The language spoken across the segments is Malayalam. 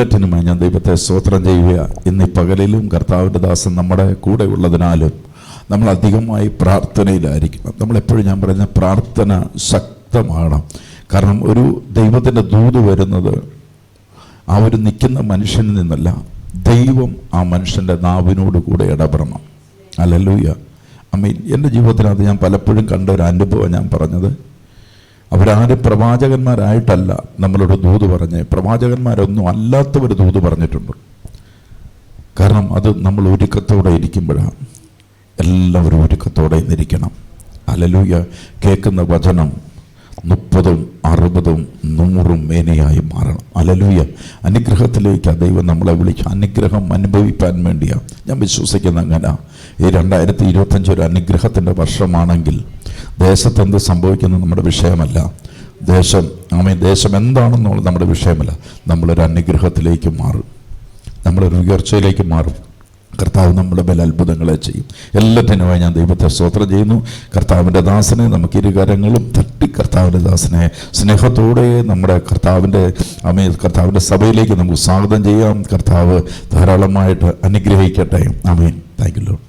എല്ലാറ്റിനുമായി ഞാൻ ദൈവത്തെ സ്തോത്രം ചെയ്യുക. ഇന്ന് ഈ പകലിലും കർത്താവിൻ്റെ ദാസൻ നമ്മുടെ കൂടെ ഉള്ളതിനാലും നമ്മൾ അധികമായി പ്രാർത്ഥനയിലായിരിക്കണം. നമ്മളെപ്പോഴും ഞാൻ പറയുന്ന പ്രാർത്ഥന ശക്തമാകണം. കാരണം ഒരു ദൈവത്തിൻ്റെ ദൂത് വരുന്നത് ആ ഒരു നിൽക്കുന്ന മനുഷ്യനിൽ നിന്നല്ല, ദൈവം ആ മനുഷ്യൻ്റെ നാവിനോട് കൂടെ ഇടപെടണം. ഹല്ലേലൂയ. ആമേൻ. എൻ്റെ ജീവിതത്തിനകത്ത് ഞാൻ പലപ്പോഴും കണ്ട ഒരു അനുഭവം ഞാൻ പറഞ്ഞത്, അവരാരും പ്രവാചകന്മാരായിട്ടല്ല നമ്മളോട് ദൂത് പറഞ്ഞ്, പ്രവാചകന്മാരൊന്നും അല്ലാത്തവർ ദൂത് പറഞ്ഞിട്ടുണ്ട്. കാരണം അത് നമ്മൾ ഒരുക്കത്തോടെ ഇരിക്കുമ്പോഴാണ്. എല്ലാവരും ഒരുക്കത്തോടെ ഇന്നിരിക്കണം. ഹല്ലേലൂയ. കേൾക്കുന്ന വചനം 30, 60, 100 മേനയായി മാറണം. ഹല്ലേലൂയ. അനുഗ്രഹത്തിലേക്ക് ദൈവം നമ്മളെ വിളിച്ചു. അനുഗ്രഹം അനുഭവിക്കാൻ വേണ്ടിയാണ് ഞാൻ വിശ്വസിക്കുന്നത്. അങ്ങനെ ഈ 2025 ഒരു അനുഗ്രഹത്തിൻ്റെ വർഷമാണെങ്കിൽ ദേശത്തെന്ത് സംഭവിക്കുന്നത് നമ്മുടെ വിഷയമല്ല. ദേശം എന്താണെന്നുള്ളത് നമ്മുടെ വിഷയമല്ല. നമ്മളൊരു അനുഗ്രഹത്തിലേക്ക് മാറും, നമ്മളൊരു ഉയർച്ചയിലേക്ക് മാറും. കർത്താവ് നമ്മുടെ മേൽ അത്ഭുതങ്ങളെ ചെയ്യും. എല്ലാറ്റിനുമായി ഞാൻ ദൈവത്തെ സ്തോത്രം ചെയ്യുന്നു. കർത്താവിൻ്റെ ദാസനെ നമുക്ക് ഇരുകരങ്ങളും തട്ടി കർത്താവിൻ്റെ ദാസനെ സ്നേഹത്തോടെ നമ്മുടെ കർത്താവിൻ്റെ സഭയിലേക്ക് നമുക്ക് സ്വാഗതം ചെയ്യാം. കർത്താവ് ധാരാളമായിട്ട് അനുഗ്രഹിക്കട്ടെ. ആമേൻ. Thank you Lord.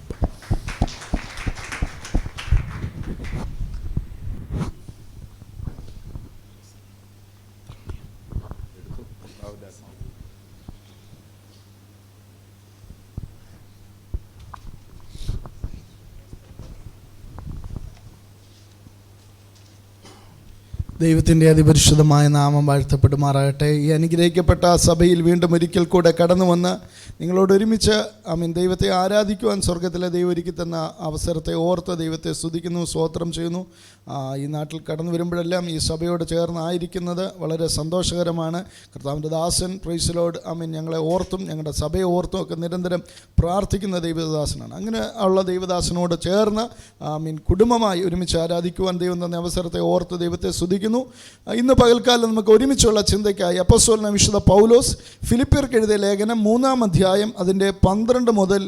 ദൈവത്തിൻ്റെ അതിപരിശുദ്ധമായ നാമം വാഴ്ത്തപ്പെടുമാറാകട്ടെ. ഈ അനുഗ്രഹിക്കപ്പെട്ട സഭയിൽ വീണ്ടും ഒരിക്കൽ കൂടെ കടന്നു വന്ന് നിങ്ങളോട് ഒരുമിച്ച് ദൈവത്തെ ആരാധിക്കുവാൻ സ്വർഗത്തിലെ ദൈവം ഒരുക്കി തന്ന അവസരത്തെ ഓർത്ത് ദൈവത്തെ സ്തുതിക്കുന്നു, സ്തോത്രം ചെയ്യുന്നു. ഈ നാട്ടിൽ കടന്നു വരുമ്പോഴെല്ലാം ഈ സഭയോട് ചേർന്നായിരിക്കുന്നത് വളരെ സന്തോഷകരമാണ്. കർത്താവിൻ്റെ ദാസൻ പ്രൈസ് ലോർഡ് ഞങ്ങളെ ഓർത്തും ഞങ്ങളുടെ സഭയെ ഓർത്തും ഒക്കെ നിരന്തരം പ്രാർത്ഥിക്കുന്ന ദൈവദാസനാണ്. അങ്ങനെ ഉള്ള ദൈവദാസനോട് ചേർന്ന് കുടുംബമായി ഒരുമിച്ച് ആരാധിക്കുവാൻ ദൈവം തന്ന അവസരത്തെ ഓർത്ത് ദൈവത്തെ സ്തുതിക്കുന്നു. ഇന്ന് പകൽക്കാലം നമുക്ക് ഒരുമിച്ചുള്ള ചിന്തയ്ക്കായി അപ്പോസ്തലനായ വിശുദ്ധ പൗലോസ് ഫിലിപ്പിയർക്ക് എഴുതിയ ലേഖനം 3-ാം അധ്യായം അതിൻ്റെ 12 മുതൽ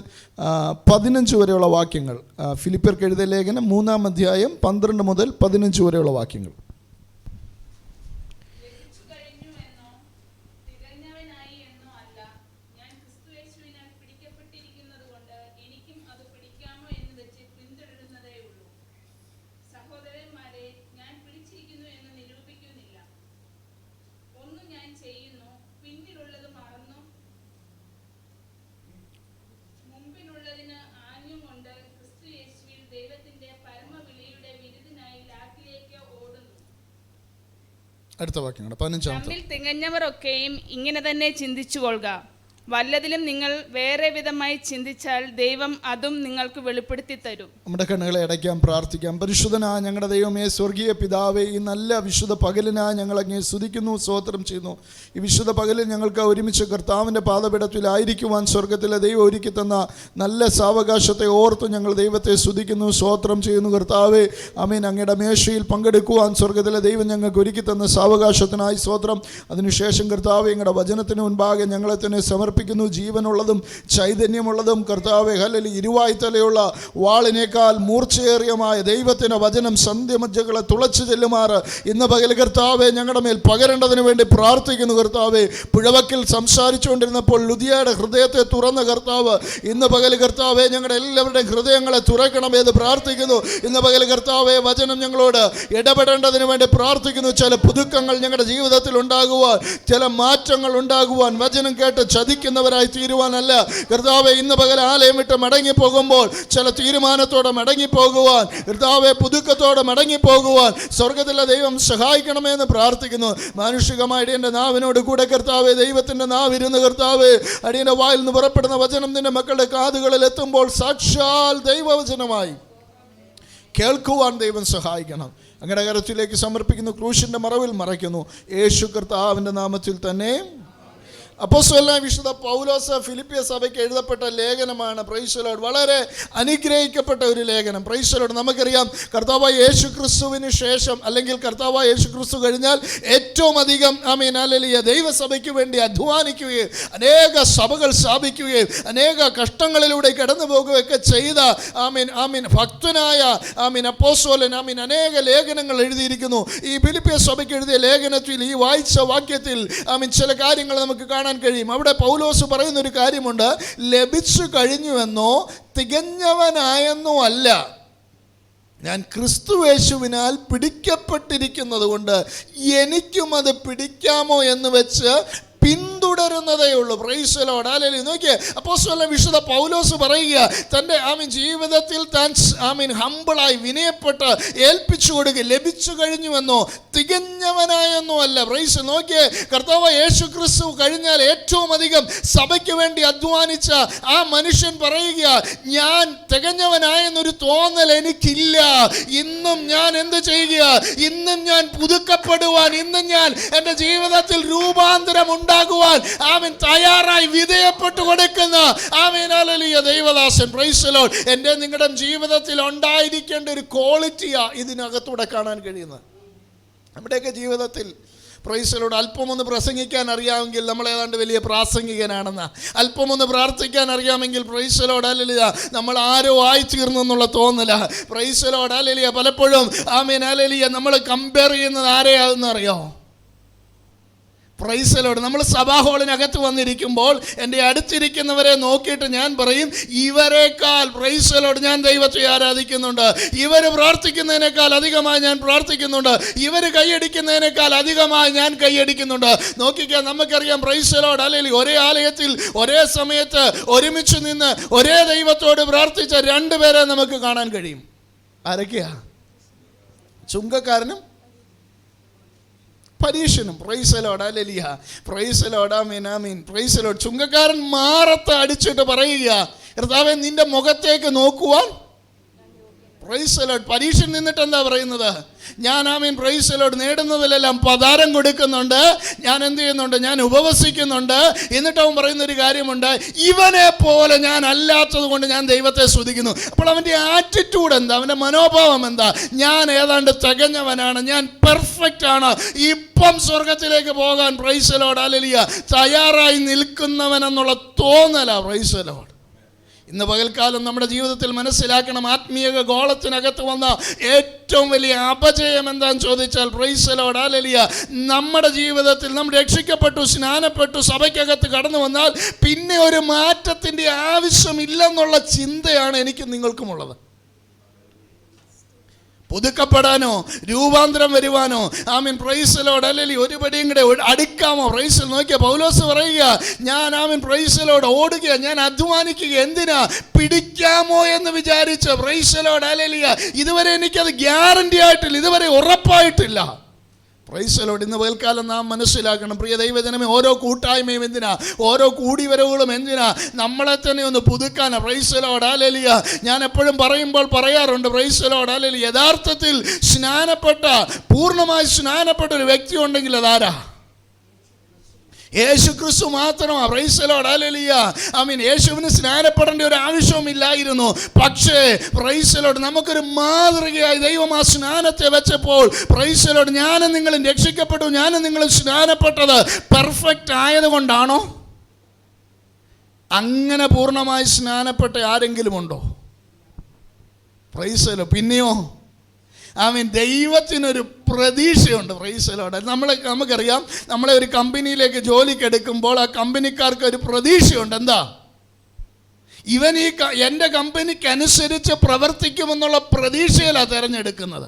15 വരെയുള്ള വാക്യങ്ങൾ. ഫിലിപ്പിയർക്ക് എഴുതിയ ലേഖനം 3-ാം അധ്യായം 12 മുതൽ 15 വരെയുള്ള വാക്യങ്ങൾ. അടുത്ത വാക്യങ്ങൾ 15. തികഞ്ഞവരൊക്കെയും ഇങ്ങനെ തന്നെ ചിന്തിച്ചു കൊള്ളുക. വല്ലതിലും നിങ്ങൾ വേറെ വിധമായി ചിന്തിച്ചാൽ ദൈവം അതും നിങ്ങൾക്ക് വെളിപ്പെടുത്തി തരും. നമ്മുടെ കണ്ണുകളെ അടയ്ക്കാം, പ്രാർത്ഥിക്കാം. പരിശുദ്ധനായ ഞങ്ങളുടെ ദൈവമേ, സ്വർഗീയ പിതാവേ, ഈ നല്ല വിശുദ്ധ പകലിനായി ഞങ്ങൾ അങ്ങേ സ്തുതിക്കുന്നു, സ്തോത്രം ചെയ്യുന്നു. ഈ വിശുദ്ധ പകലിൽ ഞങ്ങൾക്ക് ഒരുമിച്ച് കർത്താവിൻ്റെ പാദപീഠത്തിലായിരിക്കുവാൻ സ്വർഗത്തിലെ ദൈവം ഒരുക്കി തന്ന നല്ല സാവകാശത്തെ ഓർത്ത് ഞങ്ങൾ ദൈവത്തെ സ്തുതിക്കുന്നു, സ്തോത്രം ചെയ്യുന്നു. കർത്താവേ, ആമേൻ. അങ്ങയുടെ മേശയിൽ പങ്കെടുക്കുവാൻ സ്വർഗത്തിലെ ദൈവം ഞങ്ങൾക്ക് ഒരുക്കി തന്ന സാവകാശത്തിനായി സ്തോത്രം. അതിനുശേഷം കർത്താവേ, ഞങ്ങളുടെ വചനത്തിന് മുൻപാകെ ഞങ്ങളെ തന്നെ സമർപ്പിക്കുന്നു. ജീവനുള്ളതും ചൈതന്യമുള്ളതും കർത്താവേ, ഹല്ലേലൂയ, ഇരുവായ്ത്തലയുള്ള വാളിനേക്കാൾ മൂർച്ചയേറിയമായ ദൈവത്തിൻ്റെ വചനം സന്ധ്യമജ്ജകളെ തുളച്ചു ചെല്ലുമാറ് ഇന്ന് പകൽ കർത്താവേ ഞങ്ങളുടെ മേൽ പകരേണ്ടതിന് വേണ്ടി പ്രാർത്ഥിക്കുന്നു. കർത്താവേ, പുഴവക്കിൽ സംസാരിച്ചുകൊണ്ടിരുന്നപ്പോൾ ലുദിയയുടെ ഹൃദയത്തെ തുറന്ന കർത്താവ് ഇന്ന് പകൽ കർത്താവേ ഞങ്ങളുടെ എല്ലാവരുടെയും ഹൃദയങ്ങളെ തുറക്കണമെന്ന് പ്രാർത്ഥിക്കുന്നു. ഇന്ന് പകൽ കർത്താവേ, വചനം ഞങ്ങളോട് ഇടപെടേണ്ടതിന് വേണ്ടി പ്രാർത്ഥിക്കുന്നു. ചില പുതുക്കങ്ങൾ ഞങ്ങളുടെ ജീവിതത്തിൽ ഉണ്ടാകുവാൻ, ചില മാറ്റങ്ങൾ ഉണ്ടാകുവാൻ, വചനം കേട്ട് ചതിക്കുന്നവരായി തീരുവാനല്ല കർത്താവെ. ഇന്ന് പകൽ ആലയം വിട്ട് മടങ്ങിപ്പോകുമ്പോൾ ചില തീരുമാനത്തോടെ മടങ്ങിപ്പോകുവാൻ, കർത്താവെ, പുതുക്കത്തോടെ മടങ്ങിപ്പോകുവാൻ സ്വർഗത്തിലെ ദൈവം സഹായിക്കണമെന്ന് പ്രാർത്ഥിക്കുന്നു. മാനുഷികമായ അടിയൻ്റെ നാവിനോട് കൂടെ കർത്താവെ, ദൈവത്തിൻ്റെ നാവിരുന്ന് കർത്താവെ, അടിയൻ്റെ വായിൽ നിന്ന് പുറപ്പെടുന്ന വചനം നിന്റെ മക്കളുടെ കാതുകളിൽ എത്തുമ്പോൾ സാക്ഷാൽ ദൈവവചനമായി കേൾക്കുവാൻ ദൈവം സഹായിക്കണം. അങ്ങയുടെ കരത്തിലേക്ക് സമർപ്പിക്കുന്നു, ക്രൂശിൻ്റെ മറവിൽ മറയ്ക്കുന്നു, യേശു കർത്താവിൻ്റെ നാമത്തിൽ തന്നെ. അപ്പോസ്തലനായ വിശുദ്ധ പൗലോസ് ഫിലിപ്പിയ സഭയ്ക്ക് എഴുതപ്പെട്ട ലേഖനമാണ്. Price the Lord. വളരെ അനുഗ്രഹിക്കപ്പെട്ട ഒരു ലേഖനം. Price the Lord. നമുക്കറിയാം, കർത്താവായ യേശു ക്രിസ്തുവിന് ശേഷം, അല്ലെങ്കിൽ കർത്താവായ യേശു ക്രിസ്തു കഴിഞ്ഞാൽ ഏറ്റവും അധികം ഹല്ലേലൂയ ദൈവസഭയ്ക്ക് വേണ്ടി അധ്വാനിക്കുകയും അനേക സഭകൾ സ്ഥാപിക്കുകയും അനേക കഷ്ടങ്ങളിലൂടെ കടന്നു പോകുകയൊക്കെ ചെയ്ത ഭക്തനായ അപ്പോസ്തലൻ അനേക ലേഖനങ്ങൾ എഴുതിയിരിക്കുന്നു. ഈ ഫിലിപ്പിയ സഭയ്ക്ക് എഴുതിയ ലേഖനത്തിൽ ഈ വായിച്ച വാക്യത്തിൽ ചില കാര്യങ്ങൾ നമുക്ക് കാണാം. കാണാൻ കഴിയും. അവിടെ പൗലോസ് പറയുന്നൊരു കാര്യമുണ്ട്, ലഭിച്ചു കഴിഞ്ഞുവെന്നോ തികഞ്ഞവനായെന്നോ അല്ല, ഞാൻ ക്രിസ്തുയേശുവിനാൽ പിടിക്കപ്പെട്ടിരിക്കുന്നത് കൊണ്ട് എനിക്കും അത് പിടിക്കാമോ എന്ന് വെച്ച് പിന്തുടരുന്നതേ ഉള്ളൂ. Price the Lord. ഹല്ലേലൂയ. നോക്കിയേ, അപ്പോസ്തലൻ വിശുദ്ധ പൗലോസ് പറയുക, തൻ്റെ ജീവിതത്തിൽ താൻ ഹംബിളായി വിനയപ്പെട്ട് ഏൽപ്പിച്ചു കൊടുക്കുക. ലഭിച്ചു കഴിഞ്ഞുവെന്നോ തികഞ്ഞവനായെന്നോ അല്ല. പ്രൈസ്. നോക്കിയേ, കർത്താവ് യേശു ക്രിസ്തു കഴിഞ്ഞാൽ ഏറ്റവും അധികം സഭയ്ക്ക് വേണ്ടി അധ്വാനിച്ച ആ മനുഷ്യൻ പറയുക, ഞാൻ തികഞ്ഞവനായെന്നൊരു തോന്നൽ എനിക്കില്ല. ഇന്നും ഞാൻ എന്ത് ചെയ്യുക? ഇന്നും ഞാൻ പുതുക്കപ്പെടുവാൻ, ഇന്നും ഞാൻ എൻ്റെ ജീവിതത്തിൽ രൂപാന്തരം ഉണ്ടാകുവാൻ തയ്യാറായി വിധേയപ്പെട്ടു കൊടുക്കുന്ന ഹല്ലേലൂയ ദൈവദാസൻ. Price the Lord. എൻ്റെ നിങ്ങളുടെ ജീവിതത്തിൽ ഉണ്ടായിരിക്കേണ്ട ഒരു ക്വാളിറ്റിയാ ഇതിനകത്തൂടെ കാണാൻ കഴിയുന്നത്. നമ്മുടെയൊക്കെ ജീവിതത്തിൽ പ്രൈസ് ദി ലോർഡ് അല്പമൊന്ന് പ്രസംഗിക്കാൻ അറിയാമെങ്കിൽ നമ്മൾ ഏതാണ്ട് വലിയ പ്രാസംഗികനാണെന്ന, അല്പമൊന്ന് പ്രാർത്ഥിക്കാൻ അറിയാമെങ്കിൽ പ്രൈസ് ദി ലോർഡ് ഹല്ലേലൂയ നമ്മൾ ആരോ ആയിത്തീർന്നു എന്നുള്ള തോന്നല. പ്രൈസ് ദി ലോർഡ് ഹല്ലേലൂയ. പലപ്പോഴും ഹല്ലേലൂയ നമ്മൾ കമ്പയർ ചെയ്യുന്നത് ആരെയാണെന്ന് അറിയോ? Praise the Lord. നമ്മൾ സഭാ ഹാളിനകത്ത് വന്നിരിക്കുമ്പോൾ എൻ്റെ അടുത്തിരിക്കുന്നവരെ നോക്കിയിട്ട് ഞാൻ പറയും, ഇവരെക്കാൾ പ്രൈസ് ദി ലോർഡ് ഞാൻ ദൈവത്തെ ആരാധിക്കുന്നുണ്ട്, ഇവർ പ്രാർത്ഥിക്കുന്നതിനേക്കാൾ അധികമായി ഞാൻ പ്രാർത്ഥിക്കുന്നുണ്ട്, ഇവർ കൈയടിക്കുന്നതിനേക്കാൾ അധികമായി ഞാൻ കൈയടിക്കുന്നുണ്ട്. നോക്കിക്കാൻ നമുക്കറിയാം പ്രൈസ് ദി ലോർഡ് അല്ലെങ്കിൽ ഒരേ ആലയത്തിൽ ഒരേ സമയത്ത് ഒരുമിച്ച് നിന്ന് ഒരേ ദൈവത്തോട് പ്രാർത്ഥിച്ച രണ്ടുപേരെ നമുക്ക് കാണാൻ കഴിയും. ആരൊക്കെയാ? ചുങ്കക്കാരനും പരീക്ഷനും. പ്രൈസ് ദി ലോർഡ് ഹല്ലേലൂയ. Praise the Lord. ആമേൻ ആമേൻ. Praise the Lord. ചുങ്കക്കാരൻ മാറത്ത് അടിച്ചിട്ട് പറയുക, കർത്താവേ നിന്റെ മുഖത്തേക്ക് നോക്കുവാൻ. Praise the Lord. പരീക്ഷ നിന്നിട്ട് എന്താ പറയുന്നത്? ഞാൻ പ്രൈസ് ദി ലോർഡ് നേടുന്നതിലെല്ലാം പതാരം കൊടുക്കുന്നുണ്ട്, ഞാൻ എന്ത് ചെയ്യുന്നുണ്ട്? ഞാൻ ഉപവസിക്കുന്നുണ്ട്. എന്നിട്ട് അവൻ പറയുന്നൊരു കാര്യമുണ്ട്, ഇവനെ പോലെ ഞാൻ അല്ലാത്തത് കൊണ്ട് ഞാൻ ദൈവത്തെ സ്തുതിക്കുന്നു. അപ്പോൾ അവൻ്റെ ആറ്റിറ്റ്യൂഡ് എന്താ? അവൻ്റെ മനോഭാവം എന്താ? ഞാൻ ഏതാണ്ട് തികഞ്ഞവനാണ്, ഞാൻ പെർഫെക്റ്റ് ആണ്, ഇപ്പം സ്വർഗത്തിലേക്ക് പോകാൻ പ്രൈസ് ദി ലോർഡ് ഹല്ലേലൂയ തയ്യാറായി നിൽക്കുന്നവൻ എന്നുള്ള തോന്നലാ. Price the lord. ഇന്ന് പകൽക്കാലം നമ്മുടെ ജീവിതത്തിൽ മനസ്സിലാക്കണം, ആത്മീയ ഗോളത്തിനകത്ത് വന്ന ഏറ്റവും വലിയ അപജയം എന്താണെന്ന് ചോദിച്ചാൽ പ്രൈസ് ദി ലോർഡ് ഹല്ലേലൂയ നമ്മുടെ ജീവിതത്തിൽ നമ്മൾ രക്ഷിക്കപ്പെട്ടു, സ്നാനപ്പെട്ടു, സഭയ്ക്കകത്ത് കടന്നു വന്നാൽ പിന്നെ ഒരു മാറ്റത്തിൻ്റെ ആവശ്യമില്ലെന്നുള്ള ചിന്തയാണ് എനിക്കും നിങ്ങൾക്കുമുള്ളത്. പുതുക്കപ്പെടാനോ രൂപാന്തരം വരുവാനോ പ്രൈസ് ദി ലോർഡ് ഹല്ലേലൂയ ഒരു പടിയും കൂടെ അടുക്കാമോ? Praise the Lord. നോക്കിയ പൗലോസ് പറയുക, ഞാൻ പ്രൈസ് ദി ലോർഡ് ഓടുക, ഞാൻ അധ്വാനിക്കുക, എന്തിനാ? പിടിക്കാമോ എന്ന് വിചാരിച്ച്. Price the Lord hallelujah. ഇതുവരെ എനിക്കത് ഗ്യാരണ്ടി ആയിട്ടില്ല, ഇതുവരെ ഉറപ്പായിട്ടില്ല. Price the lord. ഇന്ന് പകൽക്കാലം നാം മനസ്സിലാക്കണം പ്രിയ ദൈവജനമേ, ഓരോ കൂട്ടായ്മയും എന്തിനാ? ഓരോ കൂടിവരവുകളും എന്തിനാ? നമ്മളെ തന്നെ ഒന്ന് പുതുക്കാനാ. പ്രൈസ് ദി ലോർഡ് ഹല്ലേലൂയ. ഞാൻ എപ്പോഴും പറയുമ്പോൾ പറയാറുണ്ട്, പ്രൈസ് ദി ലോർഡ് ഹല്ലേലൂയ യഥാർത്ഥത്തിൽ പൂർണ്ണമായി സ്നാനപ്പെട്ട ഒരു വ്യക്തി ഉണ്ടെങ്കിൽ അതാരാ? യേശു ക്രിസ്തു മാത്രമാണ്. Price the Lord hallelujah. യേശുവിന് സ്നാനപ്പെടേണ്ട ഒരു ആവശ്യമില്ലായിരുന്നു. പക്ഷേ പ്രൈസ് ദി ലോർഡ് നമുക്കൊരു മാതൃകയായി ദൈവം ആ സ്നാനത്തെ വെച്ചപ്പോൾ പ്രൈസ് ദി ലോർഡ് ഞാനും നിങ്ങളും രക്ഷിക്കപ്പെട്ടു, ഞാനും നിങ്ങളും സ്നാനപ്പെട്ടത് പെർഫെക്റ്റ് ആയതുകൊണ്ടാണോ? അങ്ങനെ പൂർണ്ണമായി സ്നാനപ്പെട്ട ആരെങ്കിലും ഉണ്ടോ? Price the Lord. പിന്നെയോ ദൈവത്തിനൊരു പ്രതീക്ഷയുണ്ട്. Price the Lord. നമുക്കറിയാം, നമ്മളെ ഒരു കമ്പനിയിലേക്ക് ജോലിക്ക് എടുക്കുമ്പോൾ ആ കമ്പനിക്കാർക്ക് ഒരു പ്രതീക്ഷയുണ്ട്. എന്താ? ഇവൻ എൻ്റെ കമ്പനിക്ക് അനുസരിച്ച് പ്രവർത്തിക്കുമെന്നുള്ള പ്രതീക്ഷയിലാണ് തിരഞ്ഞെടുക്കുന്നത്.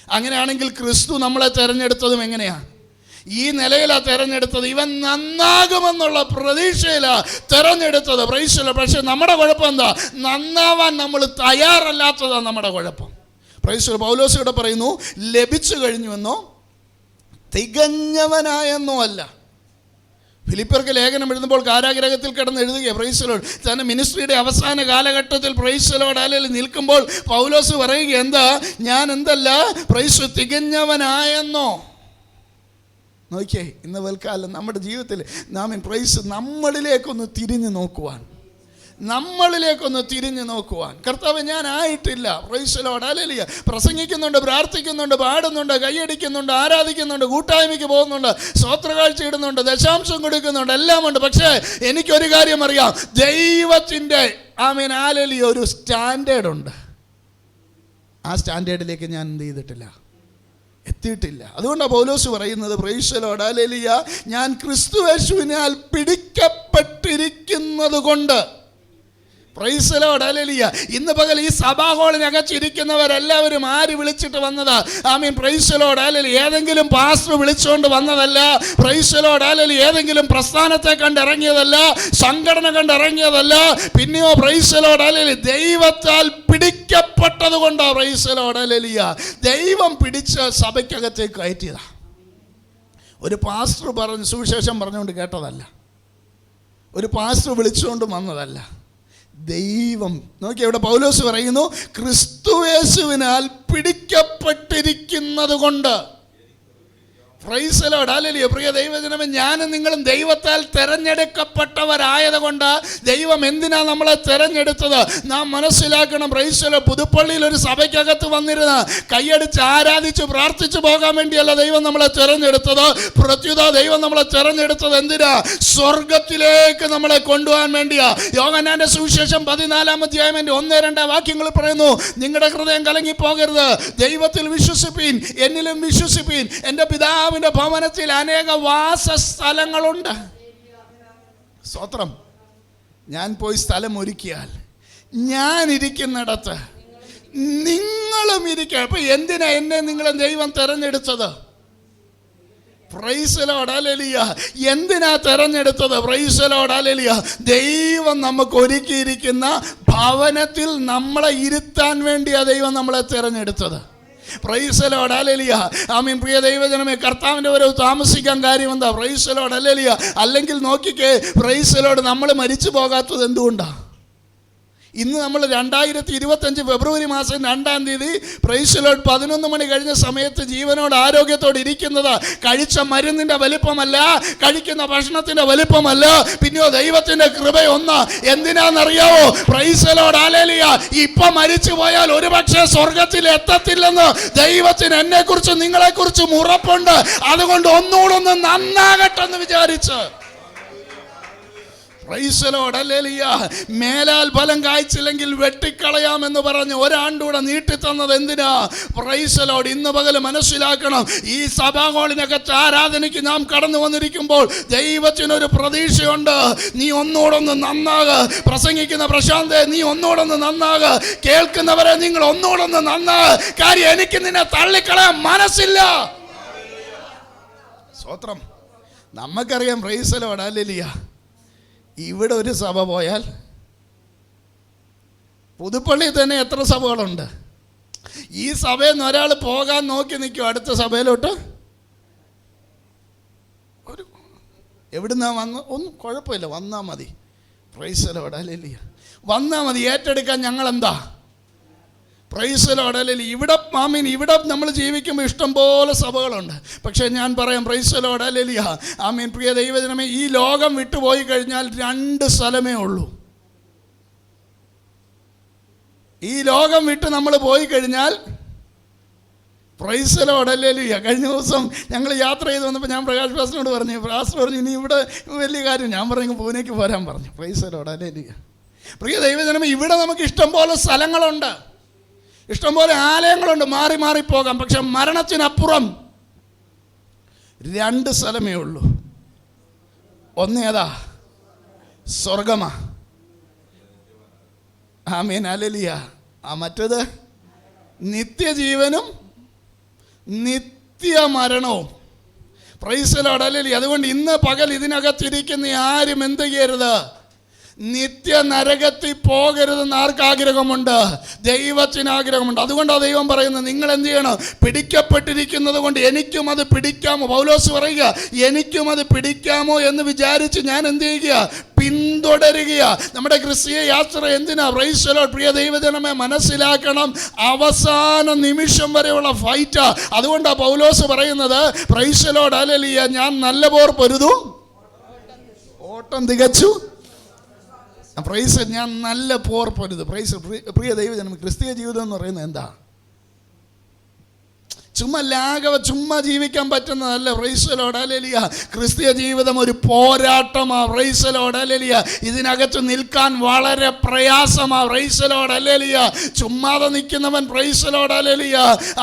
അങ്ങനെയാണെങ്കിൽ ക്രിസ്തു നമ്മളെ തിരഞ്ഞെടുത്തതും എങ്ങനെയാണ്? ഈ നിലയിലാണ് തിരഞ്ഞെടുത്തത്. ഇവൻ നന്നാകുമെന്നുള്ള പ്രതീക്ഷയിലാണ് തിരഞ്ഞെടുത്തത്. Price the Lord. പക്ഷേ നമ്മുടെ കുഴപ്പം എന്താ? നന്നാവാൻ നമ്മൾ തയ്യാറല്ലാത്തതാണ് നമ്മുടെ കുഴപ്പം. Price the Lord. പൗലോസ് ഇവിടെ പറയുന്നു, ലഭിച്ചു കഴിഞ്ഞുവെന്നോ തികഞ്ഞവനായെന്നോ അല്ല. ഫിലിപ്പിയർക്ക് ലേഖനം എഴുതുമ്പോൾ കാരാഗ്രഹത്തിൽ കിടന്ന് എഴുതുക. Price the Lord. തന്റെ മിനിസ്ട്രിയുടെ അവസാന കാലഘട്ടത്തിൽ പ്രൈസ് ദി ലോർഡ് ഹല്ലേലൂയ നിൽക്കുമ്പോൾ പൗലോസ് പറയുക, എന്താ? ഞാൻ എന്തല്ല പ്രൈസ് തികഞ്ഞവനായെന്നോ. നോക്കിയേ, ഇന്ന് വൽക്കാലം നമ്മുടെ ജീവിതത്തിൽ പ്രൈസ് നമ്മളിലേക്കൊന്ന് തിരിഞ്ഞു നോക്കുവാൻ. കർത്താവ് ഞാൻ ആയിട്ടില്ല. പ്രൈസ് ദി ലോർഡ് ഹല്ലേലൂയ. പ്രസംഗിക്കുന്നുണ്ട്, പ്രാർത്ഥിക്കുന്നുണ്ട്, പാടുന്നുണ്ട്, കൈയടിക്കുന്നുണ്ട്, ആരാധിക്കുന്നുണ്ട്, കൂട്ടായ്മയ്ക്ക് പോകുന്നുണ്ട്, സ്തോത്രകാഴ്ച ഇടുന്നുണ്ട്, ദശാംശം കൊടുക്കുന്നുണ്ട്, എല്ലാം ഉണ്ട്. പക്ഷേ എനിക്കൊരു കാര്യം അറിയാം, ദൈവത്തിൻ്റെ ഹല്ലേലൂയ ഒരു സ്റ്റാൻഡേർഡ് ഉണ്ട്. ആ സ്റ്റാൻഡേർഡിലേക്ക് ഞാൻ എന്ത് ചെയ്തിട്ടില്ല? എത്തിയിട്ടില്ല. അതുകൊണ്ടാണ് പൗലോസ് പറയുന്നത്, പ്രൈസ് ദി ലോർഡ്, ഹല്ലേലൂയ, ഞാൻ ക്രിസ്തുയേശുവിനാൽ പിടിക്കപ്പെട്ടിരിക്കുന്നത് കൊണ്ട്. പ്രൈസ് ദി ലോർഡ്, ഹല്ലേലൂയ. ഇന്ന് പകൽ ഈ സഭാ ഹാളിനകച്ചിരിക്കുന്നവരെല്ലാവരും ആര് വിളിച്ചിട്ട് വന്നതാ? ആമീൻ. പ്രൈസ് ദി ലോർഡ്, ഹല്ലേലൂയ. ഏതെങ്കിലും പാസ്റ്റർ വിളിച്ചുകൊണ്ട് വന്നതല്ല. പ്രൈസ് ദി ലോർഡ്, ഹല്ലേലൂയ. ഏതെങ്കിലും പ്രസ്ഥാനത്തെ കണ്ടിറങ്ങിയതല്ല, സംഘടന കണ്ടിറങ്ങിയതല്ല. പിന്നെയോ പ്രൈസ് ദി ലോർഡ്, ഹല്ലേലൂയ, ദൈവത്താൽ പിടിക്കപ്പെട്ടത് കൊണ്ടാ. Price the Lord, hallelujah. ദൈവം പിടിച്ച സഭയ്ക്കകത്തേക്ക് കയറ്റിയതാ. ഒരു പാസ്റ്റർ പറഞ്ഞ് സുവിശേഷം പറഞ്ഞുകൊണ്ട് കേട്ടതല്ല, ഒരു പാസ്റ്റർ വിളിച്ചുകൊണ്ട് വന്നതല്ല. ദൈവം നോക്കി, ഇവിടെ പൗലോസ് പറയുന്നു, ക്രിസ്തുയേശുവിനാൽ പിടിക്കപ്പെട്ടിരിക്കുന്നത് കൊണ്ട്. പ്രൈസ് ദി ലോർഡ്, ഹല്ലേലൂയ. പ്രിയ ദൈവജനമേ, ഞാനും നിങ്ങളും ദൈവത്താൽ തെരഞ്ഞെടുക്കപ്പെട്ടവരായതുകൊണ്ട് ദൈവം എന്തിനാ നമ്മളെ തെരഞ്ഞെടുത്തത് നാം മനസ്സിലാക്കണം. Price the Lord. പുതുപ്പള്ളിയിൽ ഒരു സഭയ്ക്കകത്ത് വന്നിരുന്ന കൈയടിച്ച് ആരാധിച്ച് പ്രാർത്ഥിച്ചു പോകാൻ വേണ്ടിയല്ല ദൈവം നമ്മളെ തെരഞ്ഞെടുത്തത്. പ്രത്യുത ദൈവം നമ്മളെ തെരഞ്ഞെടുത്തത് എന്തിനാ? സ്വർഗത്തിലേക്ക് നമ്മളെ കൊണ്ടുപോകാൻ വേണ്ടിയാ. യോഹന്നാന്റെ സുവിശേഷം 14-ാം അധ്യായം 1-2 വാക്യങ്ങൾ പറയുന്നു, നിങ്ങളുടെ ഹൃദയം കലങ്ങിപ്പോകരുത്, ദൈവത്തിൽ വിശ്വസിപ്പീൻ, എന്നിലും വിശ്വസിപ്പീൻ. എൻ്റെ പിതാവിൻ്റെ ഭവനത്തിൽ അനേക വാസസ്ഥലങ്ങളുണ്ട്. സ്തോത്രം. ഞാൻ പോയി സ്ഥലം ഒരുക്കിയാൽ ഞാൻ ഇരിക്കുന്നിടത്ത് നിങ്ങളും ഇരിക്കുക. അപ്പൊ എന്തിനാ എന്നെ നിങ്ങളെ ദൈവം തെരഞ്ഞെടുത്തത്? Praise the Lord, hallelujah. എന്തിനാ തെരഞ്ഞെടുത്തത്? Praise the Lord, hallelujah. ദൈവം നമുക്ക് ഒരുക്കിയിരിക്കുന്ന ഭവനത്തിൽ നമ്മളെ ഇരുത്താൻ വേണ്ടിയാ ദൈവം നമ്മളെ തെരഞ്ഞെടുത്തത്. പ്രൈസ് ദി ലോർഡ്, ഹല്ലേലൂയ. ആമീൻ. പ്രിയ ദൈവജനമേ, കർത്താവിൻ്റെ വരവ് താമസിക്കാൻ കാര്യം എന്താ? പ്രൈസ് ദി ലോർഡ്, ഹല്ലേലൂയ. അല്ലെങ്കിൽ നോക്കിക്കേ, പ്രൈസ് ദി ലോർഡ്, നമ്മൾ മരിച്ചു പോകാത്തത് എന്തുകൊണ്ടാണ്? ഇന്ന് നമ്മൾ 2025 ഫെബ്രുവരി മാസം 2-ാം തീയതി പ്രൈസ് ദി ലോർഡ് 11 മണി കഴിഞ്ഞ സമയത്ത് ജീവനോട് ആരോഗ്യത്തോടെ ഇരിക്കുന്നത് കഴിച്ച മരുന്നിൻ്റെ വലിപ്പമല്ല, കഴിക്കുന്ന ഭക്ഷണത്തിൻ്റെ വലിപ്പമല്ല, പിന്നെയോ ദൈവത്തിൻ്റെ കൃപയൊന്ന്. എന്തിനാണെന്നറിയാവോ? പ്രൈസ് ദി ലോർഡ്, ഹല്ലേലൂയ. ഇപ്പം മരിച്ചു പോയാൽ ഒരുപക്ഷെ സ്വർഗത്തിൽ എത്തത്തില്ലെന്ന് ദൈവത്തിന് എന്നെക്കുറിച്ചും നിങ്ങളെക്കുറിച്ചും ഉറപ്പുണ്ട്. അതുകൊണ്ട് ഒന്നുകൂടെ ഒന്ന് നന്നാകട്ടെന്ന് വിചാരിച്ച്. Price the Lord, hallelujah. മേലാൽ ഫലം കായ്ച്ചില്ലെങ്കിൽ വെട്ടിക്കളയാമെന്ന് പറഞ്ഞ് ഒരാണ്ടൂടെ നീട്ടിത്തന്നത് എന്തിനാ? Price the lord. ഇന്ന് പകൽ മനസ്സിലാക്കണം, ഈ സഭാ ഹാളിനകത്ത് ആരാധനയ്ക്ക് നാം കടന്നു വന്നിരിക്കുമ്പോൾ ദൈവത്തിനൊരു പ്രതീക്ഷയുണ്ട്. നീ ഒന്നുകൂടൊന്ന് നന്നാക്. പ്രസംഗിക്കുന്ന പ്രശാന്തെ, നീ ഒന്നുകൂടൊന്ന് നന്നാക്. കേൾക്കുന്നവരെ, നിങ്ങൾ ഒന്നുകൂടൊന്ന് നന്നാക്. കാര്യം എനിക്ക് നിന്നെ തള്ളിക്കളയാൻ മനസ്സില്ല. സ്തോത്രം. നമുക്കറിയാം, പ്രൈസ് ദി ലോർഡ്, ഹല്ലേലൂയ. ഇവിടെ ഒരു സഭ പോയാൽ പുതുപ്പള്ളിയിൽ തന്നെ എത്ര സഭകളുണ്ട്? ഈ സഭയിൽ നിന്ന് ഒരാൾ പോകാൻ നോക്കി നിൽക്കും അടുത്ത സഭയിലോട്ട്. ഒരു എവിടുന്നാ ഒന്നും കുഴപ്പമില്ല, വന്നാൽ മതി. പ്രൈസ് ദി ലോർഡ്, ഹല്ലേലൂയ. വന്നാൽ മതി. ഏറ്റെടുക്കാൻ ഞങ്ങളെന്താ? പ്രൈസ് ദി ലോർഡ്, ഹല്ലേലൂയ. ഇവിടെ നമ്മൾ ജീവിക്കുമ്പോൾ ഇഷ്ടംപോലെ സഭകളുണ്ട്. പക്ഷേ ഞാൻ പറയാം, പ്രൈസ് ദി ലോർഡ്, ഹല്ലേലൂയ. ആമീൻ. പ്രിയ ദൈവജനമേ, ഈ ലോകം വിട്ടുപോയി കഴിഞ്ഞാൽ 2 സ്ഥലമേ ഉള്ളൂ. ഈ ലോകം വിട്ട് നമ്മൾ പോയി കഴിഞ്ഞാൽ, പ്രൈസ് ദി ലോർഡ്, ഹല്ലേലൂയ. കഴിഞ്ഞ ദിവസം ഞങ്ങൾ യാത്ര ചെയ്ത് വന്നപ്പോൾ ഞാൻ പ്രകാശ് പാസ്റ്ററിനോട് പറഞ്ഞു, പാസ്റ്റർ പറഞ്ഞു, ഇനി ഇവിടെ വലിയ കാര്യം. ഞാൻ പറഞ്ഞു, പൂനെക്ക് പോരാൻ പറഞ്ഞു. പ്രൈസ് ദി ലോർഡ്, ഹല്ലേലൂയ. പ്രിയ ദൈവജനമേ, ഇവിടെ നമുക്ക് ഇഷ്ടംപോലെ സ്ഥലങ്ങളുണ്ട്, ഇഷ്ടംപോലെ ആലയങ്ങളുണ്ട്, മാറി മാറി പോകാം. പക്ഷെ മരണത്തിനപ്പുറം 2 സ്ഥലമേ ഉള്ളൂ. ഒന്നേതാ? സ്വർഗമാ. ആമേൻ, ഹല്ലേലൂയ. മറ്റേത് നിത്യജീവനും നിത്യമരണവും. പ്രൈസ് ദി ലോർഡ്, ഹല്ലേലൂയ. അതുകൊണ്ട് ഇന്ന് പകൽ ഇതിനകത്തിരിക്കുന്ന ആരും എന്ത് ചെയ്യരുത്? നിത്യ നരകത്തിൽ പോകരുതെന്ന് ആർക്കാഗ്രഹമുണ്ട്? ദൈവത്തിന് ആഗ്രഹമുണ്ട്. അതുകൊണ്ടാണ് ദൈവം പറയുന്നത്, നിങ്ങൾ എന്ത് ചെയ്യണം? പിടിക്കപ്പെട്ടിരിക്കുന്നത് കൊണ്ട് എനിക്കും അത് പിടിക്കാമോ? പൗലോസ് പറയുക, എനിക്കും അത് പിടിക്കാമോ എന്ന് വിചാരിച്ച് ഞാൻ എന്ത് ചെയ്യുക? പിന്തുടരുക. നമ്മുടെ ക്രിസ്തീയ യാത്ര എന്തിനാ? Price the Lord. പ്രിയ ദൈവജനമേ, മനസ്സിലാക്കണം, അവസാന നിമിഷം വരെയുള്ള ഫൈറ്റാ. അതുകൊണ്ടാണ് പൗലോസ് പറയുന്നത്, പ്രൈസ് ദി ലോർഡ്, ഹല്ലേലൂയ, ഞാൻ നല്ല പോർ പൊരുതു, ഓട്ടം തികച്ചു. പ്രൈസ്, ഞാൻ നല്ല പോർ പൊരുത്. പ്രൈസ്. പ്രിയ ദൈവജനം, ക്രിസ്തീയ ജീവിതം എന്ന് പറയുന്നത് എന്താ? ചുമ്മാ ലാഘവ ചുമ്മാ ജീവിക്കാൻ പറ്റുന്നതല്ല. Praise the Lord. ഹല്ലേലൂയ. ക്രിസ്തീയ ജീവിതം ഒരു പോരാട്ടമാണ്. Praise the Lord. ഹല്ലേലൂയ. ഇതിനകത്ത് നിൽക്കാൻ വളരെ പ്രയാസമാണ്. Praise the Lord. ഹല്ലേലൂയ. ചുമ്മാതെ നിൽക്കുന്നവൻ പ്രൈസ് ദി ലോർഡ്. ഹല്ലേലൂയ.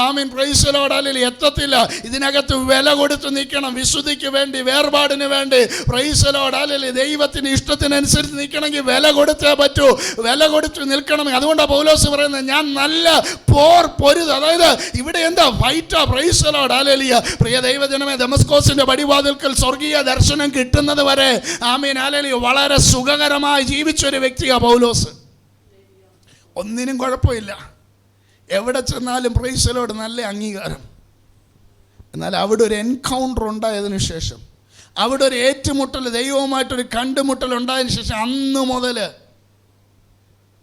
ആമീൻ. Praise the Lord. ഹല്ലേലൂയ. എത്തത്തില്ല. ഇതിനകത്ത് വില കൊടുത്ത് നിൽക്കണം. വിശുദ്ധിക്ക് വേണ്ടി, വേർപാടിന് വേണ്ടി. Praise the Lord. ഹല്ലേലൂയ. ദൈവത്തിന് ഇഷ്ടത്തിനനുസരിച്ച് നിൽക്കണമെങ്കിൽ വില കൊടുത്തേ പറ്റൂ. വില കൊടുത്ത് നിൽക്കണം. അതുകൊണ്ടാണ് പൗലോസ് പറയുന്നത്, ഞാൻ നല്ല പോർ പൊരുത്. അതായത് ഇവിടെ എന്താ ഫൈറ്റാ. Praise the Lord. ഹല്ലേലൂയ. പ്രിയ ദൈവജനമേ, ദമസ്കോസിന്റെ പടിവാതിൽക്കൽ സ്വർഗീയ ദർശനം കിട്ടുന്നത് വരെ ആമീൻ ഹല്ലേലൂയ വളരെ സുഖകരമായി ജീവിച്ചൊരു വ്യക്തിയാണ് പൗലോസ്. ഒന്നിനും കുഴപ്പമില്ല. എവിടെ ചെന്നാലും പ്രൈസ് ദി ലോർഡ് നല്ല അംഗീകാരം. എന്നാൽ അവിടെ ഒരു എൻകൗണ്ടർ ഉണ്ടായതിനു ശേഷം, അവിടെ ഒരു ഏറ്റുമുട്ടൽ, ദൈവവുമായിട്ടൊരു കണ്ടുമുട്ടൽ ഉണ്ടായതിനു ശേഷം അന്ന് മുതൽ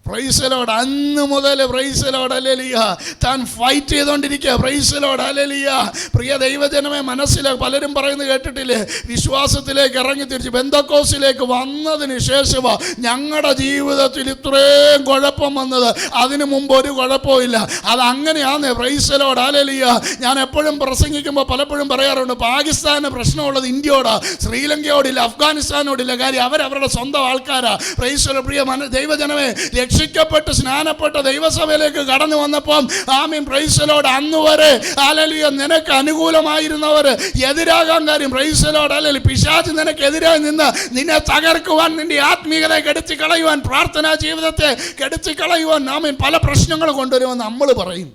പ്രൈസ് ദി ലോർഡ്, അന്ന് മുതൽ പ്രൈസ് ദി ലോർഡ് ഹല്ലേലൂയ താൻ ഫൈറ്റ് ചെയ്തുകൊണ്ടിരിക്കുക. പ്രൈസ് ദി ലോർഡ് ഹല്ലേലൂയ. പ്രിയ ദൈവജനമേ, മനസ്സിലാക്കി പലരും പറയുന്നത് കേട്ടിട്ടില്ലേ, വിശ്വാസത്തിലേക്ക് ഇറങ്ങി തിരിച്ച് ബെന്തക്കോസിലേക്ക് വന്നതിന് ശേഷമാണ് ഞങ്ങളുടെ ജീവിതത്തിൽ ഇത്രയും കുഴപ്പം വന്നത്. അതിനു മുമ്പ് ഒരു കുഴപ്പമില്ല. അതങ്ങനെയാണ്. പ്രൈസ് ദി ലോർഡ് ഹല്ലേലൂയ. ഞാൻ എപ്പോഴും പ്രസംഗിക്കുമ്പോൾ പലപ്പോഴും പറയാറുണ്ട്, പാകിസ്ഥാന് പ്രശ്നമുള്ളത് ഇന്ത്യയോടാ, ശ്രീലങ്കയോടില്ല, അഫ്ഗാനിസ്ഥാനോടില്ല. കാര്യം അവരവരുടെ സ്വന്തം ആൾക്കാരാ. Price the Lord. പ്രിയ ദൈവജനമേ, രക്ഷിക്കപ്പെട്ട് സ്നാനപ്പെട്ട ദൈവസഭയിലേക്ക് കടന്നു വന്നപ്പം ആമീൻ പ്രൈസ് ദി ലോർഡ് അന്ന് വരെ ഹല്ലേലൂയ നിനക്ക് അനുകൂലമായിരുന്നവർ എതിരാകാൻ കാര്യം. Price the Lord hallelujah. പിശാച് നിനക്ക് എതിരായി നിന്ന് നിന്നെ തകർക്കുവാൻ, നിന്റെ ആത്മീയതയെ കെടുത്തി കളയുവാൻ, പ്രാർത്ഥനാ ജീവിതത്തെ കെടുത്തി കളയുവാൻ ആമീൻ പല പ്രശ്നങ്ങൾ കൊണ്ടുവരുമെന്ന് നമ്മൾ പറയും.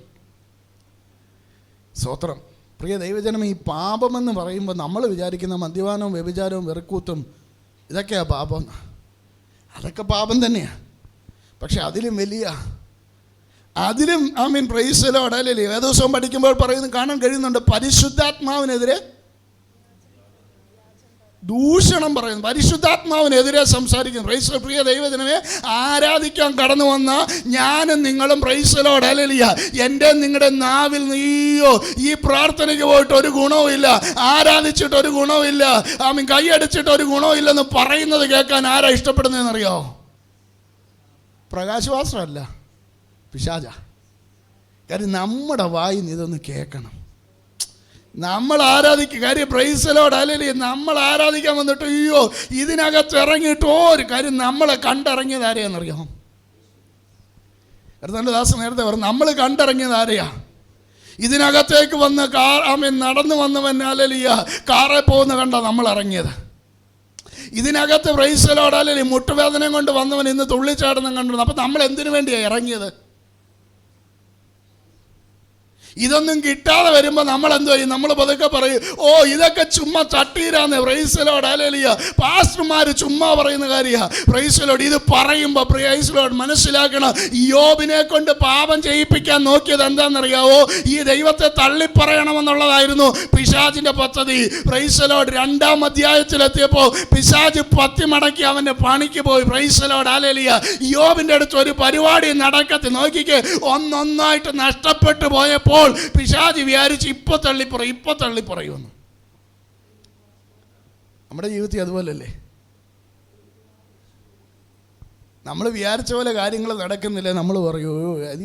സ്തോത്രം. പ്രിയ ദൈവജനം, ഈ പാപമെന്ന് പറയുമ്പോൾ നമ്മൾ വിചാരിക്കുന്ന മദ്യപാനവും വ്യഭിചാരവും വെറുക്കൂത്തും ഇതൊക്കെയാ പാപം. അതൊക്കെ പാപം തന്നെയാണ്. പക്ഷെ അതിലും വലിയ, അതിലും ആമീൻ പ്രൈസ് ദി ലോർഡ് ഹല്ലേലൂയ വേദോത്സവം പഠിക്കുമ്പോൾ പറയുന്നത് കാണാൻ കഴിയുന്നുണ്ട്. പരിശുദ്ധാത്മാവിനെതിരെ ദൂഷണം പറയുന്നു, പരിശുദ്ധാത്മാവിനെതിരെ സംസാരിക്കുന്നു. Price the Lord. പ്രിയ ദൈവജനമേ, ആരാധിക്കാൻ കടന്നു വന്ന ഞാനും നിങ്ങളും പ്രൈസ് ദി ലോർഡ് ഹല്ലേലൂയ എൻ്റെ നിങ്ങളുടെ നാവിൽ നീയോ ഈ പ്രാർത്ഥനയ്ക്ക് പോയിട്ട് ഒരു ഗുണവും ഇല്ല, ആരാധിച്ചിട്ട് ഒരു ഗുണവും ഇല്ല, ആമീൻ കൈയടിച്ചിട്ട് ഒരു ഗുണവും ഇല്ലെന്ന് പറയുന്നത് കേൾക്കാൻ ആരാ ഇഷ്ടപ്പെടുന്നതെന്നറിയോ? പ്രകാശവാസമല്ല, പിശാച. കാര്യം നമ്മുടെ വായിൽ നിന്ന് ഇതൊന്ന് കേൾക്കണം. നമ്മൾ ആരാധിക്കുക. കാര്യം പ്രൈസ് ദി ലോർഡ് ഹല്ലേലൂയ. നമ്മൾ ആരാധിക്കാൻ വന്നിട്ട് അയ്യോ ഇതിനകത്ത് ഇറങ്ങിയിട്ട് ഒരു കാര്യം, നമ്മളെ കണ്ടിറങ്ങിയത് ആരെയാണെന്നറിയാം? കർത്താവിന്റെ ദാസൻ നേരത്തെ പറഞ്ഞു, നമ്മൾ കണ്ടിറങ്ങിയത് ആരെയാ? ഇതിനകത്തേക്ക് വന്ന് ആമീൻ നടന്നു വന്നവൻ ഹല്ലേലൂയ കാറെ പോകുന്ന കണ്ടാ നമ്മൾ ഇറങ്ങിയത്. ഇതിനകത്ത് പ്രൈസ് ദി ലോർഡ് ഹല്ലേലൂയ മുട്ടുവേദന കൊണ്ട് വന്നവൻ ഇന്ന് തുള്ളിച്ചാടുന്ന കണ്ടു. അപ്പം നമ്മൾ എന്തിനു വേണ്ടിയാണ് ഇറങ്ങിയത്? ഇതൊന്നും കിട്ടാതെ വരുമ്പോൾ നമ്മൾ എന്ത് ചെയ്യും? നമ്മൾ പതുക്കെ പറയും, ഓ ഇതൊക്കെ ചുമ്മാ ചട്ടീരാന്ന്. പ്രൈസ് ദി ലോർഡ് ഹല്ലേലൂയ. പാസ്റ്റർമാർ ചുമ്മാ പറയുന്ന കാര്യമാണ്. Praise the Lord. ഇത് പറയുമ്പോൾ പ്രൈസ് ദി ലോർഡ് മനസ്സിലാക്കണം, യോബിനെ കൊണ്ട് പാപം ചെയ്യിപ്പിക്കാൻ നോക്കിയത് എന്താണെന്നറിയാവോ? ഈ ദൈവത്തെ തള്ളിപ്പറയണമെന്നുള്ളതായിരുന്നു പിശാചിന്റെ പദ്ധതി. Praise the Lord. 2-ാം അധ്യായത്തിലെത്തിയപ്പോൾ പിശാച് 10 മടക്കി അവൻ്റെ പണിക്ക് പോയി. പ്രൈസ് ദി ലോർഡ് ഹല്ലേലൂയ. യോബിൻ്റെ അടുത്ത് ഒരു പരിപാടി നടക്കത്തി. നോക്കിക്കേ, ഒന്നൊന്നായിട്ട് നഷ്ടപ്പെട്ടു പോയപ്പോൾ പിശാച് വിചാരിച്ച് ഇപ്പൊ തള്ളിപ്പറയുമെന്ന്. നമ്മുടെ ജീവിതത്തിൽ അതുപോലല്ലേ? നമ്മൾ വിചാരിച്ച പോലെ കാര്യങ്ങൾ നടക്കുന്നില്ലേ, നമ്മൾ പറയൂ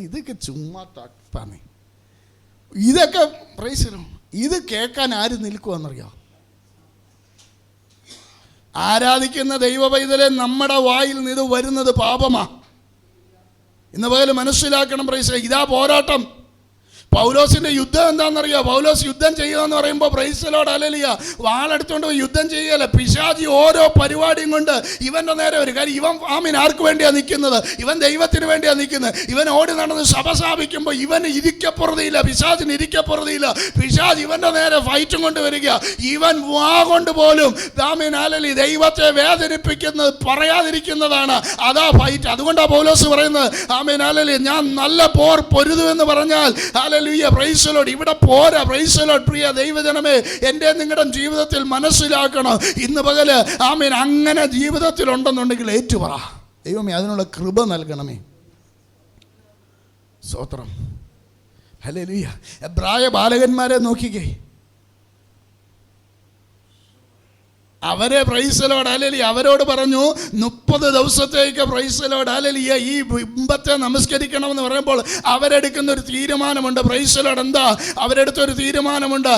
ഇതൊക്കെ ചുമ്മാ തപ്പാണ്. ഇതൊക്കെ പ്രൈസിലും ഇത് കേൾക്കാൻ ആര് നിൽക്കുമെന്നറിയാം? ആരാധിക്കുന്ന ദൈവ പൈതലെ, നമ്മുടെ വായിൽ നിന്ന് ഇത് വരുന്നത് പാപമാ. ഇന്ന് പകൽ മനസ്സിലാക്കണം. പ്രൈസ് ഇതാ പോരാട്ടം. പൗലോസിന്റെ യുദ്ധം എന്താണെന്നറിയോ? പൗലോസ് യുദ്ധം ചെയ്യുകയെന്ന് പറയുമ്പോൾ പ്രൈസ് ദി ലോർഡ് ഹല്ലേലൂയ വാളെടുത്തുകൊണ്ട് പോയി യുദ്ധം ചെയ്യല്ല. പിശാചി ഓരോ പരിപാടിയും കൊണ്ട് ഇവൻ്റെ നേരെ ഒരു കാര്യം. ഇവൻ ആമീൻ ആർക്ക് വേണ്ടിയാണ് നിൽക്കുന്നത്? ഇവൻ ദൈവത്തിന് വേണ്ടിയാണ് നിൽക്കുന്നത്. ഇവൻ ഓടി നടന്ന് സഭ സ്ഥാപിക്കുമ്പോൾ ഇവന് ഇരിക്കപ്പുറതിയില്ല, പിശാചിന് ഇരിക്കപ്പുറതിയില്ല. പിശാച് ഇവൻ്റെ നേരെ ഫൈറ്റും കൊണ്ട് വരിക. ഇവൻ വാ കൊണ്ട് പോലും ആമീൻ ഹല്ലേലൂയ ദൈവത്തെ വേദനിപ്പിക്കുന്നത് പറയാതിരിക്കുന്നതാണ്. അതാ ഫൈറ്റ്. അതുകൊണ്ടാണ് പൗലോസ് പറയുന്നത് ആമീൻ ഹല്ലേലൂയ ഞാൻ നല്ല പോർ പൊരുതു എന്ന് പറഞ്ഞാൽ ഹല്ലേലൂയ പ്രൈസ് ദി ലോർഡ് ഇവിടെ പോരാ. Price the Lord. പ്രിയ ദൈവജനമേ, എൻ്റെ നിങ്ങളുടെ ജീവിതത്തിൽ മനസ്സിലാക്കണം. ഇന്ന് പകല് ആമീൻ അങ്ങനെ ജീവിതത്തിൽ ഉണ്ടെന്നുണ്ടെങ്കിൽ ഏറ്റുപറ. ദൈവമേ അതിനുള്ള കൃപ നൽകണമേ. സ്തോത്രം. ഹല്ലേലൂയ. എബ്രായ ബാലകന്മാരെ നോക്കിക്കേ. അവരെ പ്രൈസ് ലോർഡ് ഹല്ലേലൂയ അവരോട് പറഞ്ഞു 30 ദിവസത്തേക്ക് പ്രൈസ് ലോർഡ് ഹല്ലേലൂയ ഈ ബിംബത്തെ നമസ്കരിക്കണമെന്ന് പറയുമ്പോൾ അവരെടുക്കുന്ന ഒരു തീരുമാനമുണ്ട്. പ്രൈസ് ലോർഡ് എന്താ അവരെടുത്തൊരു തീരുമാനമുണ്ട്?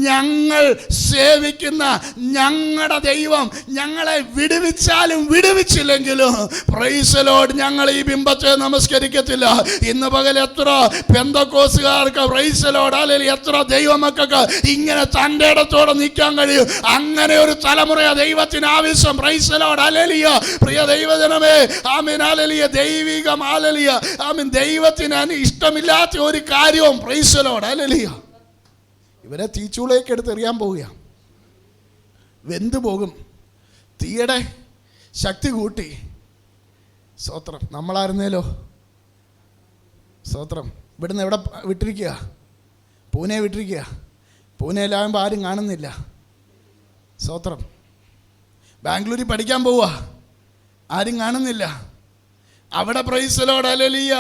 ഞങ്ങൾ സേവിക്കുന്ന ഞങ്ങളുടെ ദൈവം ഞങ്ങളെ വിടുവിച്ചാലും വിടുവിച്ചില്ലെങ്കിലും പ്രൈസ് ലോർഡ് ഞങ്ങൾ ഈ ബിംബത്തെ നമസ്കരിക്കത്തില്ല. ഇന്ന് പകൽ എത്ര പെന്തക്കോസുകാർക്ക് പ്രൈസ് ലോർഡ് ഹല്ലേലൂയ എത്ര ദൈവമക്കൾക്ക് ഇങ്ങനെ തൻ്റെ ഇടത്തോടെ നിൽക്കാൻ കഴിയും? അങ്ങനെ ഒരു തലമുറ ദൈവത്തിന് ആവശ്യം. പ്രൈസ് ദി ലോർഡ് ഹല്ലേലൂയ. പ്രിയ ദൈവജനമേ, ആമേൻ ഹല്ലേലൂയ. ദൈവികം ഹല്ലേലൂയ. ആമേൻ. ദൈവത്തിന് ഇഷ്ടമില്ലാത്ത ഒരു കാര്യവും പ്രൈസ് ദി ലോർഡ് ഹല്ലേലൂയ. ഇവരെ തീച്ചൂളേക്ക് എടുത്ത് എറിയാൻ പോവുക, വെന്തു പോകും. തീയുടെ ശക്തി കൂട്ടി. സ്തോത്രം. നമ്മളായിരുന്നേലോ സ്തോത്രം. ഇവിടുന്ന് എവിടെ വിട്ടിരിക്കുക? പൂനെ വിട്ടിരിക്കുക. പൂനെയിലാകുമ്പോൾ ആരും കാണുന്നില്ല. സ്തോത്രം. ബാംഗ്ലൂരിൽ പഠിക്കാൻ പോവുക, ആരും കാണുന്നില്ല. അവിടെ പ്രൈസ് ദി ലോർഡ് ഹല്ലേലൂയ.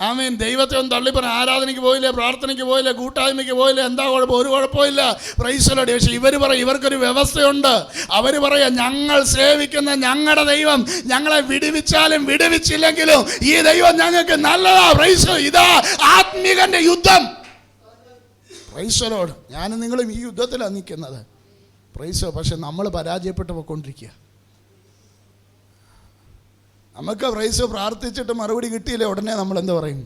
ആമേൻ. ദൈവത്തെ ഒന്ന് തള്ളിപ്പറ. ആരാധനയ്ക്ക് പോയില്ല, പ്രാർത്ഥനയ്ക്ക് പോയില്ല, കൂട്ടായ്മയ്ക്ക് പോയില്ല, എന്താ കുഴപ്പം? ഒരു കുഴപ്പമില്ല. Price the Lord. പക്ഷേ ഇവർ പറയും, ഇവർക്കൊരു വ്യവസ്ഥയുണ്ട്. അവർ പറയാ, ഞങ്ങൾ സേവിക്കുന്ന ഞങ്ങളുടെ ദൈവം ഞങ്ങളെ വിടുവിച്ചാലും വിടുവിച്ചില്ലെങ്കിലും ഈ ദൈവം ഞങ്ങൾക്ക് നല്ലതാ. പ്രൈസ്. ഇതാ ആത്മീകന്റെ യുദ്ധം. Price the Lord. ഞാനും നിങ്ങളും ഈ യുദ്ധത്തിലാണ് നിൽക്കുന്നത്. പ്രൈസ്. പക്ഷെ നമ്മൾ പരാജയപ്പെട്ട് പോയിക്കൊണ്ടിരിക്കുക. നമുക്ക് പ്രൈസ് പ്രാർത്ഥിച്ചിട്ട് മറുപടി കിട്ടിയില്ലേ, ഉടനെ നമ്മൾ എന്താ പറയും?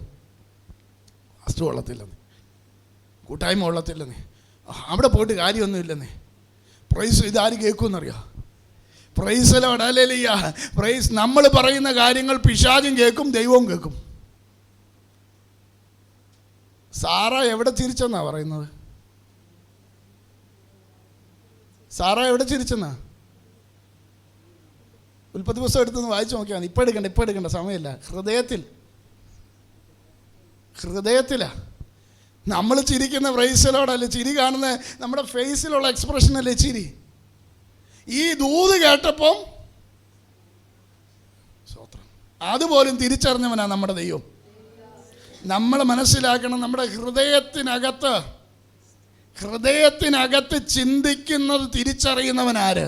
അസ്റ്റു കൊള്ളത്തില്ലെന്നേ, കൂട്ടായ്മ കൊള്ളത്തില്ലെന്നേ, അവിടെ പോയിട്ട് കാര്യമൊന്നുമില്ലെന്നേ. പ്രൈസ്. ഇതാരും കേൾക്കുമെന്നറിയോ? പ്രൈസ് ദി ലോർഡ് ഹല്ലേലൂയ. പ്രൈസ്. നമ്മൾ പറയുന്ന കാര്യങ്ങൾ പിശാചും കേൾക്കും, ദൈവവും കേൾക്കും. സാറ എവിടെ ചിരിച്ചെന്നാ പറയുന്നത്? സാറ എവിടെ ചിരിച്ചെന്നാ? ഉൽപ്പത്തി പുസ്തകം എടുത്തൊന്ന് വായിച്ചു നോക്കിയാൽ മതി. ഇപ്പം എടുക്കണ്ട സമയമില്ല. ഹൃദയത്തിലാ നമ്മൾ ചിരിക്കുന്ന. പ്രൈസിലോടല്ലേ ചിരി കാണുന്ന? നമ്മുടെ ഫേസിലുള്ള എക്സ്പ്രഷനല്ലേ ചിരി. ഈ ദൂത് കേട്ടപ്പം സ്തോത്രം അതുപോലും തിരിച്ചറിഞ്ഞവനാ നമ്മുടെ ദൈവം. നമ്മൾ മനസ്സിലാക്കണം, നമ്മുടെ ഹൃദയത്തിനകത്ത് ചിന്തിക്കുന്നത് തിരിച്ചറിയുന്നവനാര്?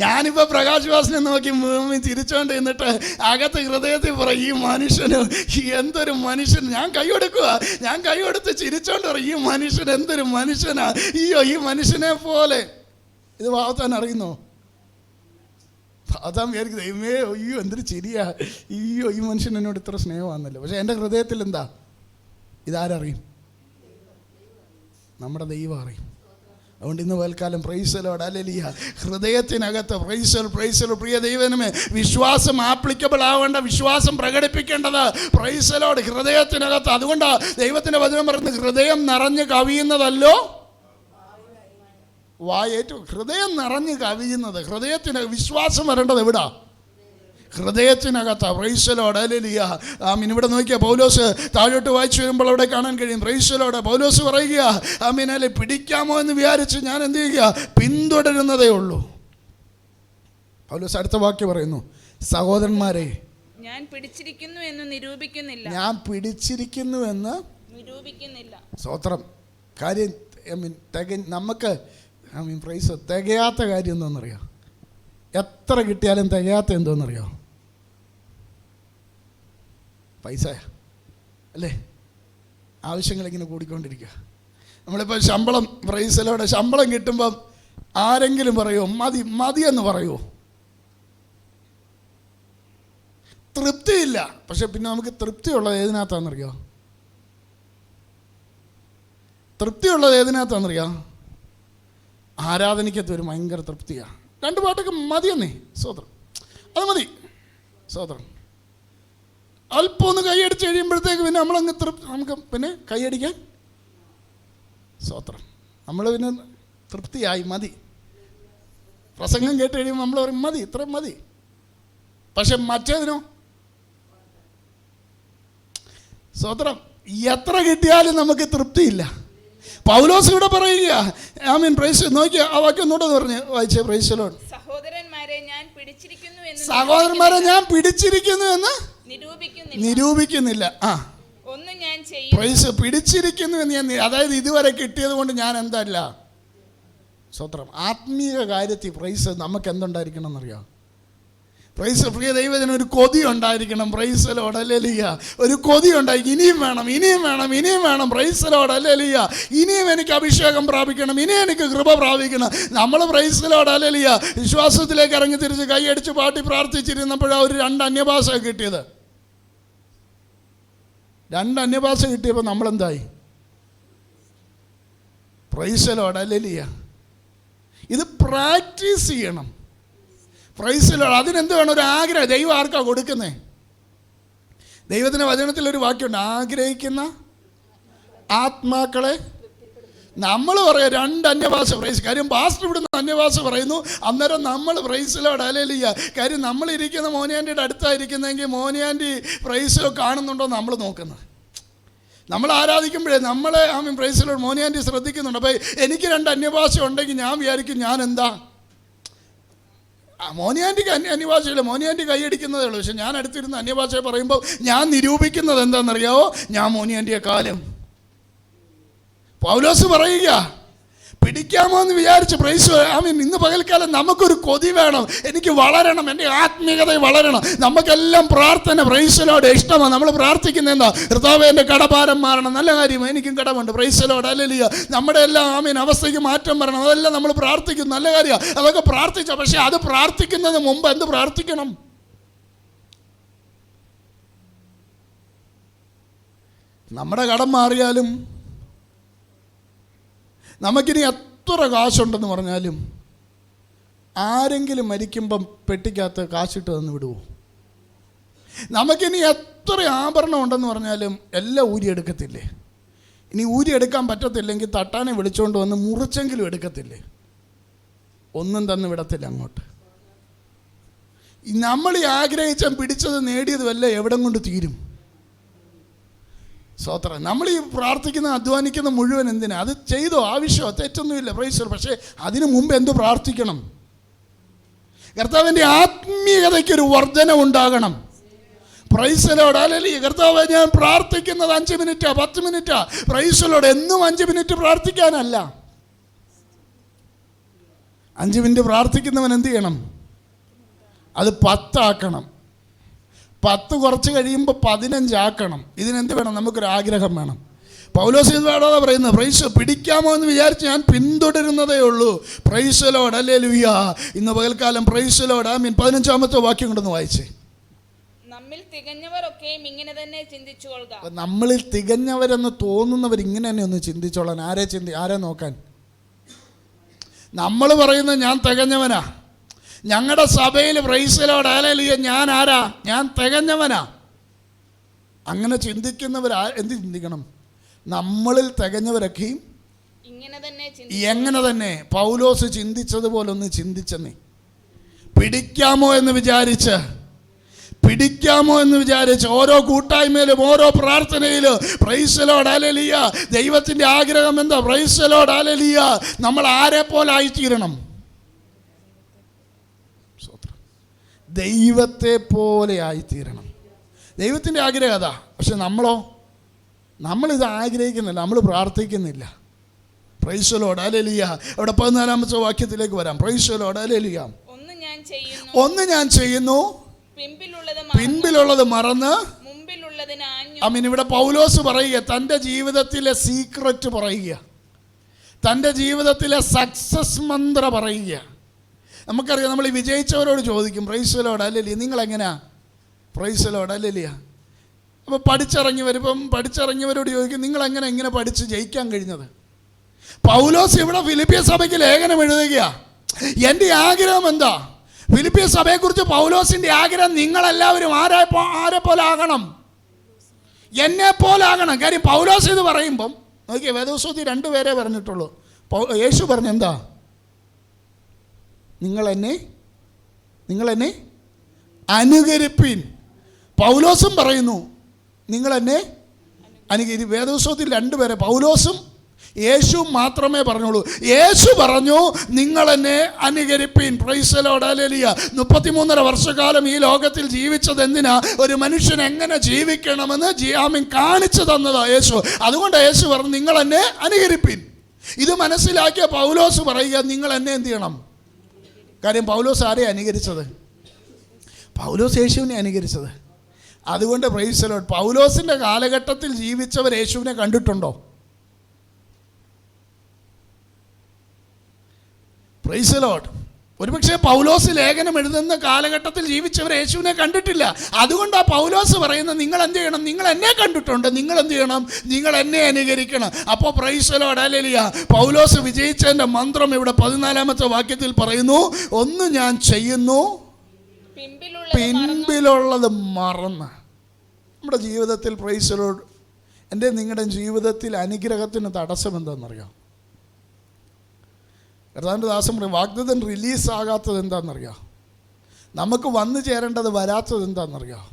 ഞാനിപ്പോൾ പ്രകാശ് വാസിനെ നോക്കി ചിരിച്ചോണ്ട് എന്നിട്ട് അകത്ത് ഹൃദയത്തിൽ പറയും, ഈ മനുഷ്യന് എന്തൊരു മനുഷ്യൻ. ഞാൻ കൈയെടുത്ത് ചിരിച്ചോണ്ട് പറയും, ഈ മനുഷ്യൻ എന്തൊരു മനുഷ്യനാ. ഈ മനുഷ്യനെ പോലെ. ഇത് ഭാവത്താൻ അറിയുന്നോ? ഭാവത്താൻ വിചാരിക്കും, ദൈവമേ എന്തൊരു ചിരിയാ, ഈ മനുഷ്യൻ എന്നോട് ഇത്ര സ്നേഹമാണെന്നല്ലോ. പക്ഷെ എൻ്റെ ഹൃദയത്തിൽ എന്താ? ഇതാരറിയും? നമ്മുടെ ദൈവം അറിയും. അതുകൊണ്ട് ഇന്ന് പൽക്കാലം പ്രൈസ് ദി ലോർഡ് ഹല്ലേലൂയ. ഹൃദയത്തിനകത്ത് പ്രൈസ് ദി പ്രിയ ദൈവമേ, വിശ്വാസം ആപ്ലിക്കബിൾ ആവേണ്ട, വിശ്വാസം പ്രകടിപ്പിക്കേണ്ടത് പ്രൈസ് ദി ലോർഡ് ഹൃദയത്തിനകത്ത്. അതുകൊണ്ടാണ് ദൈവത്തിൻ്റെ വചനം പറയുന്നത്, ഹൃദയം നിറഞ്ഞ് കവിയുന്നതല്ലോ വായേറ്റു. ഹൃദയം നിറഞ്ഞ് കവിയുന്നത്. ഹൃദയത്തിന് വിശ്വാസം വരേണ്ടത് എവിടാ? ഹൃദയത്തിനകത്ത്. പ്രൈസ് ദി ലോർഡ് ഹല്ലേലൂയ. ആമീൻ. ഇവിടെ നോക്കിയാൽ പൗലോസ് താഴോട്ട് വായിച്ചു വരുമ്പോൾ അവിടെ കാണാൻ കഴിയും. Price the Lord. പൗലോസ് പറയുക, ആമീൻ, അല്ലെ പിടിക്കാമോ എന്ന് വിചാരിച്ച് ഞാൻ എന്ത് ചെയ്യുക? പിന്തുടരുന്നതേ ഉള്ളൂ. പൗലോസ് അടുത്ത വാക്യം പറയുന്നു, സഹോദരന്മാരെ, ഞാൻ പിടിച്ചിരിക്കുന്നു എന്ന് നിരൂപിക്കുന്നില്ല. സ്തോത്രം. കാര്യം നമുക്ക് പ്രൈസ് തികയാത്ത കാര്യം എന്താണെന്നറിയാം? എത്ര കിട്ടിയാലും തികയാത്ത എന്തോന്നറിയോ? പൈസ അല്ലേ? ആവശ്യങ്ങളിങ്ങനെ കൂടിക്കൊണ്ടിരിക്കുക. നമ്മളിപ്പോൾ ശമ്പളം, പ്രൈസിലൂടെ ശമ്പളം കിട്ടുമ്പം ആരെങ്കിലും പറയുമോ മതി എന്ന് പറയുമോ? തൃപ്തിയില്ല. പക്ഷെ പിന്നെ നമുക്ക് തൃപ്തിയുള്ളത് ഏതിനകത്താണെന്നറിയോ? ആരാധനയ്ക്കകത്ത് ഒരു ഭയങ്കര തൃപ്തിയാണ്. 2 പാട്ടൊക്കെ മതിയെന്നേ. സ്തോത്രം. അത് മതി. സ്തോത്രം. അല്പം ഒന്ന് കൈയടിച്ച് കഴിയുമ്പോഴത്തേക്ക് പിന്നെ നമുക്ക് പിന്നെ കൈയടിക്കാൻ സ്തോത്രം. നമ്മൾ പിന്നെ തൃപ്തിയായി, മതി. പ്രസംഗം കേട്ട് കഴിയുമ്പോൾ നമ്മൾ പറയും മതി, ഇത്ര മതി. പക്ഷെ മറ്റേതിനോ സ്തോത്രം, എത്ര കിട്ടിയാലും നമുക്ക് തൃപ്തിയില്ല. പൗലോസ് ഇവിടെ പറയുക, ആമീൻ. പ്രൈസ്. നോക്കിയ ആ വാക്യം ഒന്നുകൂടെ പറഞ്ഞ് വായിച്ചേ. Price the Lord. സഹോദരന്മാരെ, ഞാൻ പിടിച്ചിരിക്കുന്നു എന്ന് നിരൂപിക്കുന്നില്ല. ഒന്നും ഞാൻ ചെയ്യും. പ്രൈസ്. പിടിച്ചിരിക്കുന്നു എന്ന് ഞാൻ, അതായത് ഇതുവരെ കിട്ടിയത് കൊണ്ട് ഞാൻ എന്തല്ല, സ്വത്രം. ആത്മീയ കാര്യത്തിൽ പ്രൈസ് നമുക്ക് എന്തുണ്ടായിരിക്കണം എന്നറിയാം? പ്രൈസ് പ്രിയ ദൈവത്തിന് ഒരു കൊതി ഉണ്ടായിരിക്കണം. പ്രൈസ് ലോർഡ് ഹല്ലേലൂയ. ഒരു കൊതി ഉണ്ടായിരിക്കും. ഇനിയും വേണം, ഇനിയും വേണം, ഇനിയും വേണം. പ്രൈസ് ലോർഡ് ഹല്ലേലൂയ. ഇനിയും എനിക്ക് അഭിഷേകം പ്രാപിക്കണം, ഇനിയും എനിക്ക് കൃപ പ്രാപിക്കണം. നമ്മൾ പ്രൈസ് ലോർഡ് ഹല്ലേലൂയ വിശ്വാസത്തിലേക്ക് ഇറങ്ങി തിരിച്ച് കൈയടിച്ച് പാട്ടി പ്രാർത്ഥിച്ചിരുന്നപ്പോഴാണ് ഒരു 2 അന്യഭാഷ കിട്ടിയത്. 2 അന്യഭാഷ കിട്ടിയപ്പോൾ നമ്മളെന്തായി? പ്രൈസ് ലോർഡ് ഹല്ലേലൂയ. ഇത് പ്രാക്ടീസ് ചെയ്യണം. Praise Lord. അതിനെന്ത് വേണം? ഒരു ആഗ്രഹം. ദൈവം ആർക്കാണ് കൊടുക്കുന്നത്? ദൈവത്തിൻ്റെ വചനത്തിലൊരു വാക്യമുണ്ട്, ആഗ്രഹിക്കുന്ന ആത്മാക്കളെ. നമ്മൾ പറയാം 2 അന്യഭാഷ പ്രൈസ്. കാര്യം പാസ്റ്റർ ഇവിടുന്ന് അന്യഭാഷ പറയുന്നു, അന്നേരം നമ്മൾ പ്രൈസ് ലോർഡ് ഹല്ലേലൂയ. കാര്യം നമ്മളിരിക്കുന്ന മോനിയാൻ്റിയുടെ അടുത്തായിരിക്കുന്നെങ്കിൽ മോനിയാൻ്റി പ്രൈസ് കാണുന്നുണ്ടോ നമ്മൾ നോക്കുന്നത്. നമ്മൾ ആരാധിക്കുമ്പോഴേ നമ്മളെ പ്രൈസ് ലോർഡ് മോനിയാൻ്റി ശ്രദ്ധിക്കുന്നുണ്ട്. അപ്പോൾ എനിക്ക് 2 അന്യഭാഷ ഉണ്ടെങ്കിൽ ഞാൻ വിചാരിക്കും ഞാൻ എന്താ. മോനിയാൻ്റിക്ക് അന്യഭാഷയില്ല, മോനിയാൻ്റി കൈയടിക്കുന്നതേ ഉള്ളൂ. പക്ഷെ ഞാൻ അടുത്തിരുന്ന് അന്യഭാഷ പറയുമ്പോൾ ഞാൻ നിരൂപിക്കുന്നത് എന്താണെന്നറിയാവോ? ഞാൻ മോനിയാൻ്റിയെക്കാളും. പൗലോസ് പറയുക, പിടിക്കാമോ എന്ന് വിചാരിച്ച് പ്രൈസ് ഇന്ന് പകൽക്കാലം നമുക്കൊരു കൊതി വേണം. എനിക്ക് വളരണം, എൻ്റെ ആത്മീയത വളരണം. നമുക്കെല്ലാം പ്രാർത്ഥന പ്രൈസ് ലോർഡ് ഇഷ്ടമാണ്. നമ്മൾ പ്രാർത്ഥിക്കുന്നത് എന്താ? കർത്താവേ എൻ്റെ കടഭാരം മാറണം. നല്ല കാര്യം, എനിക്കും കടമുണ്ട്. പ്രൈസ് ലോർഡ് ഹല്ലേലൂയ. നമ്മുടെ എല്ലാം അവസ്ഥയ്ക്ക് മാറ്റം വരണം. അതെല്ലാം നമ്മൾ പ്രാർത്ഥിക്കും. നല്ല കാര്യമാണ്, അതൊക്കെ പ്രാർത്ഥിച്ച. പക്ഷേ അത് പ്രാർത്ഥിക്കുന്നതിന് മുമ്പ് എന്ത് പ്രാർത്ഥിക്കണം? നമ്മുടെ കടം മാറിയാലും നമുക്കിനി എത്ര കാശുണ്ടെന്ന് പറഞ്ഞാലും ആരെങ്കിലും മരിക്കുമ്പം പെട്ടിക്കകത്ത് കാശിട്ട് തന്ന് വിടുവോ? നമുക്കിനി എത്ര ആഭരണം ഉണ്ടെന്ന് പറഞ്ഞാലും എല്ലാം ഊരിയെടുക്കത്തില്ലേ? ഇനി ഊരിയെടുക്കാൻ പറ്റത്തില്ലെങ്കിൽ തട്ടാനെ വിളിച്ചുകൊണ്ട് വന്ന് മുറിച്ചെങ്കിലും എടുക്കത്തില്ലേ? ഒന്നും തന്ന് വിടത്തില്ല അങ്ങോട്ട്. നമ്മൾ ഈ ആഗ്രഹിച്ച പിടിച്ചത് നേടിയതുമല്ല എവിടം കൊണ്ട് തീരും? സ്വത്രം. നമ്മൾ ഈ പ്രാർത്ഥിക്കുന്ന അധ്വാനിക്കുന്ന മുഴുവൻ എന്തിനാ? അത് ചെയ്തോ, ആവശ്യമോ, തെറ്റൊന്നുമില്ല. പ്രൈസ്. പക്ഷേ അതിനു മുമ്പ് എന്ത് പ്രാർത്ഥിക്കണം? കർത്താവിൻ്റെ ആത്മീയതയ്ക്കൊരു വർധന ഉണ്ടാകണം. പ്രൈസ് ലോർഡ് ഹല്ലേലൂയ. കർത്താവേ, ഞാൻ പ്രാർത്ഥിക്കുന്നത് 5 മിനിറ്റാ 10 മിനിറ്റാ. Praise Lord. എന്നും 5 മിനിറ്റ് പ്രാർത്ഥിക്കാനല്ല. 5 മിനിറ്റ് പ്രാർത്ഥിക്കുന്നവൻ എന്ത് ചെയ്യണം? അത് 10 ആക്കണം. 10 കുറച്ച് കഴിയുമ്പോൾ 15 ആക്കണം. ഇതിനെന്ത് വേണം? നമുക്കൊരു ആഗ്രഹം വേണം. പൗലോസ് ഇത് വേണോ പറയുന്നത്? പ്രൈസ്. പിടിക്കാമോ എന്ന് വിചാരിച്ച് ഞാൻ പിന്തുടരുന്നതേ ഉള്ളൂ. പ്രൈസ് ലോർഡ് ഹല്ലേലൂയ. ഇന്ന് പകൽക്കാലം പ്രൈസ് ലോർഡ് 15ാമത്തെ വാക്യം കൊണ്ടൊന്ന് വായിച്ചേ. നമ്മിൽ തികഞ്ഞവരൊക്കെയും ഇങ്ങനെ തന്നെ ചിന്തിച്ചുകൊള്ളുക. നമ്മളിൽ തികഞ്ഞവരെന്ന് തോന്നുന്നവർ ഇങ്ങനെ തന്നെ ഒന്ന് ചിന്തിച്ചോളാൻ. ആരെ നോക്കാൻ? നമ്മൾ പറയുന്നത് ഞാൻ തികഞ്ഞവനാ. ഞങ്ങളുടെ സഭയിൽ പ്രൈസ് ലോർഡ് ഹല്ലേലൂയ ഞാൻ ആരാ? ഞാൻ തികഞ്ഞവനാ. അങ്ങനെ ചിന്തിക്കുന്നവർ എന്ത് ചിന്തിക്കണം? നമ്മളിൽ തികഞ്ഞവരൊക്കെയും എങ്ങനെ തന്നെ പൗലോസ് ചിന്തിച്ചതുപോലെ ഒന്ന് ചിന്തിച്ചെന്നേ. പിടിക്കാമോ എന്ന് വിചാരിച്ച് ഓരോ കൂട്ടായ്മയിലും ഓരോ പ്രാർത്ഥനയിലും പ്രൈസ് ലോർഡ് ഹല്ലേലൂയ ദൈവത്തിൻ്റെ ആഗ്രഹം എന്താ? പ്രൈസ് ലോർഡ് ഹല്ലേലൂയ നമ്മൾ ആരെ പോലെ ആയിത്തീരണം? ദൈവത്തെ പോലെ ആയിത്തീരണം. ദൈവത്തിൻ്റെ ആഗ്രഹം അതാ. പക്ഷെ നമ്മളിത് ആഗ്രഹിക്കുന്നില്ല, നമ്മൾ പ്രാർത്ഥിക്കുന്നില്ല. Praise Lord hallelujah. അവിടെ 14ാമത്തെ വാക്യത്തിലേക്ക് വരാം. പ്രൈസ് ലോർഡ് ഹല്ലേലൂയ. ഒന്ന് ഞാൻ ചെയ്യുന്നു, പിൻപിലുള്ളത് മറന്ന് ഇവിടെ പൗലോസ് പറയുക, തൻ്റെ ജീവിതത്തിലെ സീക്രറ്റ് പറയുക, തൻ്റെ ജീവിതത്തിലെ സക്സസ് മന്ത്ര പറയുക. നമുക്കറിയാം, നമ്മൾ ഈ വിജയിച്ചവരോട് ചോദിക്കും പ്രൈസ് ലോർഡ് ഹല്ലേലൂയ നിങ്ങളെങ്ങനെയാ? പ്രൈസ് ലോർഡ് ഹല്ലേലൂയ. അപ്പോൾ പഠിച്ചിറങ്ങിയവരോട് ചോദിക്കും നിങ്ങളെങ്ങനെ പഠിച്ച് ജയിക്കാൻ കഴിഞ്ഞത്? പൗലോസ് ഇവിടെ ഫിലിപ്പിയ സഭയ്ക്ക് ലേഖനം എഴുതുകയാ. എൻ്റെ ആഗ്രഹം എന്താ? ഫിലിപ്പിയ സഭയെക്കുറിച്ച് പൗലോസിൻ്റെ ആഗ്രഹം നിങ്ങളെല്ലാവരും ആരെ പോലെ ആകണം? എന്നെ പോലെ ആകണം. കാര്യം പൗലോസ് ഇത് പറയുമ്പം നോക്കിയാൽ വേദപുസ്തകത്തിൽ 2 പേരെ പറഞ്ഞിട്ടുള്ളൂ. യേശു പറഞ്ഞെന്താ? നിങ്ങളെന്നെ അനുകരിപ്പീൻ. പൗലോസും പറയുന്നു നിങ്ങളെന്നെ വേദപുസ്തകത്തിൽ 2 പേരെ പൗലോസും യേശു മാത്രമേ പറഞ്ഞുള്ളൂ. യേശു പറഞ്ഞു നിങ്ങളെന്നെ അനുകരിപ്പീൻ. Praise Lord hallelujah. 33.5 വർഷക്കാലം ഈ ലോകത്തിൽ ജീവിച്ചത് എന്തിനാ? ഒരു മനുഷ്യൻ എങ്ങനെ ജീവിക്കണമെന്ന് കാണിച്ചു തന്നതാ യേശു. അതുകൊണ്ട് യേശു പറഞ്ഞു നിങ്ങളെന്നെ അനുകരിപ്പീൻ. ഇത് മനസ്സിലാക്കിയ പൗലോസ് പറയുക, നിങ്ങൾ എന്നെ എന്ത് ചെയ്യണം? കാര്യം പൗലോസ് ആരെയാണ് അനുകരിച്ചത്? പൗലോസ് യേശുവിനെ അനുകരിച്ചത്. അതുകൊണ്ട് പ്രൈസ് ദി ലോർഡ്, പൗലോസിൻ്റെ കാലഘട്ടത്തിൽ ജീവിച്ചവർ യേശുവിനെ കണ്ടിട്ടുണ്ടോ? Price the Lord. ഒരുപക്ഷെ പൗലോസ് ലേഖനം എഴുതുന്ന കാലഘട്ടത്തിൽ ജീവിച്ചവർ യേശുവിനെ കണ്ടിട്ടില്ല. അതുകൊണ്ടാണ് പൗലോസ് പറയുന്നത്, നിങ്ങൾ എന്ത് ചെയ്യണം? നിങ്ങൾ എന്നെ കണ്ടിട്ടുണ്ട്, നിങ്ങൾ എന്ത് ചെയ്യണം? നിങ്ങൾ എന്നെ അനുകരിക്കണം. അപ്പോൾ പ്രൈസ് ദി ലോർഡ്, ഹല്ലേലൂയ. പൗലോസ് വിജയിച്ചതിൻ്റെ മന്ത്രം ഇവിടെ 14-ാമത്തെ വാക്യത്തിൽ പറയുന്നു, ഒന്ന് ഞാൻ ചെയ്യുന്നു, പിൻപിലുള്ളത് മറന്ന്. നമ്മുടെ ജീവിതത്തിൽ പ്രൈസ് ദി ലോർഡ്, എൻ്റെ നിങ്ങളുടെ ജീവിതത്തിൽ അനുഗ്രഹത്തിന് തടസ്സം എന്താണെന്നറിയാം? കർത്താവിൻ്റെ ദാസൻ പറയും, വാഗ്ദത്തം റിലീസാകാത്തത് എന്താണെന്നറിയാം? നമുക്ക് വന്നു ചേരേണ്ടത് വരാത്തത് എന്താണെന്നറിയാം?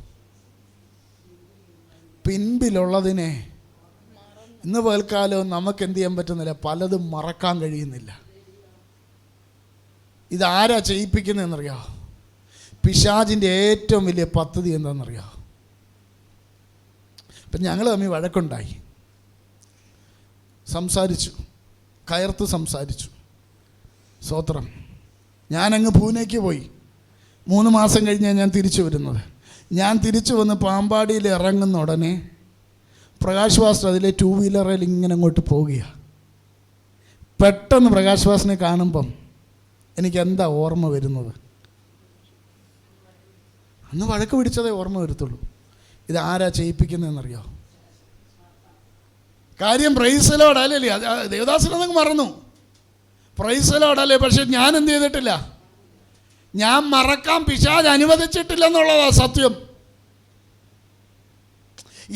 പിൻപിലുള്ളതിനെ ഇന്ന് പകൽക്കാലവും നമുക്ക് എന്ത് ചെയ്യാൻ പറ്റുന്നില്ല, പലതും മറക്കാൻ കഴിയുന്നില്ല. ഇതാരാ ചെയ്യിപ്പിക്കുന്നതെന്നറിയാം? പിശാചിൻ്റെ ഏറ്റവും വലിയ പദ്ധതി എന്താണെന്നറിയാം? ഇപ്പം ഞങ്ങൾ തമ്മിൽ വഴക്കുണ്ടായി, സംസാരിച്ചു, കയർത്ത് സംസാരിച്ചു. സ്തോത്രം. ഞാനങ്ങ് പൂനെക്ക് പോയി. 3 മാസം കഴിഞ്ഞാണ് ഞാൻ തിരിച്ചു വരുന്നത്. ഞാൻ തിരിച്ചു വന്ന് പാമ്പാടിയിൽ ഇറങ്ങുന്ന ഉടനെ പ്രകാശ് വാസ്റ്റർ അതിലെ 2 വീലറിൽ ഇങ്ങനെ അങ്ങോട്ട് പോവുകയാണ്. പെട്ടെന്ന് പ്രകാശ് വാസിനെ കാണുമ്പം എനിക്ക് എന്താ ഓർമ്മ വരുന്നത്? അന്ന് വഴക്ക് പിടിച്ചതേ ഓർമ്മ വരത്തുള്ളൂ. ഇതാരാ ചെയ്യിപ്പിക്കുന്നതെന്നറിയോ? കാര്യം പ്രൈസ് ദി ലോർഡ്, അല്ലേ? ദേവദാസനങ്ങ് മറന്നു, പ്രൈസ് ദി ലോർഡ്, അല്ലേ? പക്ഷെ ഞാൻ എന്ത് ചെയ്തിട്ടില്ല? ഞാൻ മറക്കാൻ പിശാച് അനുവദിച്ചിട്ടില്ലെന്നുള്ളതാണ് സത്യം.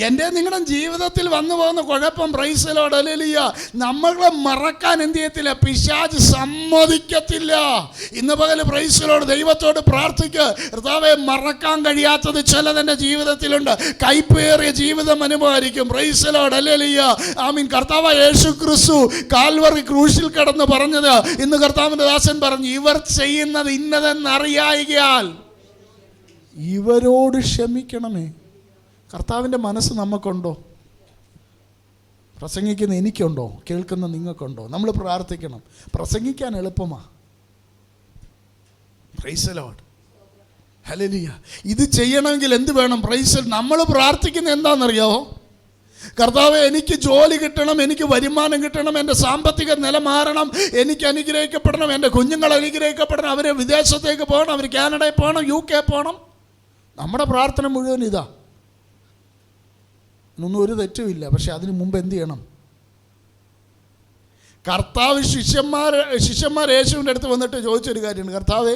എൻ്റെ നിങ്ങളുടെ ജീവിതത്തിൽ വന്നു പോകുന്ന കുഴപ്പം പ്രൈസ് ദി ലോർഡ്, ഹല്ലേലൂയ, നമ്മളെ മറക്കാൻ എന്ത് ചെയ്യത്തില്ല? പിശാച് സമ്മതിക്കത്തില്ല. ഇന്ന് പകൽ പ്രൈസ് ദി ലോർഡ് ദൈവത്തോട് പ്രാർത്ഥിക്കുക, കർത്താവേ, മറക്കാൻ കഴിയാത്തത് ചിലതെൻ്റെ ജീവിതത്തിലുണ്ട്. കൈപ്പേറിയ ജീവിതം അനുഭവമായിരിക്കും. പ്രൈസ് ദി ലോർഡ്, ഹല്ലേലൂയ, ആമീൻ. കർത്താവായ യേശു ക്രിസ്തു കാൽവറി ക്രൂശിൽ കിടന്ന് പറഞ്ഞത്, ഇന്ന് കർത്താവിൻ്റെ ദാസൻ പറഞ്ഞു, ഇവർ ചെയ്യുന്നത് ഇന്നതെന്നറിയായികയാൽ ഇവരോട് ക്ഷമിക്കണമേ. കർത്താവിൻ്റെ മനസ്സ് നമുക്കുണ്ടോ? പ്രസംഗിക്കുന്ന എനിക്കുണ്ടോ? കേൾക്കുന്ന നിങ്ങൾക്കുണ്ടോ? നമ്മൾ പ്രാർത്ഥിക്കണം. പ്രസംഗിക്കാൻ എളുപ്പമാണ്. പ്രൈസ് ദി ലോർഡ്, ഹല്ലേലൂയ. ഇത് ചെയ്യണമെങ്കിൽ എന്ത് വേണം? പ്രൈസ്. നമ്മൾ പ്രാർത്ഥിക്കുന്നത് എന്താണെന്നറിയാമോ? കർത്താവേ, എനിക്ക് ജോലി കിട്ടണം, എനിക്ക് വരുമാനം കിട്ടണം, എൻ്റെ സാമ്പത്തിക നില മാറണം, എനിക്ക് അനുഗ്രഹിക്കപ്പെടണം, എൻ്റെ കുഞ്ഞുങ്ങൾ അനുഗ്രഹിക്കപ്പെടണം, അവർ വിദേശത്തേക്ക് പോകണം, അവർ കാനഡയിൽ പോകണം, UK പോകണം. നമ്മുടെ പ്രാർത്ഥന മുഴുവൻ ഇതാ. ഒന്നും ഒരു തെറ്റുമില്ല. പക്ഷെ അതിന് മുമ്പ് എന്ത് ചെയ്യണം? കർത്താവ് ശിഷ്യന്മാർ യേശുവിൻ്റെ അടുത്ത് വന്നിട്ട് ചോദിച്ചൊരു കാര്യമുണ്ട്, കർത്താവേ,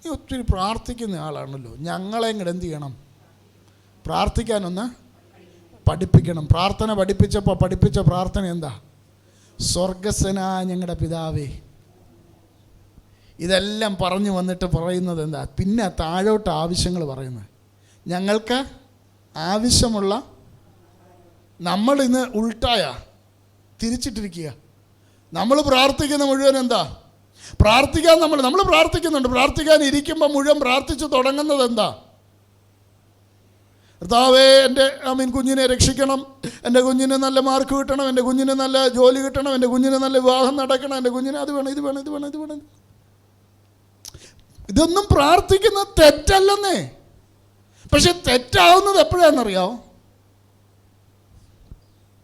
നീ ഒത്തിരി പ്രാർത്ഥിക്കുന്ന ആളാണല്ലോ, ഞങ്ങളെ ഇങ്ങോട്ട് എന്ത് ചെയ്യണം? പ്രാർത്ഥിക്കാനൊന്ന് പഠിപ്പിക്കണം. പ്രാർത്ഥന പഠിപ്പിച്ചപ്പോൾ പഠിപ്പിച്ച പ്രാർത്ഥന എന്താ? സ്വർഗസ്വനായ ഞങ്ങളുടെ പിതാവേ. ഇതെല്ലാം പറഞ്ഞു വന്നിട്ട് പറയുന്നത് എന്താ? പിന്നെ താഴോട്ട് ആവശ്യങ്ങൾ പറയുന്നത്, ഞങ്ങൾക്ക് ആവശ്യമുള്ള, നമ്മൾ ഇന്ന് ഉൾട്ടായ തിരിച്ചിട്ടിരിക്കുക. നമ്മൾ പ്രാർത്ഥിക്കുന്ന മുഴുവൻ എന്താ? പ്രാർത്ഥിക്കാൻ നമ്മൾ പ്രാർത്ഥിക്കുന്നുണ്ട്. പ്രാർത്ഥിക്കാൻ ഇരിക്കുമ്പോൾ മുഴുവൻ പ്രാർത്ഥിച്ചു തുടങ്ങുന്നത് എന്താ? കർത്താവേ, എൻ്റെ കുഞ്ഞിനെ രക്ഷിക്കണം, എൻ്റെ കുഞ്ഞിന് നല്ല മാർക്ക് കിട്ടണം, എൻ്റെ കുഞ്ഞിന് നല്ല ജോലി കിട്ടണം, എൻ്റെ കുഞ്ഞിന് നല്ല വിവാഹം നടക്കണം, എൻ്റെ കുഞ്ഞിന് അത് വേണം, ഇത് വേണം, ഇത് വേണം, ഇത് വേണം. ഇതൊന്നും പ്രാർത്ഥിക്കുന്ന തെറ്റല്ലെന്നേ. പക്ഷെ തെറ്റാവുന്നത് എപ്പോഴാണെന്നറിയാമോ?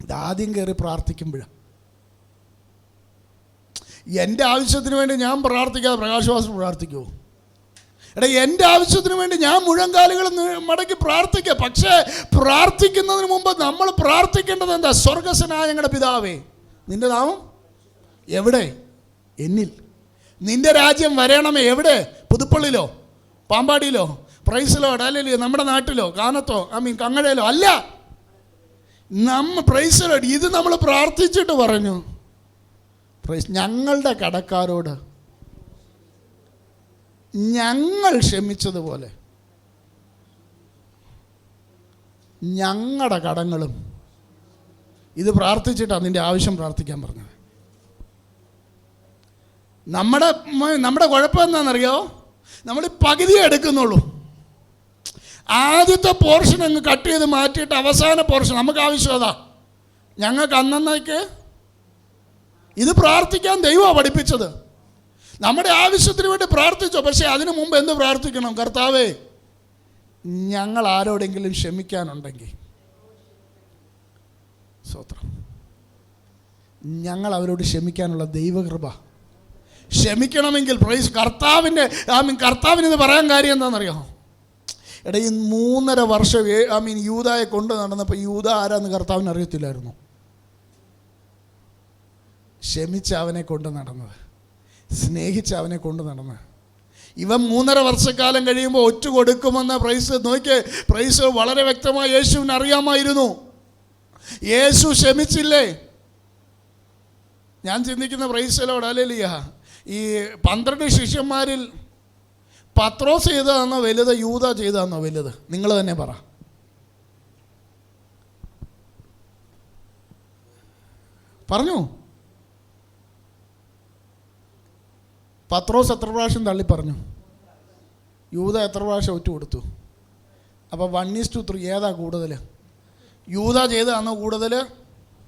ഇതാദ്യം കയറി പ്രാർത്ഥിക്കുമ്പോഴാണ്. എൻ്റെ ആവശ്യത്തിന് വേണ്ടി ഞാൻ പ്രാർത്ഥിക്കാതെ പ്രകാശവാസം പ്രാർത്ഥിക്കുമോ? എടാ, എൻ്റെ ആവശ്യത്തിന് വേണ്ടി ഞാൻ മുഴങ്കാലുകൾ മടക്കി പ്രാർത്ഥിക്കുക. പക്ഷേ പ്രാർത്ഥിക്കുന്നതിന് മുമ്പ് നമ്മൾ പ്രാർത്ഥിക്കേണ്ടത് എന്താ? സ്വർഗസ്വനായ ഞങ്ങളുടെ പിതാവേ, നിൻ്റെ നാമം എവിടെ? എന്നിൽ. നിൻ്റെ രാജ്യം വരണമേ. എവിടെ? പുതുപ്പള്ളിയിലോ പാമ്പാടിയിലോ? പ്രൈസ് ദി ലോർഡ്, ഹല്ലേലൂയ, നമ്മുടെ നാട്ടിലോ കാനത്തോ കങ്ങഴയിലോ അല്ല. പ്രൈസ് ദി ലോർഡ്, ഇത് നമ്മൾ പ്രാർത്ഥിച്ചിട്ട് പറഞ്ഞു, ഞങ്ങളുടെ കടക്കാരോട് ഞങ്ങൾ ക്ഷമിച്ചതുപോലെ ഞങ്ങളുടെ കടങ്ങളും. ഇത് പ്രാർത്ഥിച്ചിട്ടാണ് നിൻ്റെ ആവശ്യം പ്രാർത്ഥിക്കാൻ പറഞ്ഞത്. നമ്മുടെ കുഴപ്പം എന്താണെന്നറിയോ? നമ്മൾ പകുതിയെ എടുക്കുന്നുള്ളൂ. ആദ്യത്തെ പോർഷൻ അങ്ങ് കട്ട് ചെയ്ത് മാറ്റിയിട്ട് അവസാന പോർഷൻ നമുക്ക് ആവശ്യം അതാ. ഞങ്ങൾക്ക് അന്നേക്ക് ഇത് പ്രാർത്ഥിക്കാൻ ദൈവമാണ് പഠിപ്പിച്ചത്. നമ്മുടെ ആവശ്യത്തിന് വേണ്ടി പ്രാർത്ഥിച്ചോ, പക്ഷേ അതിനു മുമ്പ് എന്ത് പ്രാർത്ഥിക്കണം? കർത്താവേ, ഞങ്ങൾ ആരോടെങ്കിലും ക്ഷമിക്കാനുണ്ടെങ്കിൽ സ്തോത്രം, ഞങ്ങൾ അവരോട് ക്ഷമിക്കാനുള്ള ദൈവകൃപ. ക്ഷമിക്കണമെങ്കിൽ കർത്താവിന് ഇത് പറയാൻ കാര്യം എന്താണെന്നറിയാമോ? എടാ, ഈ 3.5 വർഷം യൂദായെ കൊണ്ട് നടന്നപ്പോൾ യൂദ ആരാന്ന് കർത്താവിന് അറിയത്തില്ലായിരുന്നു. ക്ഷമിച്ച് അവനെ കൊണ്ട് നടന്നത്, സ്നേഹിച്ച് അവനെ കൊണ്ട് നടന്നത്. ഇവൻ 3.5 വർഷക്കാലം കഴിയുമ്പോൾ ഒറ്റ കൊടുക്കുമെന്ന പ്രൈസ് വളരെ വ്യക്തമായി യേശുവിന് അറിയാമായിരുന്നു. യേശു ക്ഷമിച്ചില്ലേ? ഞാൻ ചിന്തിക്കുന്ന പ്രൈസലോട് ഹല്ലേലൂയ, ഈ 12 ശിഷ്യന്മാരിൽ പത്രോസ് ചെയ്തതാണോ വലുത്, യൂദ ചെയ്തതാണോ വലുത്? നിങ്ങൾ തന്നെ പറ. പറഞ്ഞു. പത്രോസ് എത്ര പ്രാവശ്യം തള്ളി പറഞ്ഞു? യൂദ എത്ര പ്രാവശ്യം ഒറ്റ കൊടുത്തു? അപ്പോൾ 1:3 ഏതാ കൂടുതൽ? യൂദ ചെയ്തതാണോ കൂടുതൽ,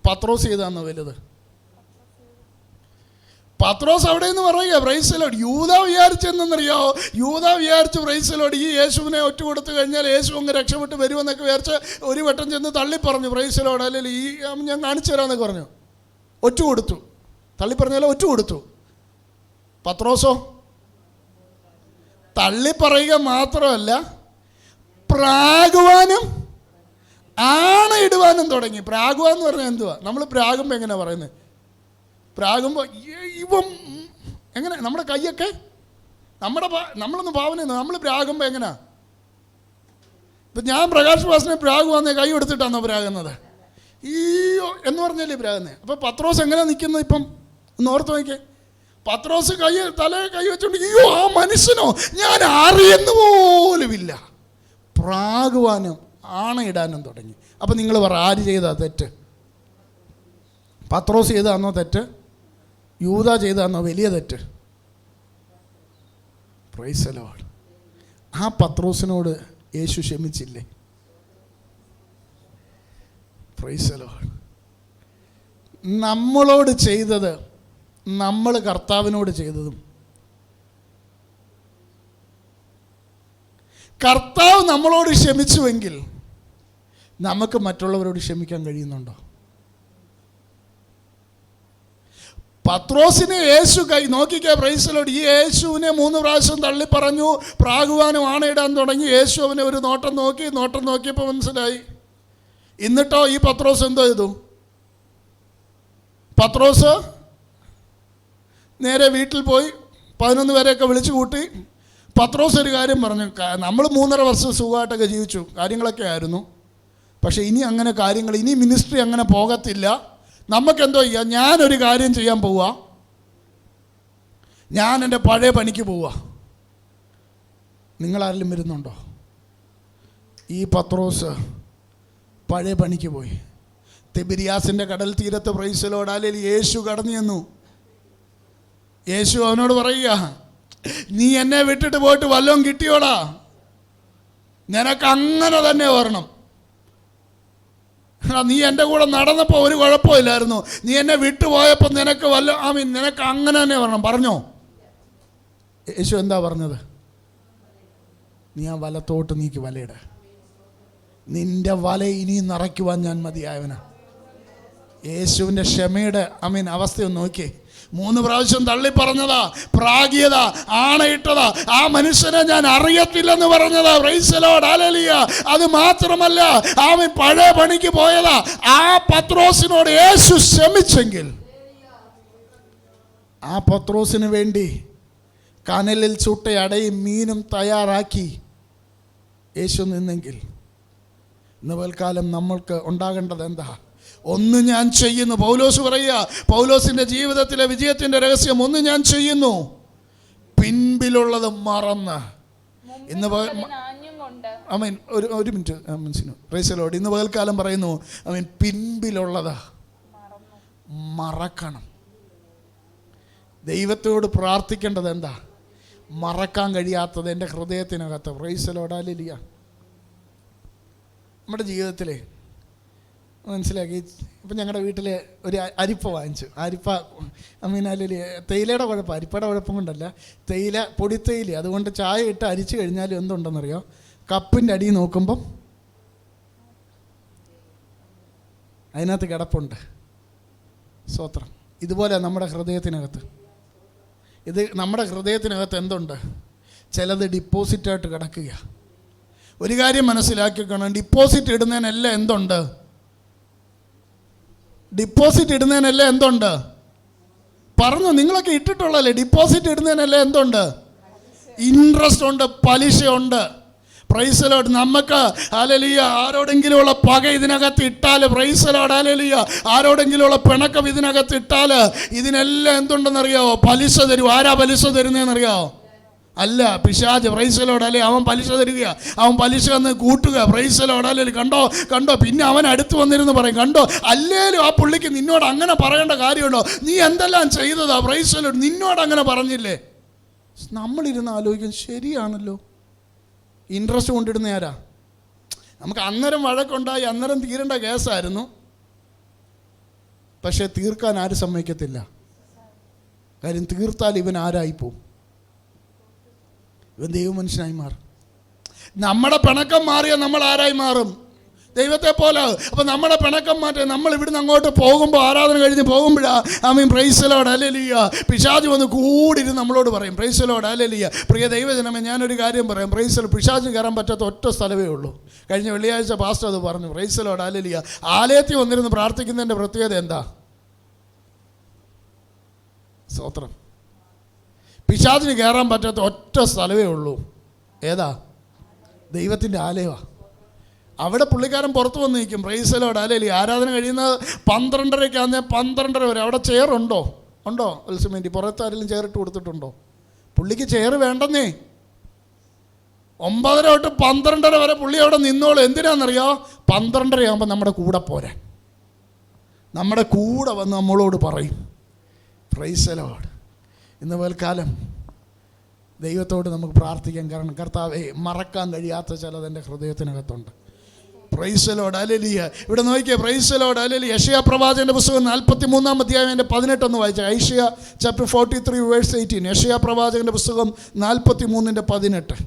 പത്രോസ് ചെയ്തതാണോ വലുത്? പത്രോസ് അവിടെ നിന്ന് പറയുക പ്രൈസലോട്. യൂദ വിചാരിച്ചെന്നറിയോ? യൂദ വിചാരിച്ചു പ്രൈസലോട്, ഈ യേശുവിനെ ഒറ്റ കൊടുത്തു കഴിഞ്ഞാൽ യേശു അങ്ങ് രക്ഷപ്പെട്ട് വരുമെന്നൊക്കെ വിചാരിച്ച് ഒരു വട്ടം ചെന്ന് തള്ളി പറഞ്ഞു പ്രൈസലോട്. അല്ലെങ്കിൽ ഈ ഞാൻ കാണിച്ചു തരാമെന്നൊക്കെ പറഞ്ഞു. ഒറ്റ കൊടുത്തു. തള്ളി പറഞ്ഞാലോ ഒറ്റ കൊടുത്തു. പത്രോസോ തള്ളി പറയുക മാത്രമല്ല, പ്രാകുവാനും ആണയിടുവാനും തുടങ്ങി. പ്രാകുവാന്ന് പറഞ്ഞാൽ എന്തുവാ? നമ്മൾ പ്രാകുമ്പോൾ എങ്ങനെയാ പറയുന്നത്? പ്രാകുമ്പോൾ ഇവം എങ്ങനെ നമ്മുടെ കൈയൊക്കെ നമ്മളൊന്ന് ഭാവന, നമ്മൾ പ്രാകുമ്പോൾ എങ്ങനെയാ? ഇപ്പം ഞാൻ പ്രകാശ് ഭാസിനെ പ്രാകുവാന്ന് കൈ എടുത്തിട്ടാണോ പ്രാകുന്നത്? ഈയോ എന്ന് പറഞ്ഞല്ലേ പ്രാകുന്നത്. അപ്പം പത്രോസ് എങ്ങനെ നിൽക്കുന്നത്? ഇപ്പം ഒന്ന് ഓർത്ത് നോക്കിയേ. പത്രോസ് തലേ കൈ വെച്ചോണ്ട്, അയ്യോ ആ മനുഷ്യനോ ഞാൻ അറിയുന്ന പോലുമില്ല. പ്രാകുവാനും ആണയിടാനും തുടങ്ങി. അപ്പം നിങ്ങൾ പറ, ആര് ചെയ്താ തെറ്റ്? പത്രോസ് ചെയ്താന്നോ തെറ്റ്? യൂദ ചെയ്താന്നോ വലിയ തെറ്റ്? Praise the Lord. ആ പത്രോസിനോട് യേശു ക്ഷമിച്ചില്ലേ? Praise the Lord. നമ്മളോട് ചെയ്തത് നമ്മൾ കർത്താവിനോട് ചെയ്തതും, കർത്താവ് നമ്മളോട് ക്ഷമിച്ചുവെങ്കിൽ നമുക്ക് മറ്റുള്ളവരോട് ക്ഷമിക്കാൻ കഴിയുന്നുണ്ടോ? പത്രോസിനെ യേശു നോക്കിക്കേ പ്രൈസ് ദി ലോർഡ്. ഈ യേശുവിനെ 3 പ്രാവശ്യം തള്ളി പറഞ്ഞു, പ്രാകുവാനും ആണയിടാൻ തുടങ്ങി. യേശു അവനെ ഒരു നോട്ടം നോക്കിയപ്പോൾ മനസ്സിലായി. എന്നിട്ടോ ഈ പത്രോസ് എന്തോ ചെയ്തു? പത്രോസ് നേരെ വീട്ടിൽ പോയി 11 പേരെയൊക്കെ വിളിച്ചു കൂട്ടി. പത്രോസ് ഒരു കാര്യം പറഞ്ഞു, നമ്മൾ 3.5 വർഷം സുഖമായിട്ടൊക്കെ ജീവിച്ചു, കാര്യങ്ങളൊക്കെ ആയിരുന്നു. പക്ഷേ ഇനി മിനിസ്ട്രി അങ്ങനെ പോകത്തില്ല. നമുക്കെന്തോ ചെയ്യാം? ഞാനൊരു കാര്യം ചെയ്യാൻ പോവുക, ഞാൻ എൻ്റെ പഴയ പണിക്ക് പോവുക. നിങ്ങളാരെങ്കിലും വരുന്നുണ്ടോ? ഈ പത്രോസ് പഴയ പണിക്ക് പോയി. തിബിരിയാസിൻ്റെ കടൽ തീരത്ത് പ്രൈസ് ദി ലോർഡ് ഹല്ലേലൂയ യേശു കടന്നു ചെന്നു. യേശു അവനോട് പറയുക, നീ എന്നെ വിട്ടിട്ട് പോയിട്ട് വല്ലതും കിട്ടിയോടാ? നിനക്ക് അങ്ങനെ തന്നെ വരണം. നീ എൻ്റെ കൂടെ നടന്നപ്പോൾ ഒരു കുഴപ്പമില്ലായിരുന്നു, നീ എന്നെ വിട്ടുപോയപ്പോൾ നിനക്ക് നിനക്ക് അങ്ങനെ തന്നെ വരണം. പറഞ്ഞോ? യേശു എന്താ പറഞ്ഞത്? നീ ആ വലത്തോട്ട് നീക്കി വലയിട. നിന്റെ വല ഇനിയും നിറയ്ക്കുവാൻ ഞാൻ മതിയായവനാ. യേശുവിൻ്റെ ക്ഷമയുടെ അവസ്ഥയൊന്ന് നോക്കിയേ. 3 പ്രാവശ്യം തള്ളി പറഞ്ഞതാ, പ്രാഗിയതാ, ആണയിട്ടതാ, ആ മനുഷ്യനെ ഞാൻ അറിയത്തില്ലെന്ന് പറഞ്ഞതാ. Price the Lord hallelujah. അത് മാത്രമല്ല, അവൻ പഴയ പണിക്ക് പോയതാ. ആ പത്രോസിനോട് യേശു ക്ഷമിച്ചെങ്കിൽ, ആ പത്രോസിന് വേണ്ടി കനലിൽ ചുട്ട അടയും മീനും തയ്യാറാക്കി യേശു നിന്നെങ്കിൽ, ഇന്ന് പൽക്കാലം നമ്മൾക്ക് ഉണ്ടാകേണ്ടത് എന്താ? ഒന്ന് ഞാൻ ചെയ്യുന്നു. പൗലോസ് പറയുക, പൗലോസിന്റെ ജീവിതത്തിലെ വിജയത്തിന്റെ രഹസ്യം, ഒന്ന് ഞാൻ ചെയ്യുന്നു, പിൻപിലുള്ളത് മറന്ന്. ഇന്ന് ഒരു മിനിറ്റ് മനസ്സിനു പ്രൈസ് ദി ലോർഡ്. ഇന്ന് പകൽക്കാലം പറയുന്നു, പിൻപിലുള്ളത് മറക്കണം. ദൈവത്തോട് പ്രാർത്ഥിക്കേണ്ടത് എന്താ? മറക്കാൻ കഴിയാത്തത് എൻ്റെ ഹൃദയത്തിനകത്ത്. പ്രൈസ് ദി ലോർഡ് ഹല്ലേലൂയ. നമ്മുടെ ജീവിതത്തിലെ മനസ്സിലാക്കി. ഇപ്പം ഞങ്ങളുടെ വീട്ടിൽ ഒരു അരിപ്പ വാങ്ങിച്ചു. അരിപ്പ അല്ലെങ്കിൽ തേയിലയുടെ കുഴപ്പം, അരിപ്പയുടെ കുഴപ്പം കൊണ്ടല്ല, പൊടിത്തേയില. അതുകൊണ്ട് ചായ ഇട്ട് അരിച്ചു കഴിഞ്ഞാൽ എന്തുണ്ടെന്നറിയോ? കപ്പിൻ്റെ അടി നോക്കുമ്പം അതിനകത്ത് കിടപ്പുണ്ട്. സ്തോത്രം. ഇതുപോലെ നമ്മുടെ ഹൃദയത്തിനകത്ത് നമ്മുടെ ഹൃദയത്തിനകത്ത് എന്തുണ്ട്? ചിലത് ഡിപ്പോസിറ്റായിട്ട് കിടക്കുക. ഒരു കാര്യം മനസ്സിലാക്കിക്കണം, ഡിപ്പോസിറ്റ് ഇടുന്നതിനെല്ലാം എന്തുണ്ട്? ഡിപ്പോസിറ്റ് ഇടുന്നതിനെല്ലാം എന്തുണ്ട്? പറഞ്ഞു, നിങ്ങളൊക്കെ ഇട്ടിട്ടുള്ളല്ലേ? ഡിപ്പോസിറ്റ് ഇടുന്നതിനെല്ലാം എന്തുണ്ട്? ഇൻട്രസ്റ്റ് ഉണ്ട്, പലിശയുണ്ട്. Praise Lord. നമുക്ക് ഹല്ലേലൂയ ആരോടെങ്കിലുമുള്ള പക ഇതിനകത്ത് ഇട്ടാൽ, പ്രൈസ് ലോർഡ് ഹല്ലേലൂയ ആരോടെങ്കിലുമുള്ള പിണക്കം ഇതിനകത്ത് ഇട്ടാൽ ഇതിനെല്ലാം എന്തുണ്ടെന്നറിയാവോ? പലിശ തരും. ആരാ പലിശ തരുന്നതെന്നറിയാവോ? അല്ല, പിശാച്. Praise lord. അല്ലേ, അവൻ പലിശ തരിക, അവൻ പലിശ വന്ന് കൂട്ടുക. Praise lord. അല്ലേ, കണ്ടോ പിന്നെ അവൻ അടുത്ത് വന്നിരുന്ന് പറയും, കണ്ടോ. അല്ലേലും ആ പുള്ളിക്ക് നിന്നോട് അങ്ങനെ പറയേണ്ട കാര്യമുണ്ടോ? നീ എന്തെല്ലാം ചെയ്തതാ? Praise lord. നിന്നോട് അങ്ങനെ പറഞ്ഞില്ലേ? നമ്മളിരുന്ന് ആലോചിക്കും, ശരിയാണല്ലോ. ഇൻട്രസ്റ്റ് കൊണ്ടിടുന്ന ആരാ? നമുക്ക് അന്നേരം വഴക്കുണ്ടായി, അന്നേരം തീരേണ്ട കേസായിരുന്നു. പക്ഷെ തീർക്കാൻ ആരും സമ്മതിക്കത്തില്ല. കാര്യം തീർത്താൽ ഇവൻ ആരായിപ്പോവും? ഇവൻ ദൈവമനുഷ്യനായി മാറും. നമ്മുടെ പിണക്കം മാറിയാൽ നമ്മൾ ആരായി മാറും? ദൈവത്തെ പോലെ. അപ്പം നമ്മുടെ പിണക്കം മാറ്റാൻ നമ്മൾ ഇവിടുന്ന് അങ്ങോട്ട് പോകുമ്പോൾ, ആരാധന കഴിഞ്ഞ് പോകുമ്പോഴാണ് പ്രൈസ് ലോർഡ് ഹല്ലേലൂയ പിശാച് വന്ന് കൂടിയിരുന്ന് നമ്മളോട് പറയും, പ്രൈസ് ലോർഡ് ഹല്ലേലൂയ. പ്രിയ ദൈവജനമേ, ഞാനൊരു കാര്യം പറയാം. Praise lord. പിശാചിന് കയറാൻ പറ്റാത്ത ഒറ്റ സ്ഥലമേ ഉള്ളൂ. കഴിഞ്ഞ വെള്ളിയാഴ്ച പാസ്റ്റർ അത് പറഞ്ഞു. പ്രൈസ് ലോർഡ് ഹല്ലേലൂയ. ആലയത്തിൽ വന്നിരുന്ന് പ്രാർത്ഥിക്കുന്നതിൻ്റെ പ്രത്യേകത എന്താ? സ്തോത്രം. പിശാചിന് കയറാൻ പറ്റാത്ത ഒറ്റ സ്ഥലമേ ഉള്ളൂ. ഏതാ? ദൈവത്തിൻ്റെ ആലയമാണ്. അവിടെ പുള്ളിക്കാരൻ പുറത്ത് വന്ന് നിൽക്കും. പ്രൈസ് ലോർഡ് ഹല്ലേലൂയ. ആരാധന കഴിയുന്നത് 12:30 12:30 വരെ. അവിടെ ചെയറുണ്ടോ? അൽസമേന്റി പുറത്താരെങ്കിലും ചെയറിട്ട് കൊടുത്തിട്ടുണ്ടോ? പുള്ളിക്ക് ചെയർ വേണ്ടെന്നേ. 9:30 തൊട്ട് 12:30 വരെ പുള്ളി അവിടെ നിന്നോളൂ. എന്തിനാണെന്നറിയോ? 12:30 ആകുമ്പോൾ നമ്മുടെ കൂടെ പോരാൻ, നമ്മുടെ കൂടെ വന്ന് നമ്മളോട് പറയും. Praise lord. ഇന്ന് പൽക്കാലം ദൈവത്തോട് നമുക്ക് പ്രാർത്ഥിക്കാൻ. കാരണം കർത്താവേ, മറക്കാൻ കഴിയാത്ത ചിലത് എൻ്റെ ഹൃദയത്തിനകത്തുണ്ട്. പ്രൈസ് ലോർഡ് ഹല്ലേലൂയ. ഇവിടെ നോക്കിയേ, പ്രൈസ് ലോർഡ് ഹല്ലേലൂയ. യെശയ്യാ പ്രവാചകന്റെ പുസ്തകം 43-ാം അധ്യായം 18 ഒന്ന് വായിച്ചാൽ. യെശയ്യാ ചാപ്റ്റർ 43 വേഴ്സ് 18. യെശയ്യാ പ്രവാചകന്റെ പുസ്തകം 43:18.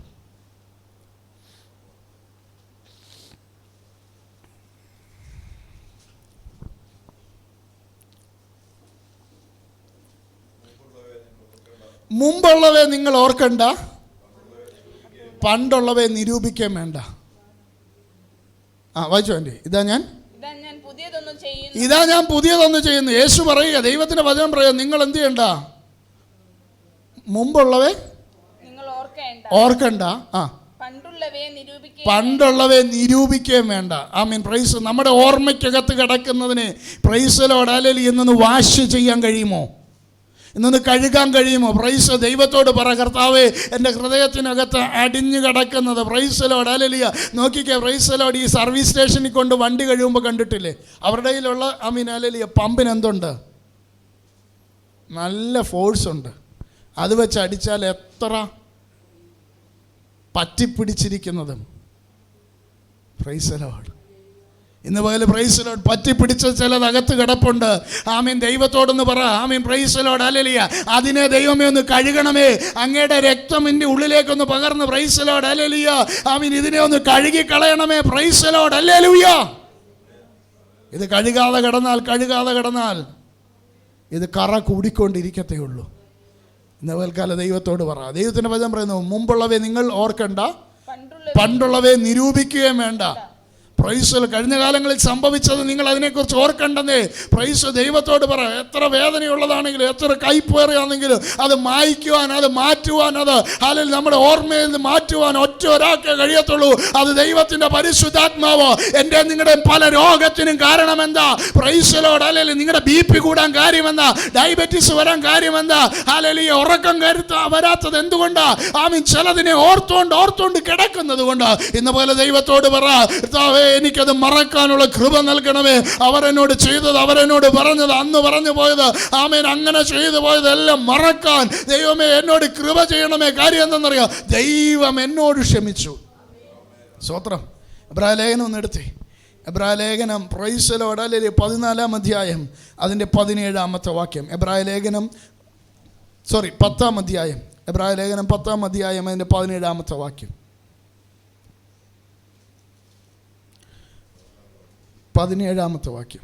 മുമ്പുള്ളവയെ നിങ്ങൾ ഓർക്കണ്ട, പണ്ടുള്ളവയെ നിരൂപിക്കാൻ വേണ്ട. വായിച്ചോ ആൻറ്റി. ഇതാ ഞാൻ പുതിയതൊന്ന് ചെയ്യുന്നു. യേശു പറയുക, ദൈവത്തിന്റെ വചനം പറയുക, നിങ്ങൾ എന്ത് ചെയ്യണ്ട? മുമ്പുള്ളവയെ ഓർക്കണ്ട, പണ്ടുള്ളവയെ നിരൂപിക്കുകയും വേണ്ട. ആമീൻ. പ്രൈസ്. നമ്മുടെ ഓർമ്മയ്ക്കകത്ത് കിടക്കുന്നതിനെ പ്രൈസ് ലോർഡ് ഹല്ലേലൂയ എന്നൊന്ന് വാഷ് ചെയ്യാൻ കഴിയുമോ? ഇന്നൊന്ന് കഴുകാൻ കഴിയുമോ? പ്രൈസ്. ദൈവത്തോട് പറ, കർത്താവേ, എൻ്റെ ഹൃദയത്തിനകത്ത് അടിഞ്ഞു കിടക്കുന്നത്. പ്രൈസ് ലോർഡ് ഹല്ലേലൂയ. നോക്കിക്കേ, പ്രൈസ് ലോർഡ്. ഈ സർവീസ് സ്റ്റേഷനിൽ കൊണ്ട് വണ്ടി കഴിയുമ്പോൾ കണ്ടിട്ടില്ലേ, അവരുടെ കയ്യിലുള്ള ഹല്ലേലൂയ പമ്പിന് എന്തുണ്ട്? നല്ല ഫോഴ്സ് ഉണ്ട്. അത് വെച്ച് അടിച്ചാൽ എത്ര പറ്റിപ്പിടിച്ചിരിക്കുന്നതും. Price lord. ഇന്ന് പോലെ പ്രൈസ് ലോർഡ് പറ്റിപ്പിടിച്ച ചിലത് അകത്ത് കിടപ്പുണ്ട്. ആമീൻ. ദൈവത്തോടൊന്ന് പറ. ആമീൻ. പ്രൈസ് ലോർഡ് ഹല്ലേലൂയ. അതിനെ ദൈവമേ ഒന്ന് കഴുകണമേ. അങ്ങയുടെ രക്തം എൻ്റെ ഉള്ളിലേക്കൊന്ന് പകർന്ന് പ്രൈസ് ലോർഡ് ഹല്ലേലൂയ. ആമീൻ. ഇതിനെ ഒന്ന് കഴുകി കളയണമേ. പ്രൈസ് ലോർഡ് ഹല്ലേലൂയ. ഇത് കഴുകാതെ കിടന്നാൽ ഇത് കറ കൂടിക്കൊണ്ടിരിക്കത്തേ ഉള്ളൂ. ഇന്ന് പോൽക്കാലം ദൈവത്തോട് പറ. ദൈവത്തിൻ്റെ വചനം പറയുന്നു, മുമ്പുള്ളവയെ നിങ്ങൾ ഓർക്കണ്ട, പണ്ടുള്ളവയെ നിരൂപിക്കുകയും വേണ്ട. പ്രൈസ്. കഴിഞ്ഞ കാലങ്ങളിൽ സംഭവിച്ചത് നിങ്ങൾ അതിനെക്കുറിച്ച് ഓർക്കണ്ടെന്നേ. പ്രൈസ്. ദൈവത്തോട് പറ. എത്ര വേദനയുള്ളതാണെങ്കിലും, എത്ര കൈപ്പേറിയാണെങ്കിലും അത് മായ്ക്കുവാൻ, അത് മാറ്റുവാൻ, അത് അല്ലെങ്കിൽ നമ്മുടെ ഓർമ്മയിൽ നിന്ന് മാറ്റുവാൻ ഒറ്റ ഒരാൾക്കേ കഴിയത്തുള്ളൂ. അത് ദൈവത്തിൻ്റെ പരിശുദ്ധാത്മാവോ. എൻ്റെ നിങ്ങളുടെ പല രോഗത്തിനും കാരണം എന്താ? Praise lord. അല്ലെങ്കിൽ നിങ്ങളുടെ BP കൂടാൻ കാര്യമെന്താ? ഡയബറ്റീസ് വരാൻ കാര്യമെന്താ? അല്ലെങ്കിൽ ഉറക്കം വരാത്തത് എന്തുകൊണ്ടാ? ആമീൻ. ചിലതിനെ ഓർത്തോണ്ട് കിടക്കുന്നത് കൊണ്ട്. ഇന്ന് പോലെ ദൈവത്തോട് പറ, എനിക്കത് മറക്കാനുള്ള കൃപ നൽകണമേ. അവരെന്നോട് ചെയ്തത്, അവരെന്നോട് പറഞ്ഞത്, അന്ന് പറഞ്ഞു പോയത്, ആമേൻ, അങ്ങനെ ചെയ്തു പോയതെല്ലാം മറക്കാൻ ദൈവമേ എന്നോട് കൃപ ചെയ്യണമേ. കാര്യം എബ്രായ ലേഖനം പ്രൈസ് ദി ലോർഡ് ഹല്ലേലൂയ 14-ാം അധ്യായം അതിൻ്റെ 17-ാമത്തെ വാക്യം. എബ്രായ ലേഖനം 10-ാം അധ്യായം, എബ്രായ ലേഖനം 10-ാം അധ്യായം അതിൻ്റെ 17-ാമത്തെ വാക്യം. 17-ാമത്തെ വാക്യം.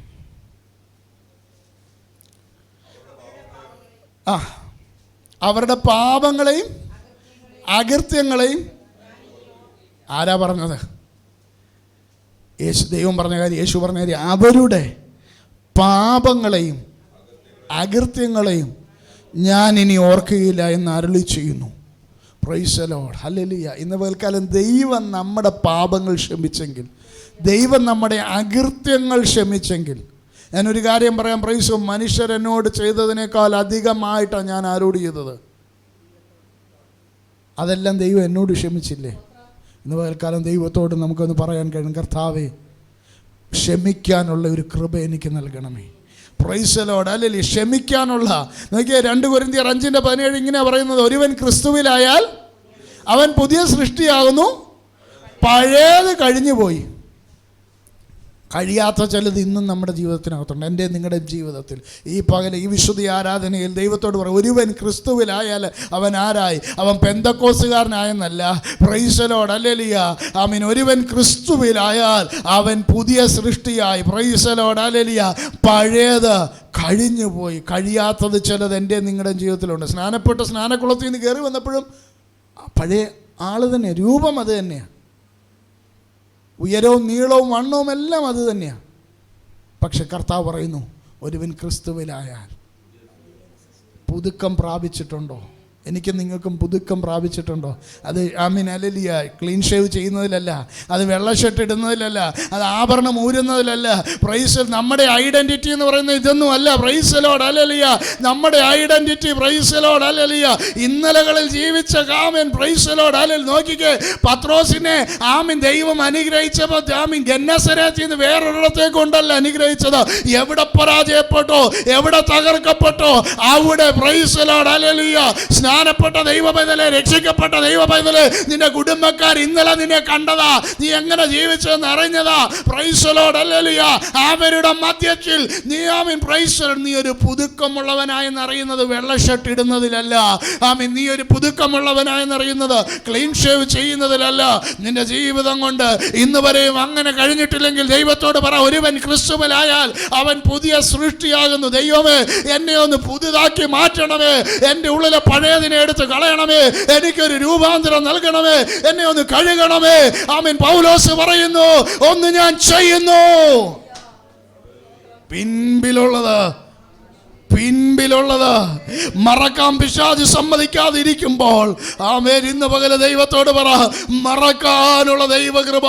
അവരുടെ പാപങ്ങളെയും അകൃത്യങ്ങളെയും ആരാ പറഞ്ഞത്? ദൈവം പറഞ്ഞ കാര്യം, യേശു പറഞ്ഞ കാര്യം. അവരുടെ പാപങ്ങളെയും അകൃത്യങ്ങളെയും ഞാൻ ഇനി ഓർക്കുകയില്ല എന്ന് അരുളി ചെയ്യുന്നു. പ്രൈസ് ദി ലോർഡ് ഹല്ലേലൂയ. ഇന്ന് പകൽക്കാലം ദൈവം നമ്മുടെ പാപങ്ങൾ ക്ഷമിച്ചെങ്കിൽ, ദൈവം നമ്മുടെ അകൃത്യങ്ങൾ ക്ഷമിച്ചെങ്കിൽ, ഞാനൊരു കാര്യം പറയാം, പ്രൈസ്, മനുഷ്യരെന്നോട് ചെയ്തതിനേക്കാൾ അധികമായിട്ടാണ് ഞാൻ ആരോട് ചെയ്തത്. അതെല്ലാം ദൈവം എന്നോട് ക്ഷമിച്ചില്ലേ? ഇന്ന് പകൽക്കാലം ദൈവത്തോട് നമുക്കൊന്ന് പറയാൻ കഴിയും, കർത്താവേ, ക്ഷമിക്കാനുള്ള ഒരു കൃപ എനിക്ക് നൽകണമേ. പ്രൈസ് ദി ലോർഡ് ഹല്ലേലൂയ. ക്ഷമിക്കാനുള്ള, നോക്കിയേ 2 കൊരിന്ത്യർ 5:17 ഇങ്ങനെ പറയുന്നത്, ഒരുവൻ ക്രിസ്തുവിലായാൽ അവൻ പുതിയ സൃഷ്ടിയാകുന്നു, പഴയത് കഴിഞ്ഞു പോയി. കഴിയാത്ത ചിലത് ഇന്നും നമ്മുടെ ജീവിതത്തിനകത്തുണ്ട്, എൻ്റെ നിങ്ങളുടെ ജീവിതത്തിൽ. ഈ പകൽ ഈ വിശുദ്ധ ആരാധനയിൽ ദൈവത്തോട് പറയും, ഒരുവൻ ക്രിസ്തുവിലായാൽ അവൻ ആരായി? അവൻ പെന്തക്കോസുകാരനായെന്നല്ല. പ്രൈസ് ദി ലോർഡ് ഹല്ലേലൂയ. ആമീൻ. ഒരുവൻ ക്രിസ്തുവിലായാൽ അവൻ പുതിയ സൃഷ്ടിയായി. പ്രൈസ് ദി ലോർഡ് ഹല്ലേലൂയ. പഴയത് കഴിഞ്ഞു പോയി. കഴിയാത്തത് ചിലത് എൻ്റെ നിങ്ങളുടെ ജീവിതത്തിലുണ്ട്. സ്നാനപ്പെട്ട് സ്നാനക്കുളത്തിൽ നിന്ന് കയറി വന്നപ്പോഴും പഴയ ആൾ തന്നെ, രൂപം അത് തന്നെയാണ്, ഉയരവും നീളവും വണ്ണവും എല്ലാം അത് തന്നെയാണ്. പക്ഷെ കർത്താവ് പറയുന്നു, ഒരുവൻ ക്രിസ്തുവിലായാൽ പുതുക്കം പ്രാപിച്ചിട്ടുണ്ടോ? എനിക്കും നിങ്ങൾക്കും പുതുക്കം പ്രാപിച്ചിട്ടുണ്ടോ? അത് ആമീൻ ഹല്ലേലൂയ. ക്ലീൻ ഷേവ് ചെയ്യുന്നതിലല്ല, അത് വെള്ള ഷർട്ട് ഇടുന്നതിലല്ല, അത് ആഭരണം ഊരുന്നതിലല്ല. പ്രൈസ്, നമ്മുടെ ഐഡൻറ്റിറ്റി എന്ന് പറയുന്നത് ഇതൊന്നും അല്ല. പ്രൈസ് ദി ലോർഡ് ഹല്ലേലൂയ. നമ്മുടെ ഐഡൻറ്റിറ്റി, പ്രൈസ് ദി ലോർഡ് ഹല്ലേലൂയ, ഇന്നലകളിൽ ജീവിച്ച ആമീൻ, പ്രൈസ് ദി ലോർഡ് ഹല്ലേലൂയ. നോക്കിക്കേ, പത്രോസിനെ ആമീൻ ദൈവം അനുഗ്രഹിച്ചപ്പോൾ ആമീൻ ഗന്നസരത്തിൽ നിന്ന് വേറൊരിടത്തേക്ക് കൊണ്ടല്ല അനുഗ്രഹിച്ചത്. എവിടെ പരാജയപ്പെട്ടോ, എവിടെ തകർക്കപ്പെട്ടോ, അവിടെ പ്രൈസ് ദി ലോർഡ് ഹല്ലേലൂയ സ്നാനപ്പെട്ട ദൈവ പൈതലേ, രക്ഷിക്കപ്പെട്ട ദൈവ പൈതലേ, നിന്റെ കുടുംബക്കാർ ഇന്നലെ നിന്നെ കണ്ടതാ, നീ എങ്ങനെ ജീവിച്ചെന്ന് അറിഞ്ഞതാ. പ്രൈസ് ദി ലോർഡ് ഹല്ലേലൂയ. അവരുടെ മധ്യത്തിൽ നീ ആമീൻ പ്രൈസ് ദി ലോർഡ്, നീ ഒരു പുതുക്കമുള്ളവനായെന്ന് അറിയുന്നത് വെള്ള ഷർട്ട് ഇടുന്നതിലല്ല. ആമീൻ, നീ ഒരു പുതുക്കമുള്ളവനായെന്ന് അറിയുന്നത് ക്ലീൻ ഷേവ് ചെയ്യുന്നതിലല്ല. നിന്റെ ജീവിതം കൊണ്ട് ഇന്ന് വരെയും അങ്ങനെ കഴിഞ്ഞിട്ടില്ലെങ്കിൽ ദൈവത്തോട് പറ, ഒരുവൻ ക്രിസ്തുവിലായാൽ അവൻ പുതിയ സൃഷ്ടിയാകുന്നു. ദൈവമേ, എന്നെ ഒന്ന് പുതുതാക്കി മാറ്റണമേ, എൻ്റെ ഉള്ളിലെ പഴയതിനെ എടുത്ത് കളയണമേ, എനിക്കൊരു രൂപാന്തരം നൽകണമേ, എന്നെ ഒന്ന് കഴുകണമേ. ആമീൻ. പൗലോസ് പറയുന്നു, ഒന്ന് ഞാൻ ചെയ്യുന്നു, പിൻപിലുള്ളത് മറക്കാൻ പിശാച് സമ്മതിക്കാതിരിക്കുമ്പോൾ, ആമേൻ, ഇന്ന് പകല് ദൈവത്തോട് പറ, മറക്കാനുള്ള ദൈവകൃപ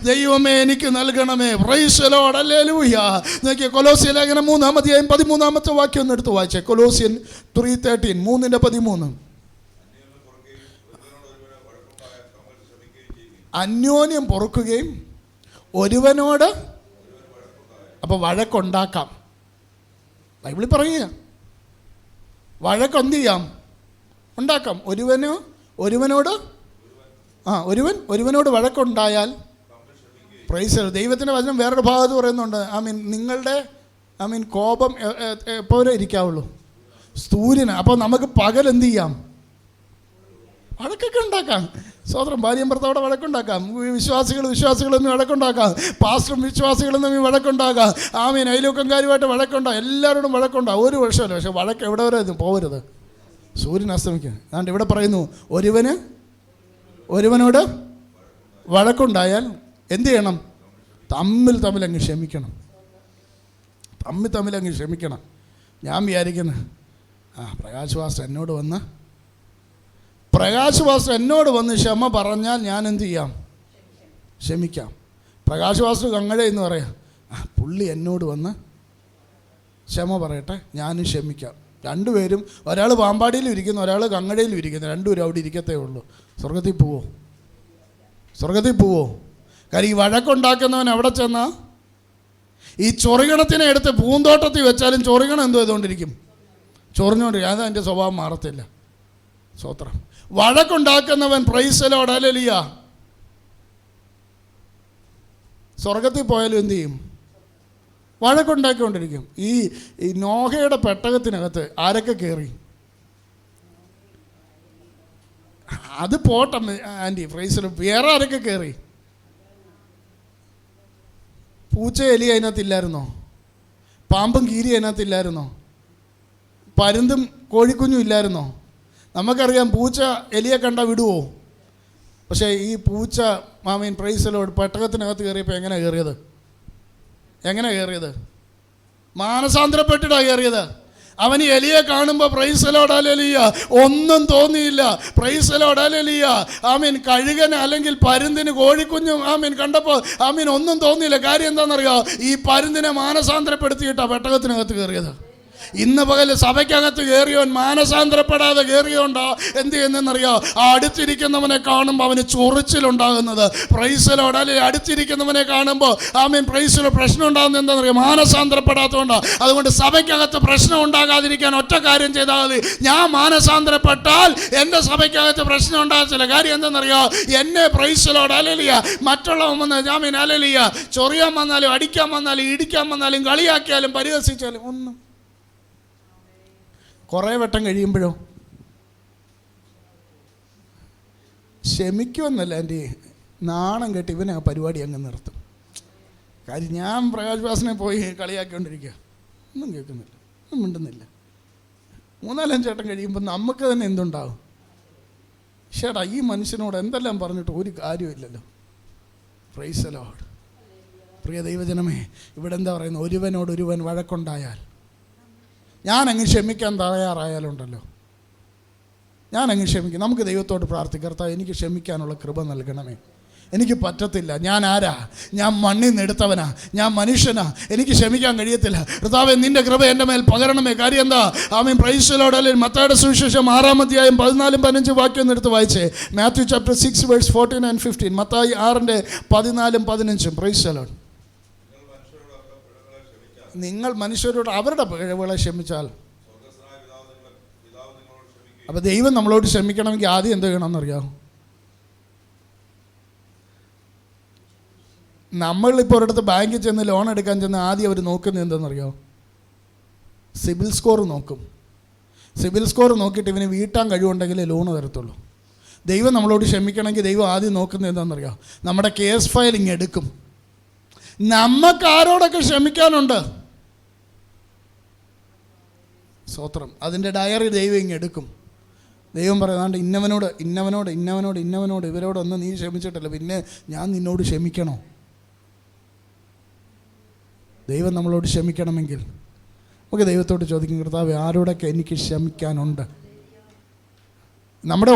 ദൈവമേ എനിക്ക് നൽകണമേ. പ്രൈസ് ദി ലോർഡ് ഹല്ലേലൂയ. നോക്കിയ കൊലോസ്യ ലേഖനം 3-ാം അധ്യായം 13-ാമത്തെ വാക്യം ഒന്ന് എടുത്ത് വായിച്ചേ. കൊലോസ്യൻ 3:13, 3:13. അന്യോന്യം പൊറുക്കുകയും ഒരുവനോട്, അപ്പോൾ വഴക്കുണ്ടാക്കാം. ബൈബിളിൽ പറയുക, വഴക്കെന്ത് ചെയ്യാം? ഉണ്ടാക്കാം. ഒരുവനോട് വഴക്കുണ്ടായാൽ, പ്രൈസ് ദൈവത്തിൻ്റെ വചനം വേറൊരു ഭാഗത്ത് പറയുന്നുണ്ട്, നിങ്ങളുടെ കോപം എപ്പോഴേ ഇരിക്കാവുള്ളൂ, സൂര്യന്. അപ്പോൾ നമുക്ക് പകൽ എന്ത് ചെയ്യാം? വഴക്കൊക്കെ ഉണ്ടാക്കാം. സ്വതന്ത്രം ഭാര്യയും ഭർത്താവിടെ വഴക്കുണ്ടാക്കാം, വിശ്വാസികളൊന്നും വഴക്കുണ്ടാക്കാം, പാസ്റ്ററും വിശ്വാസികളും തമ്മിൽ വഴക്കുണ്ടാക്കാം, ആമീൻ, അയൽവക്കംകാരുമായിട്ട് വഴക്കുണ്ടാകും, എല്ലാവരോടും വഴക്കുണ്ടാകും, ഒരു വർഷമല്ല. പക്ഷെ വഴക്ക് എവിടെ വരെ പോകരുത്, സൂര്യൻ അസ്തമിക്കുക. അതുകൊണ്ട് ഇവിടെ പറയുന്നു, ഒരുവനോട് വഴക്കുണ്ടായാൽ എന്ത് ചെയ്യണം? തമ്മിൽ അങ്ങ് ക്ഷമിക്കണം. തമ്മിൽ അങ്ങ് ക്ഷമിക്കണം. ഞാൻ വിചാരിക്കുന്നു, പ്രകാശ് പാസ്റ്റർ എന്നോട് വന്ന് ക്ഷമ പറഞ്ഞാൽ ഞാൻ എന്ത് ചെയ്യാം? ക്ഷമിക്കാം. പ്രകാശ് പാസ്റ്റർ കങ്ങഴ എന്ന് പറയാം, പുള്ളി എന്നോട് വന്ന് ക്ഷമ പറയട്ടെ, ഞാനും ക്ഷമിക്കാം. രണ്ടുപേരും, ഒരാൾ പാമ്പാടിയിലും ഇരിക്കുന്നു, ഒരാൾ കങ്ങഴയിലും ഇരിക്കുന്നു, രണ്ടുപേരും അവിടെ ഇരിക്കത്തേ ഉള്ളൂ. സ്വർഗത്തിൽ പോവോ? കാര്യം ഈ വഴക്കുണ്ടാക്കുന്നവൻ അവിടെ ചെന്നാൽ ഈ ചൊറികണത്തിനെ എടുത്ത് പൂന്തോട്ടത്തിൽ വെച്ചാലും ചൊറികണം എന്തോ ചെയ്തുകൊണ്ടിരിക്കും, ചൊറിഞ്ഞുകൊണ്ടിരിക്കും. അത് അതിൻ്റെ സ്വഭാവം മാറത്തില്ല. സ്തോത്രം. വഴക്കുണ്ടാക്കുന്നവൻ പ്രൈസ് ദി ലോർഡ് ഹല്ലേലൂയ സ്വർഗത്തിൽ പോയാലും എന്തു ചെയ്യും? വഴക്കുണ്ടാക്കിക്കൊണ്ടിരിക്കും. ഈ നോഹയുടെ പെട്ടകത്തിനകത്ത് ആരൊക്കെ കയറി? അത് പോട്ടെ ആൻറ്റി, പ്രൈസിൽ വേറെ ആരൊക്കെ കയറി? പൂച്ച എലി അതിനകത്തില്ലായിരുന്നോ? പാമ്പും കീരി അതിനകത്തില്ലായിരുന്നോ? പരുന്തും കോഴിക്കുഞ്ഞും ഇല്ലായിരുന്നോ? നമുക്കറിയാം പൂച്ച എലിയെ കണ്ട വിടുവോ? പക്ഷേ ഈ പൂച്ച പ്രൈസലോട് പെട്ടകത്തിനകത്ത് കയറിയപ്പോൾ എങ്ങനെയാണ് കയറിയത്? മാനസാന്തരപ്പെട്ടിട്ടാണ് കയറിയത്. അവന് എലിയെ കാണുമ്പോൾ പ്രൈസലോട് ഹല്ലേലൂയ ഒന്നും തോന്നിയില്ല. പ്രൈസലോട് ഹല്ലേലൂയ. കഴുകന് അല്ലെങ്കിൽ പരുന്തിന് കോഴിക്കുഞ്ഞും കണ്ടപ്പോൾ ഒന്നും തോന്നിയില്ല. കാര്യം എന്താണെന്നറിയോ? ഈ പരുന്തിനെ മാനസാന്തരപ്പെടുത്തിയിട്ടാണ് പെട്ടകത്തിനകത്ത് കയറിയത്. ഇന്ന് പകൽ സഭയ്ക്കകത്ത് കയറിയോൻ മാനസാന്തരപ്പെടാതെ കയറിയോണ്ടോ എന്ത് ചെയ്യുന്നതെന്നറിയോ? ആ അടുത്തിരിക്കുന്നവനെ കാണുമ്പോൾ അവന് ചൊറിച്ചിലുണ്ടാകുന്നത്. പ്രൈസലോട് അല്ലെങ്കിൽ അടുത്തിരിക്കുന്നവനെ കാണുമ്പോൾ പ്രൈസിൽ പ്രശ്നം ഉണ്ടാകുന്നത് എന്താണെന്നറിയോ? മാനസാന്തരപ്പെടാത്തതുകൊണ്ടോ. അതുകൊണ്ട് സഭയ്ക്കകത്ത് പ്രശ്നം ഉണ്ടാകാതിരിക്കാൻ ഒറ്റ കാര്യം ചെയ്താൽ മതി. ഞാൻ മാനസാന്തരപ്പെട്ടാൽ എൻ്റെ സഭയ്ക്കകത്ത് പ്രശ്നം ഉണ്ടാകത്തില്ല. കാര്യം എന്താണെന്നറിയോ? എന്നെ പ്രൈസലോട് അലലിയ മറ്റുള്ളവൻ വന്ന് അലലിയ ചൊറിയാൻ വന്നാലും അടിക്കാൻ വന്നാലും ഇടിക്കാൻ വന്നാലും കളിയാക്കിയാലും പരിഹസിച്ചാലും ഒന്നും കുറേ വട്ടം കഴിയുമ്പോഴോ ക്ഷമിക്കുമെന്നല്ല എൻ്റെ നാണം കെട്ടി ഇവനെ ആ പരിപാടി അങ്ങ് നിർത്തും. കാര്യം ഞാൻ പ്രകാശ് വാസനെ പോയി കളിയാക്കിക്കൊണ്ടിരിക്കുക, ഒന്നും കേൾക്കുന്നില്ല, ഒന്നും മിണ്ടുന്നില്ല. 3-4 വട്ടം കഴിയുമ്പോൾ നമുക്ക് തന്നെ എന്തുണ്ടാവും? ചേട്ടാ ഈ മനുഷ്യനോട് എന്തെല്ലാം പറഞ്ഞിട്ട് ഒരു കാര്യമില്ലല്ലോ. Price the Lord. പ്രിയ ദൈവജനമേ, ഇവിടെ എന്താ പറയുന്നത്? ഒരുവനോടൊരുവൻ വഴക്കുണ്ടായാൽ ഞാനങ്ങ് ക്ഷമിക്കാൻ തയ്യാറായാലുണ്ടല്ലോ, ഞാനങ്ങ് ക്ഷമിക്കും. നമുക്ക് ദൈവത്തോട് പ്രാർത്ഥിക്കാം, കർത്താവേ എനിക്ക് ക്ഷമിക്കാനുള്ള കൃപ നൽകണമേ. എനിക്ക് പറ്റത്തില്ല, ഞാൻ ആരാ? ഞാൻ മണ്ണിൽ നിന്ന് എടുത്തവനാ, ഞാൻ മനുഷ്യനാ, എനിക്ക് ക്ഷമിക്കാൻ കഴിയത്തില്ല. കർത്താവേ നിൻ്റെ കൃപ എൻ്റെ മേൽ പകരണമേ. കാര്യം എന്താ? Praise the Lord. അല്ലെങ്കിൽ മത്തായിയുടെ സുവിശേഷം 6-ാം അധ്യായം 14-15 വാക്യം ഒന്ന് എടുത്ത് വായിച്ചേ. Matthew chapter 6 verse 14 and 15. Mathayi 6-14-15. Praise the lord. നിങ്ങൾ മനുഷ്യരോട് അവരുടെ പിഴവുകളെ ക്ഷമിച്ചാൽ, അപ്പോൾ ദൈവം നമ്മളോട് ക്ഷമിക്കണമെങ്കിൽ ആദ്യം എന്ത് ചെയ്യണമെന്നറിയാമോ? നമ്മളിപ്പോൾ ഒരിടത്ത് ബാങ്കിൽ ചെന്ന് ലോൺ എടുക്കാൻ ചെന്ന് ആദ്യം അവർ നോക്കുന്നത് എന്താണെന്നറിയാമോ? സിബിൽ സ്കോർ നോക്കും. സിബിൽ സ്കോർ നോക്കിയിട്ട് ഇവന് വീട്ടാൻ കഴിവുണ്ടെങ്കിലേ ലോൺ തരത്തുള്ളൂ. ദൈവം നമ്മളോട് ക്ഷമിക്കണമെങ്കിൽ ദൈവം ആദ്യം നോക്കുന്നത് എന്താണെന്നറിയാമോ? നമ്മുടെ കേസ് ഫയലിങ് എടുക്കും. നമുക്ക് ആരോടൊക്കെ ക്ഷമിക്കാനുണ്ട്, സ്തോത്രം, അതിൻ്റെ ഡയറി ദൈവം ഇങ്ങ് എടുക്കും. ദൈവം പറയുന്നത് ഇന്നവനോട് ഇവരോടൊന്നും നീ ക്ഷമിച്ചിട്ടില്ല, പിന്നെ ഞാൻ നിന്നോട് ക്ഷമിക്കണോ? ദൈവം നമ്മളോട് ക്ഷമിക്കണമെങ്കിൽ നമുക്ക് ദൈവത്തോട് ചോദിക്കും, കർത്താവേ ആരോടൊക്കെ എനിക്ക് ക്ഷമിക്കാനുണ്ട്? നമ്മുടെ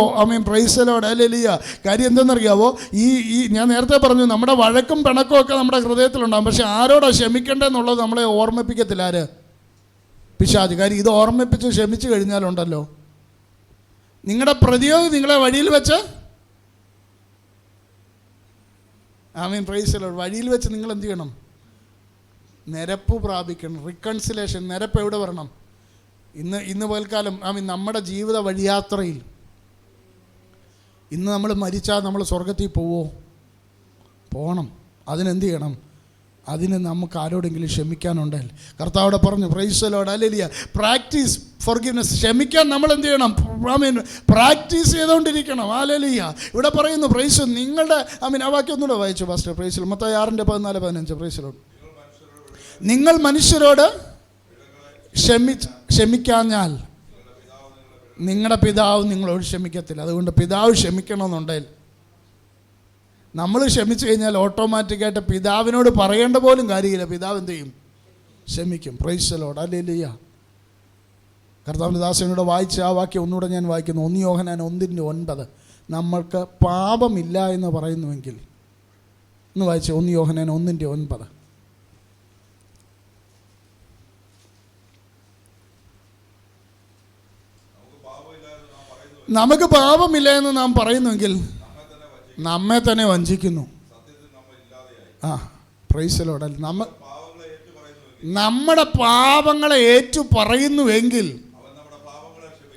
പ്രൈസ് ദി ലോർഡ് ഹല്ലേലൂയ. കാര്യം എന്തെന്നറിയാവോ? ഈ ഞാൻ നേരത്തെ പറഞ്ഞു, നമ്മുടെ വഴക്കും പിണക്കും ഒക്കെ നമ്മുടെ ഹൃദയത്തിലുണ്ടാകും. പക്ഷെ ആരോടാ ക്ഷമിക്കേണ്ടതെന്നുള്ളത് നമ്മളെ ഓർമ്മിപ്പിക്കത്തില്ല. ആര്? പിശാച്. കാര്യം ഇത് ഓർമ്മിപ്പിച്ച് ക്ഷമിച്ചു കഴിഞ്ഞാലുണ്ടല്ലോ, നിങ്ങളുടെ പ്രതിയോഗി നിങ്ങളെ വഴിയിൽ വെച്ച് പ്രൈസ് ദി ലോർഡ് വഴിയിൽ വെച്ച് നിങ്ങൾ എന്ത് ചെയ്യണം? നിരപ്പ് പ്രാപിക്കണം. റിക്കൺസിലേഷൻ. നിരപ്പ് എവിടെ വരണം? ഇന്ന് പകൽക്കാലം നമ്മുടെ ജീവിത വഴിയാത്രയിൽ ഇന്ന് നമ്മൾ മരിച്ചാൽ നമ്മൾ സ്വർഗത്തിൽ പോകണം. അതിനെന്ത് ചെയ്യണം? അതിന് നമുക്ക് ആരോടെങ്കിലും ക്ഷമിക്കാനുണ്ടെങ്കിൽ കർത്താവിടെ പറഞ്ഞു, praise the Lord hallelujah, practice forgiveness. ക്ഷമിക്കാൻ നമ്മൾ എന്ത് ചെയ്യണം? പ്രാക്ടീസ് ചെയ്തുകൊണ്ടിരിക്കണം. ഹല്ലേലൂയ. ഇവിടെ പറയുന്നു പ്രൈസ് നിങ്ങളുടെ ആ വാക്യം ഒന്നുകൂടെ വായിച്ചു pastor. Praise Mathayi 6:14-15. Praise the lord. നിങ്ങൾ മനുഷ്യരോട് ക്ഷമിക്കാഞ്ഞാൽ നിങ്ങളുടെ പിതാവ് നിങ്ങളോട് ക്ഷമിക്കത്തില്ല. അതുകൊണ്ട് പിതാവ് ക്ഷമിക്കണമെന്നുണ്ടെങ്കിൽ നമ്മൾ ക്ഷമിച്ചു കഴിഞ്ഞാൽ ഓട്ടോമാറ്റിക്കായിട്ട് പിതാവിനോട് പറയേണ്ട പോലും കാര്യമില്ല, പിതാവ് എന്ത് ചെയ്യും? ക്ഷമിക്കും. Price the Lord hallelujah. കർത്താവിൻ്റെ ദാസനോട് വായിച്ച ആ വാക്യം ഒന്നുകൂടെ ഞാൻ വായിക്കുന്നു. 1 യോഹന്നാൻ 1:9. നമ്മൾക്ക് പാപമില്ല എന്ന് പറയുന്നുവെങ്കിൽ ഒന്ന് വായിച്ച 1 യോഹന്നാൻ 1:9. നമുക്ക് പാപമില്ല എന്ന് നാം പറയുന്നുവെങ്കിൽ നമ്മെ തന്നെ വഞ്ചിക്കുന്നു. Price the Lord. നമ്മുടെ പാപങ്ങളെ ഏറ്റു പറയുന്നുവെങ്കിൽ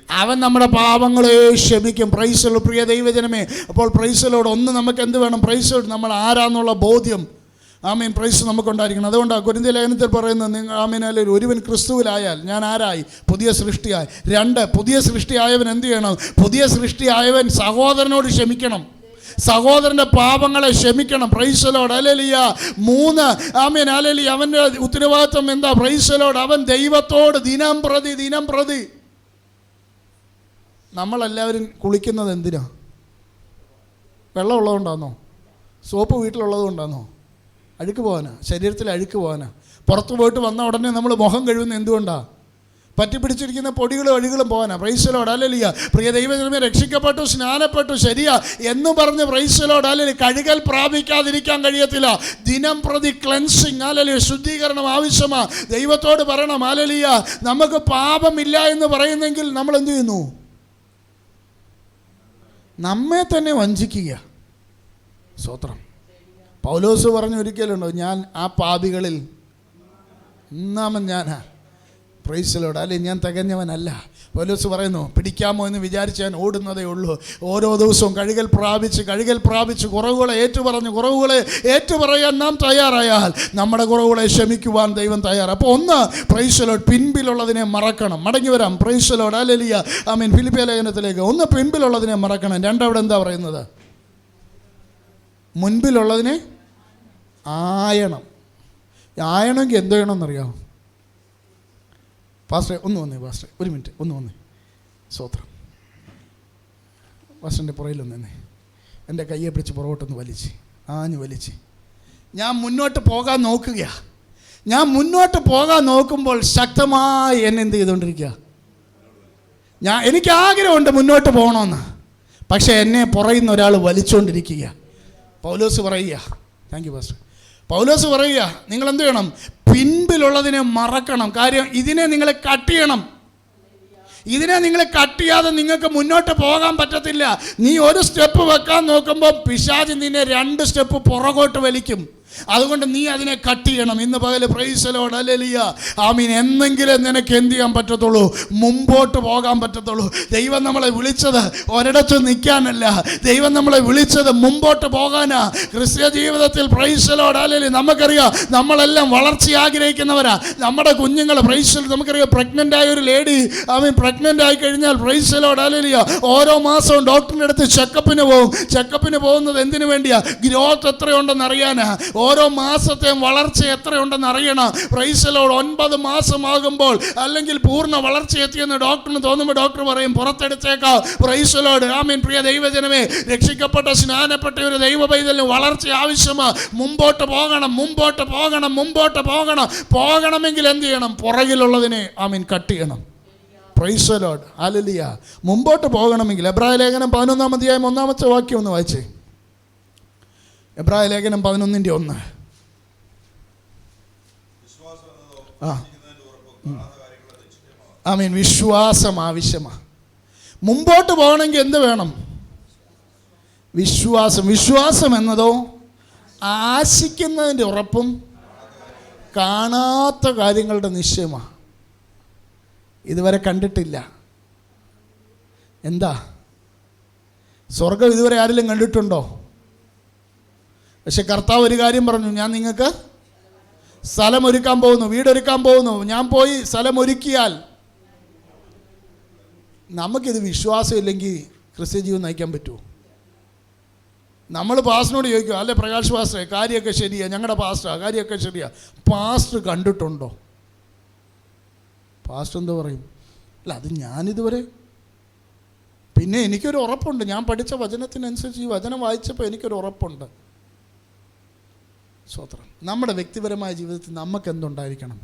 അവൻ നമ്മുടെ പാപങ്ങളെ ക്ഷമിക്കും. Price the Lord. പ്രിയ ദൈവജനമേ, അപ്പോൾ പ്രൈസ് ദി ലോർഡ്. ഒന്ന് നമുക്ക് എന്ത് വേണം? Price the Lord. നമ്മൾ ആരാന്നുള്ള ബോധ്യം. ആമീൻ. പ്രൈസ് നമുക്കുണ്ടായിരിക്കണം. അതുകൊണ്ടാണ് കൊരിന്ത്യ ലേഖനത്തിൽ പറയുന്നത്, നിങ്ങൾ ആമീൻ അല്ലെങ്കിൽ ഒരുവൻ ക്രിസ്തുവിലായാൽ ഞാൻ ആരായി? പുതിയ സൃഷ്ടിയായി. 2, പുതിയ സൃഷ്ടിയായവൻ എന്ത് ചെയ്യണം? പുതിയ സൃഷ്ടിയായവൻ സഹോദരനോട് ക്ഷമിക്കണം, സഹോദരൻ്റെ പാപങ്ങളെ ക്ഷമിക്കണം. Price the Lord. Hallelujah. 3, Amin hallelujah, അവൻ്റെ ഉത്തരവാദിത്വം എന്താ? Praise the Lord. അവൻ ദൈവത്തോട് ദിനം പ്രതി നമ്മളെല്ലാവരും കുളിക്കുന്നത് എന്തിനാ? വെള്ളം ഉള്ളതുകൊണ്ടാണോ? സോപ്പ് വീട്ടിലുള്ളത് കൊണ്ടാണോ? അഴുക്ക് പോകാനാ, ശരീരത്തിൽ അഴുക്ക് പോകാനാ. പുറത്ത് പോയിട്ട് വന്ന ഉടനെ നമ്മൾ മുഖം കഴുകുന്നത് എന്തുകൊണ്ടാണ്? പറ്റിപ്പിടിച്ചിരിക്കുന്ന പൊടികളും അഴുകളും പോകാനാ. Price the Lord. ഹല്ലേലൂയ. പ്രിയ ദൈവജനമേ, രക്ഷിക്കപ്പെട്ടു, സ്നാനപ്പെട്ടു, ശരിയാ എന്ന് പറഞ്ഞ് പ്രൈസ് ദി ലോർഡ് ഹല്ലേലൂയ കഴുകൽ പ്രാപിക്കാതിരിക്കാൻ കഴിയത്തില്ല. ദിനം പ്രതി ക്ലെൻസിങ്, ഹല്ലേലൂയ, ശുദ്ധീകരണം ആവശ്യമാണ്. ദൈവത്തോട് പറയണം, ഹല്ലേലൂയ, നമുക്ക് പാപമില്ല എന്ന് പറയുന്നെങ്കിൽ നമ്മൾ എന്ത് ചെയ്യുന്നു? നമ്മെ തന്നെ വഞ്ചിക്കുക. സ്തോത്രം. പൗലോസ് പറഞ്ഞ ഒരിക്കലുണ്ടോ, ഞാൻ ആ പാപികളിൽ ഒന്നാമൻ ഞാനാ. Price the Lord. അല്ലെങ്കിൽ ഞാൻ തികഞ്ഞവനല്ല. പൗലോസ് പറയുന്നു, പിടിക്കാമോ എന്ന് വിചാരിച്ച് ഞാൻ ഓടുന്നതേ ഉള്ളൂ. ഓരോ ദിവസവും കഴുകൽ പ്രാപിച്ച് കുറവുകളെ ഏറ്റുപറയാൻ നാം തയ്യാറായാൽ നമ്മുടെ കുറവുകളെ ക്ഷമിക്കുവാൻ ദൈവം തയ്യാറാണ്. അപ്പോൾ 1, പ്രൈസ് ദി ലോർഡ്, പിൻപിലുള്ളതിനെ മറക്കണം. മടങ്ങി വരാം. Price the Lord. ഹല്ലേലൂയ. ആമീൻ. ഫിലിപ്പിയ ലേഖനത്തിലേക്ക് 1, പിൻപിലുള്ളതിനെ മറക്കണം. 2, അവിടെ എന്താ പറയുന്നത്? മുൻപിലുള്ളതിനെ ആയണം. ആയണമെങ്കിൽ എന്ത് ചെയ്യണമെന്നറിയാമോ? പാസ്റ്ററെ ഒന്ന് വന്നേ, പാസ്റ്ററെ ഒരു മിനിറ്റ് ഒന്ന് വന്നേ. സ്തോത്രം. പാസ്റ്ററിൻ്റെ പുറയിലൊന്ന് തന്നെ എൻ്റെ കയ്യെ പിടിച്ച് പുറകോട്ടൊന്ന് വലിച്ച് ഞാൻ മുന്നോട്ട് പോകാൻ നോക്കുകയാണ്. ഞാൻ മുന്നോട്ട് പോകാൻ നോക്കുമ്പോൾ ശക്തമായി എന്നെ എന്ത് ചെയ്തുകൊണ്ടിരിക്കുക? എനിക്ക് ആഗ്രഹമുണ്ട് മുന്നോട്ട് പോകണമെന്ന്, പക്ഷേ എന്നെ പുറയുന്ന ഒരാൾ വലിച്ചുകൊണ്ടിരിക്കുക. പൗലോസ് പറയുക, താങ്ക് യു പാസ്റ്റർ. പൗലോസ് പറയുക, നിങ്ങൾ എന്ത് ചെയ്യണം? പിൻപിലുള്ളതിനെ മറക്കണം. കാര്യം ഇതിനെ നിങ്ങൾ കട്ട് ചെയ്യണം. ഇതിനെ നിങ്ങൾ കട്ട് ചെയ്യാതെ നിങ്ങൾക്ക് മുന്നോട്ട് പോകാൻ പറ്റത്തില്ല. നീ ഒരു സ്റ്റെപ്പ് വെക്കാൻ നോക്കുമ്പോൾ പിശാച് നിന്നെ 2 സ്റ്റെപ്പ് പുറകോട്ട് വലിക്കും. അതുകൊണ്ട് നീ അതിനെ കട്ട് ചെയ്യണം. ഇന്ന് പകൽ പ്രൈസ് ദി ലോർഡ്. ഹല്ലേലൂയ. ആമീൻ. എന്നെങ്കിലും നിനക്ക് എന്ത് ചെയ്യാൻ പറ്റത്തുള്ളൂ? മുമ്പോട്ട് പോകാൻ പറ്റത്തുള്ളൂ. ദൈവം നമ്മളെ വിളിച്ചത് ഒരിടത്ത് നിൽക്കാനല്ല, ദൈവം നമ്മളെ വിളിച്ചത് മുമ്പോട്ട് പോകാനാ. ക്രിസ്ത്യ ജീവിതത്തിൽ പ്രൈസ് ദി ലോർഡ്. ഹല്ലേലൂയ. നമുക്കറിയാം, നമ്മളെല്ലാം വളർച്ച ആഗ്രഹിക്കുന്നവരാ. നമ്മുടെ കുഞ്ഞുങ്ങൾ പ്രൈസ് ദി ലോർഡ്. നമുക്കറിയാം, പ്രഗ്നൻ്റ് ആയ ഒരു ലേഡി, ആമീൻ, പ്രഗ്നൻ്റ് ആയി കഴിഞ്ഞാൽ പ്രൈസ് ദി ലോർഡ്. ഹല്ലേലൂയ, ഓരോ മാസവും ഡോക്ടറിൻ്റെ അടുത്ത് ചെക്കപ്പിന് പോകും. ചെക്കപ്പിന് പോകുന്നത് എന്തിനു വേണ്ടിയാ? ഗ്രോത്ത് എത്രയുണ്ടെന്ന് അറിയാനാ. ഓരോ മാസത്തെയും വളർച്ച എത്രയുണ്ടെന്ന് അറിയണം. Price the Lord. 9 മാസമാകുമ്പോൾ അല്ലെങ്കിൽ പൂർണ്ണ വളർച്ച എത്തിയെന്ന് ഡോക്ടറിന് തോന്നുമ്പോൾ ഡോക്ടർ പറയും പുറത്തെടുത്തേക്കാം. Praise the Lord. ആമീൻ. പ്രിയ ദൈവജനമേ, രക്ഷിക്കപ്പെട്ട സ്നാനപ്പെട്ട ഒരു ദൈവ പൈതലിന് വളർച്ച ആവശ്യമാണ്. മുമ്പോട്ട് പോകണം. പോകണമെങ്കിൽ എന്ത് ചെയ്യണം? പുറകിലുള്ളതിനെ ആമീൻ കട്ട് ചെയ്യണം. Price the Lord. ഹല്ലേലൂയ. മുമ്പോട്ട് പോകണമെങ്കിൽ എബ്രായ ലേഖനം 11-ാം അധ്യായം 1-ാമത്തെ വാക്യം ഒന്ന് വായിച്ചേ. എബ്രായ ലേഖനം 11:1. ആമീൻ. വിശ്വാസം ആവശ്യമാണ്. മുമ്പോട്ട് പോകണമെങ്കിൽ എന്ത് വേണം? വിശ്വാസം എന്നതോ ആശിക്കുന്നതിൻ്റെ ഉറപ്പും കാണാത്ത കാര്യങ്ങളുടെ നിശ്ചയമാണ്. ഇതുവരെ കണ്ടിട്ടില്ല. എന്താ സ്വർഗം? ഇതുവരെ ആരെങ്കിലും കണ്ടിട്ടുണ്ടോ? പക്ഷെ കർത്താവ് ഒരു കാര്യം പറഞ്ഞു, ഞാൻ നിങ്ങൾക്ക് സ്ഥലം ഒരുക്കാൻ പോകുന്നു, വീടൊരുക്കാൻ പോകുന്നു. ഞാൻ പോയി സ്ഥലം ഒരുക്കിയാൽ. നമുക്കിത് വിശ്വാസമില്ലെങ്കിൽ ക്രിസ്ത്യ ജീവിതം നയിക്കാൻ പറ്റുമോ? നമ്മൾ പാസ്റ്ററിനോട് ചോദിക്കും, അല്ലേ പ്രകാശ് പാസ്റ്ററെ കാര്യമൊക്കെ ശരിയാ, ഞങ്ങളുടെ പാസ്റ്റർ കാര്യമൊക്കെ ശരിയാ, പാസ്റ്റർ കണ്ടിട്ടുണ്ടോ? പാസ്റ്റർ എന്താ പറയും? അല്ല, അത് ഞാനിതുവരെ. പിന്നെ എനിക്കൊരു ഉറപ്പുണ്ട്, ഞാൻ പഠിച്ച വചനത്തിനനുസരിച്ച് ഈ വചനം വായിച്ചപ്പോൾ എനിക്കൊരു ഉറപ്പുണ്ട്. സ്തോത്രം. നമ്മുടെ വ്യക്തിപരമായ ജീവിതത്തിൽ നമുക്ക് എന്തുണ്ടായിരിക്കണം?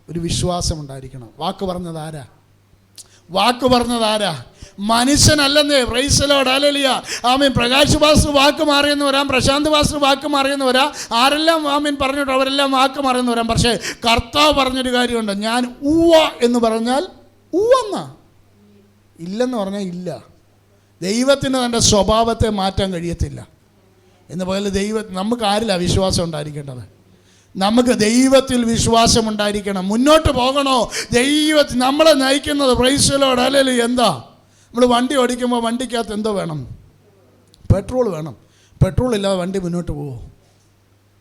ഒരു വിശ്വാസം ഉണ്ടായിരിക്കണം. വാക്ക് പറഞ്ഞത് ആരാ? മനുഷ്യനല്ലെന്നേ. Praise the Lord. ഹല്ലേലൂയ. ആമീൻ. പ്രകാശ് പാസ്റ്റർ വാക്ക് മാറിയെന്ന് വരാം, പ്രശാന്ത് പാസ്റ്റർ വാക്ക് മാറിയെന്ന് വരാം, ആരെല്ലാം ആമീൻ പറഞ്ഞിട്ടോ അവരെല്ലാം വാക്ക് മാറിയെന്ന് വരാം. പക്ഷേ കർത്താവ് പറഞ്ഞൊരു കാര്യമുണ്ട്, ഞാൻ ഉവ്വ എന്ന് പറഞ്ഞാൽ ഉവ്വെന്നാ, ഇല്ലെന്ന് പറഞ്ഞാൽ ഇല്ല. ദൈവത്തിന് തൻ്റെ സ്വഭാവത്തെ മാറ്റാൻ കഴിയത്തില്ല. എന്ന് പോലെ നമുക്ക് ആരിലാണ് വിശ്വാസം ഉണ്ടായിരിക്കേണ്ടത്? നമുക്ക് ദൈവത്തിൽ വിശ്വാസം ഉണ്ടായിരിക്കണം. മുന്നോട്ട് പോകണോ? ദൈവത്തിൽ നമ്മളെ നയിക്കുന്നത് പ്രൈസ് ദി ലോർഡ്. ഹല്ലേലൂയ. എന്താ? നമ്മൾ വണ്ടി ഓടിക്കുമ്പോൾ വണ്ടിക്കകത്ത് എന്തോ വേണം? പെട്രോൾ വേണം. പെട്രോൾ ഇല്ലാതെ വണ്ടി മുന്നോട്ട് പോകുമോ?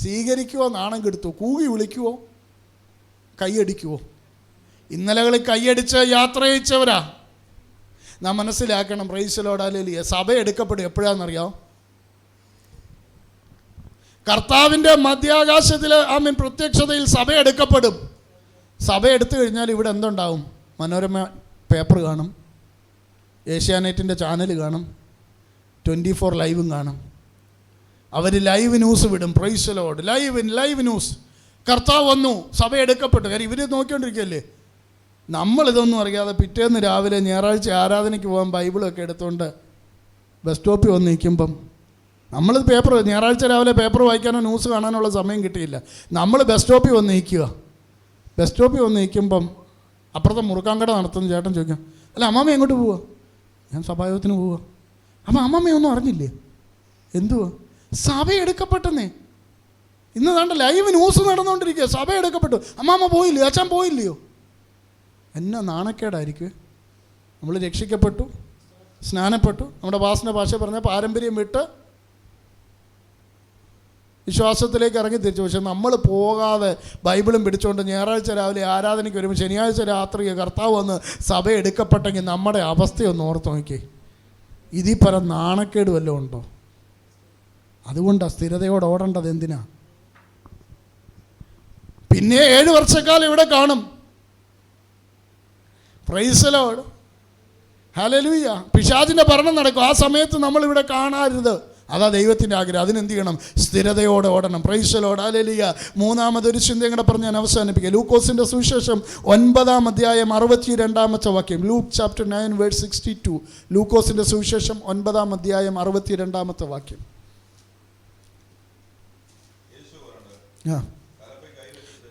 സ്വീകരിക്കുവോ, നാണം കെടുത്തുവോ, കൂകി വിളിക്കുവോ, കൈയടിക്കുവോ? ഇന്നലകളിൽ കൈയടിച്ച് യാത്ര അയച്ചവരാ. നാം മനസ്സിലാക്കണം, പ്രൈസ് ദി ലോർഡ്, ഹല്ലേലൂയ. സഭ എടുക്കപ്പെടും എപ്പോഴാണെന്നറിയാമോ? കർത്താവിൻ്റെ മധ്യാകാശത്തിൽ പ്രത്യക്ഷതയിൽ സഭ എടുക്കപ്പെടും. സഭ എടുത്തു കഴിഞ്ഞാൽ ഇവിടെ എന്തുണ്ടാവും? മനോരമ പേപ്പർ കാണും, ഏഷ്യാനെറ്റിൻ്റെ ചാനൽ കാണും, 24 ലൈവും കാണും. അവർ ലൈവ് ന്യൂസ് വിടും. Price the Lord, live news. കർത്താവ് വന്നു, സഭ എടുക്കപ്പെട്ടു. കാര്യം ഇവർ നോക്കിക്കൊണ്ടിരിക്കുകയല്ലേ. നമ്മളിതൊന്നും അറിയാതെ പിറ്റേന്ന് രാവിലെ ഞായറാഴ്ച ആരാധനയ്ക്ക് പോകാൻ ബൈബിളൊക്കെ എടുത്തുകൊണ്ട് ബസ് സ്റ്റോപ്പിൽ വന്ന് നിൽക്കുമ്പം നമ്മൾ പേപ്പർ, ഞായറാഴ്ച രാവിലെ പേപ്പർ വായിക്കാനോ ന്യൂസ് കാണാനുള്ള സമയം കിട്ടിയില്ല. നമ്മൾ ബസ് സ്റ്റോപ്പിൽ വന്ന് നിൽക്കുക. ബസ് സ്റ്റോപ്പിൽ വന്ന് നിൽക്കുമ്പം അപ്പുറത്തെ മുറുക്കാൻകട നടത്തുന്ന ചേട്ടൻ ചോദിക്കാം, അല്ല അമ്മാമ്മ എങ്ങോട്ട് പോവുക? ഞാൻ സഭായോഗത്തിന് പോവുക. അപ്പം അമ്മാമ്മയൊന്നും അറിഞ്ഞില്ലേ? എന്തുവാ? സഭ എടുക്കപ്പെട്ടെന്നേ. ഇന്ന് താണ്ട ലൈവ് ന്യൂസ് നടന്നുകൊണ്ടിരിക്കുക. സഭ എടുക്കപ്പെട്ടു. അമ്മാമ്മ പോയില്ലയോ? അച്ഛൻ പോയില്ലയോ? എന്നാ നാണക്കേടായിരിക്കും. നമ്മൾ രക്ഷിക്കപ്പെട്ടു, സ്നാനപ്പെട്ടു, നമ്മുടെ വാസന ഭാഷ പറഞ്ഞ പാരമ്പര്യം വിട്ട് വിശ്വാസത്തിലേക്ക് ഇറങ്ങി തിരിച്ചു. പക്ഷെ നമ്മൾ പോകാതെ ബൈബിളും പിടിച്ചുകൊണ്ട് ഞായറാഴ്ച രാവിലെ ആരാധനയ്ക്ക് വരുമ്പോൾ ശനിയാഴ്ച രാത്രി കർത്താവ് വന്ന് സഭ എടുക്കപ്പെട്ടെങ്കിൽ നമ്മുടെ അവസ്ഥയൊന്ന് ഓർത്ത് നോക്കി. ഇതിൽ പരം നാണക്കേട് വല്ലതും ഉണ്ടോ? അതുകൊണ്ടാണ് സ്ഥിരതയോടെ ഓടേണ്ടത്. എന്തിനാ? പിന്നെ 7 വർഷക്കാലം ഇവിടെ കാണും. Price the Lord, hallelujah. പിശാചിൻ്റെ ഭരണം നടക്കും. ആ സമയത്ത് നമ്മളിവിടെ കാണരുത്. അതാ ദൈവത്തിൻ്റെ ആഗ്രഹം. അതിനെന്ത് ചെയ്യണം? സ്ഥിരതയോടെ ഓടണം. Price the Lord, hallelujah. മൂന്നാമതൊരു ചിന്തയും കൂടെ പറഞ്ഞ് ഞാൻ അവസാനിപ്പിക്കുക. ലൂക്കോസിൻ്റെ സുവിശേഷം 9-ാം അധ്യായം 62-ാമത്തെ വാക്യം. Luke chapter 9 verse 62. ലൂക്കോസിൻ്റെ സുവിശേഷം 9-ാം അധ്യായം 62-ാമത്തെ വാക്യം.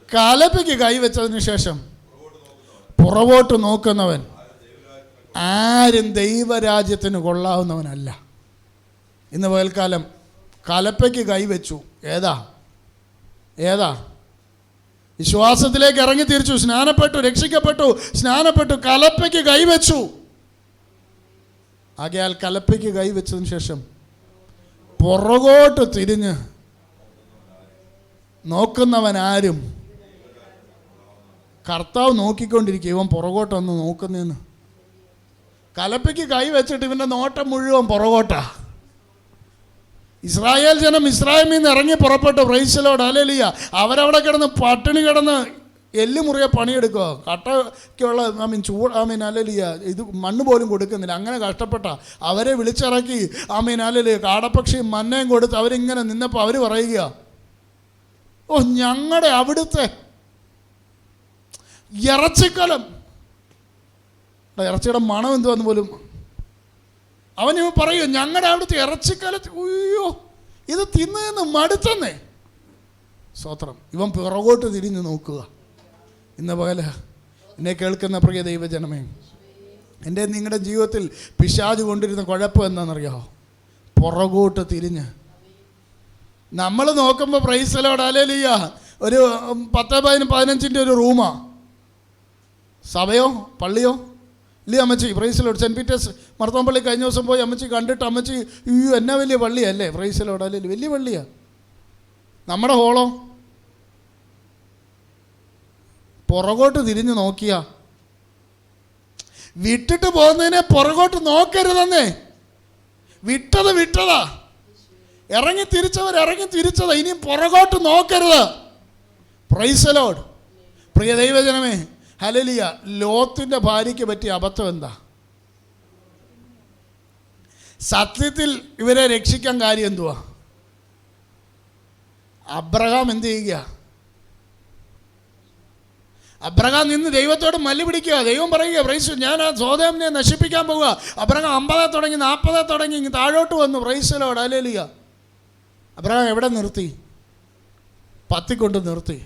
കലപ്പയ്ക്ക് കൈവച്ചതിന് ശേഷം പുറകോട്ട് നോക്കുന്നവൻ ആരും ദൈവരാജ്യത്തിന് കൊള്ളാവുന്നവനല്ല. ഇന്ന് പകൽക്കാലം കലപ്പയ്ക്ക് കൈവച്ചു. ഏതാ? വിശ്വാസത്തിലേക്ക് ഇറങ്ങി തിരിച്ചു, സ്നാനപ്പെട്ടു, രക്ഷിക്കപ്പെട്ടു, സ്നാനപ്പെട്ടു, കലപ്പയ്ക്ക് കൈവച്ചു. ആകയാൽ കലപ്പയ്ക്ക് കൈവച്ചതിന് ശേഷം പുറകോട്ട് തിരിഞ്ഞ് നോക്കുന്നവനാരും. കർത്താവ് നോക്കിക്കൊണ്ടിരിക്കുക, ഇവൻ പുറകോട്ടൊന്ന് നോക്കുന്നതെന്ന്. കലപ്പയ്ക്ക് കൈവച്ചിട്ട് ഇവൻ്റെ നോട്ടം മുഴുവൻ പുറകോട്ടാ. ഇസ്രായേൽ ജനം ഇസ്രായേലിൽ നിന്ന് ഇറങ്ങി പുറപ്പെട്ടു. Price the Lord, hallelujah. അവരവിടെ കിടന്ന് പട്ടിണി കിടന്ന് എല്ലുമുറിയെ പണിയെടുക്കുക. കട്ടയ്ക്കുള്ള ഹല്ലേലൂയ, ഇത് മണ്ണ് പോലും കൊടുക്കുന്നില്ല. അങ്ങനെ കഷ്ടപ്പെട്ട അവരെ വിളിച്ചിറക്കി ഹല്ലേലൂയ, കാടപ്പക്ഷിയും മന്നയും കൊടുത്ത് അവരിങ്ങനെ നിന്നപ്പോൾ അവർ പറയുക, ഓ ഞങ്ങളുടെ അവിടുത്തെ ഇറച്ചിക്കലം, ഇറച്ചിയുടെ മണം എന്തുവെന്ന് പോലും അവന് പറയൂ, ഞങ്ങളുടെ അവിടുത്തെ ഇറച്ചിക്കലത്തിൽ അയ്യോ ഇത് തിന്നു മടുത്തന്നേ. സ്തോത്രം. ഇവൻ പിറകോട്ട് തിരിഞ്ഞ് നോക്കുക. ഇന്ന് പകല് എന്നെ കേൾക്കുന്ന പ്രിയ ദൈവജനമേ, എൻ്റെ നിങ്ങളുടെ ജീവിതത്തിൽ പിശാച് കൊണ്ടിരുന്ന കുഴപ്പം എന്താണെന്നറിയാമോ? പുറകോട്ട് തിരിഞ്ഞ് നമ്മൾ നോക്കുമ്പോൾ പ്രൈസ് ദി ലോർഡ്, ഹല്ലേലൂയ, ഒരു 10-15 ഒരു റൂമാ. സഭയോ പള്ളിയോ ഇല്ലേ അമ്മച്ചി? Praise the Lord. Saint Peter's മർത്തോമ്പള്ളി കഴിഞ്ഞ ദിവസം പോയി അമ്മച്ചി കണ്ടിട്ട് അമ്മച്ചി അയ്യോ എന്നാ വലിയ പള്ളിയല്ലേ? പ്രൈസ് ദി ലോർഡ്, ഹല്ലേലൂയ, വലിയ പള്ളിയാ. നമ്മുടെ ഹോളോ പുറകോട്ട് തിരിഞ്ഞ് നോക്കിയ വിട്ടിട്ട് പോകുന്നതിനെ പുറകോട്ട് നോക്കരുതെന്നേ. വിട്ടതാ. ഇറങ്ങി തിരിച്ചതാ. ഇനിയും പുറകോട്ട് നോക്കരുത്. Praise the Lord. പ്രിയ ദൈവജനമേ, ഹല്ലേലൂയ. ലോത്തിൻ്റെ ഭാര്യയ്ക്ക് പറ്റിയ അബദ്ധം എന്താ? സത്യത്തിൽ ഇവരെ രക്ഷിക്കാൻ കാര്യം എന്തുവാ? അബ്രഹാം എന്ത് ചെയ്യുക? അബ്രഹാം നിന്ന് ദൈവത്തോട് മല്ലി പിടിക്കുക. ദൈവം പറയുക, പ്രൈസ് ഞാൻ ആ സോദോമിനെ നശിപ്പിക്കാൻ പോവുക. അബ്രഹാം 50 തുടങ്ങി 40 തുടങ്ങി ഇങ്ങ് താഴോട്ട് വന്നു. Price the Lord, hallelujah. Abraham എവിടെ നിർത്തി? 10 കൊണ്ട് നിർത്തി.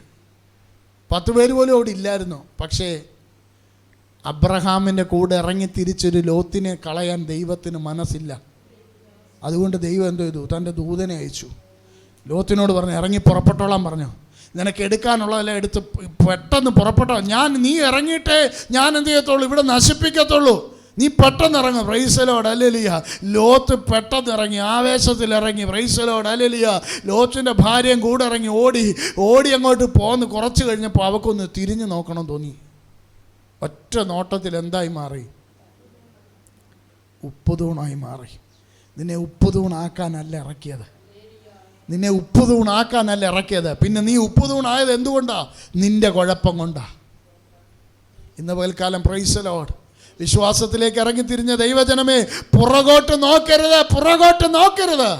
10 പേര് പോലും അവിടെ ഇല്ലായിരുന്നു. പക്ഷേ അബ്രഹാമിൻ്റെ കൂടെ ഇറങ്ങി തിരിച്ചൊരു ലോത്തിനെ കളയാൻ ദൈവത്തിന് മനസ്സില്ല. അതുകൊണ്ട് ദൈവം എന്തോ ചെയ്തു? തൻ്റെ ദൂതനെ അയച്ചു. ലോത്തിനോട് പറഞ്ഞു, ഇറങ്ങി പുറപ്പെട്ടോളാൻ പറഞ്ഞു. നിനക്ക് എടുക്കാനുള്ളതെല്ലാം എടുത്ത് പെട്ടെന്ന് പുറപ്പെട്ടോ. നീ ഇറങ്ങിയിട്ടേ ഞാൻ എന്ത് ചെയ്യത്തുള്ളൂ? ഇവിടെ നശിപ്പിക്കത്തുള്ളൂ. നീ പെട്ടെന്ന് ഇറങ്ങും. പ്രൈസ് ദി ലോർഡ്, ഹല്ലേലൂയ. ലോത്ത് പെട്ടെന്ന് ഇറങ്ങി, ആവേശത്തിൽ ഇറങ്ങി. പ്രൈസ് ദി ലോർഡ്, ഹല്ലേലൂയ. ലോത്തിൻ്റെ ഭാര്യയും കൂടെ ഇറങ്ങി ഓടി അങ്ങോട്ട് പോന്ന് കുറച്ച് കഴിഞ്ഞപ്പോൾ അവക്കൊന്ന് തിരിഞ്ഞു നോക്കണം തോന്നി. ഒറ്റ നോട്ടത്തിൽ എന്തായി മാറി? ഉപ്പുതൂണായി മാറി. നിന്നെ ഉപ്പുതൂണാക്കാനല്ല ഇറക്കിയത്, നിന്നെ ഉപ്പുതൂണാക്കാനല്ല ഇറക്കിയത്. പിന്നെ നീ ഉപ്പുതൂണായത് എന്തുകൊണ്ടാ? നിന്റെ കുഴപ്പം കൊണ്ടാ. ഇന്ന് പകൽക്കാലം പ്രൈസ് ദി ലോർഡ്, വിശ്വാസത്തിലേക്ക് ഇറങ്ങിത്തിരിഞ്ഞ ദൈവജനമേ, പുറകോട്ട് നോക്കരുത്.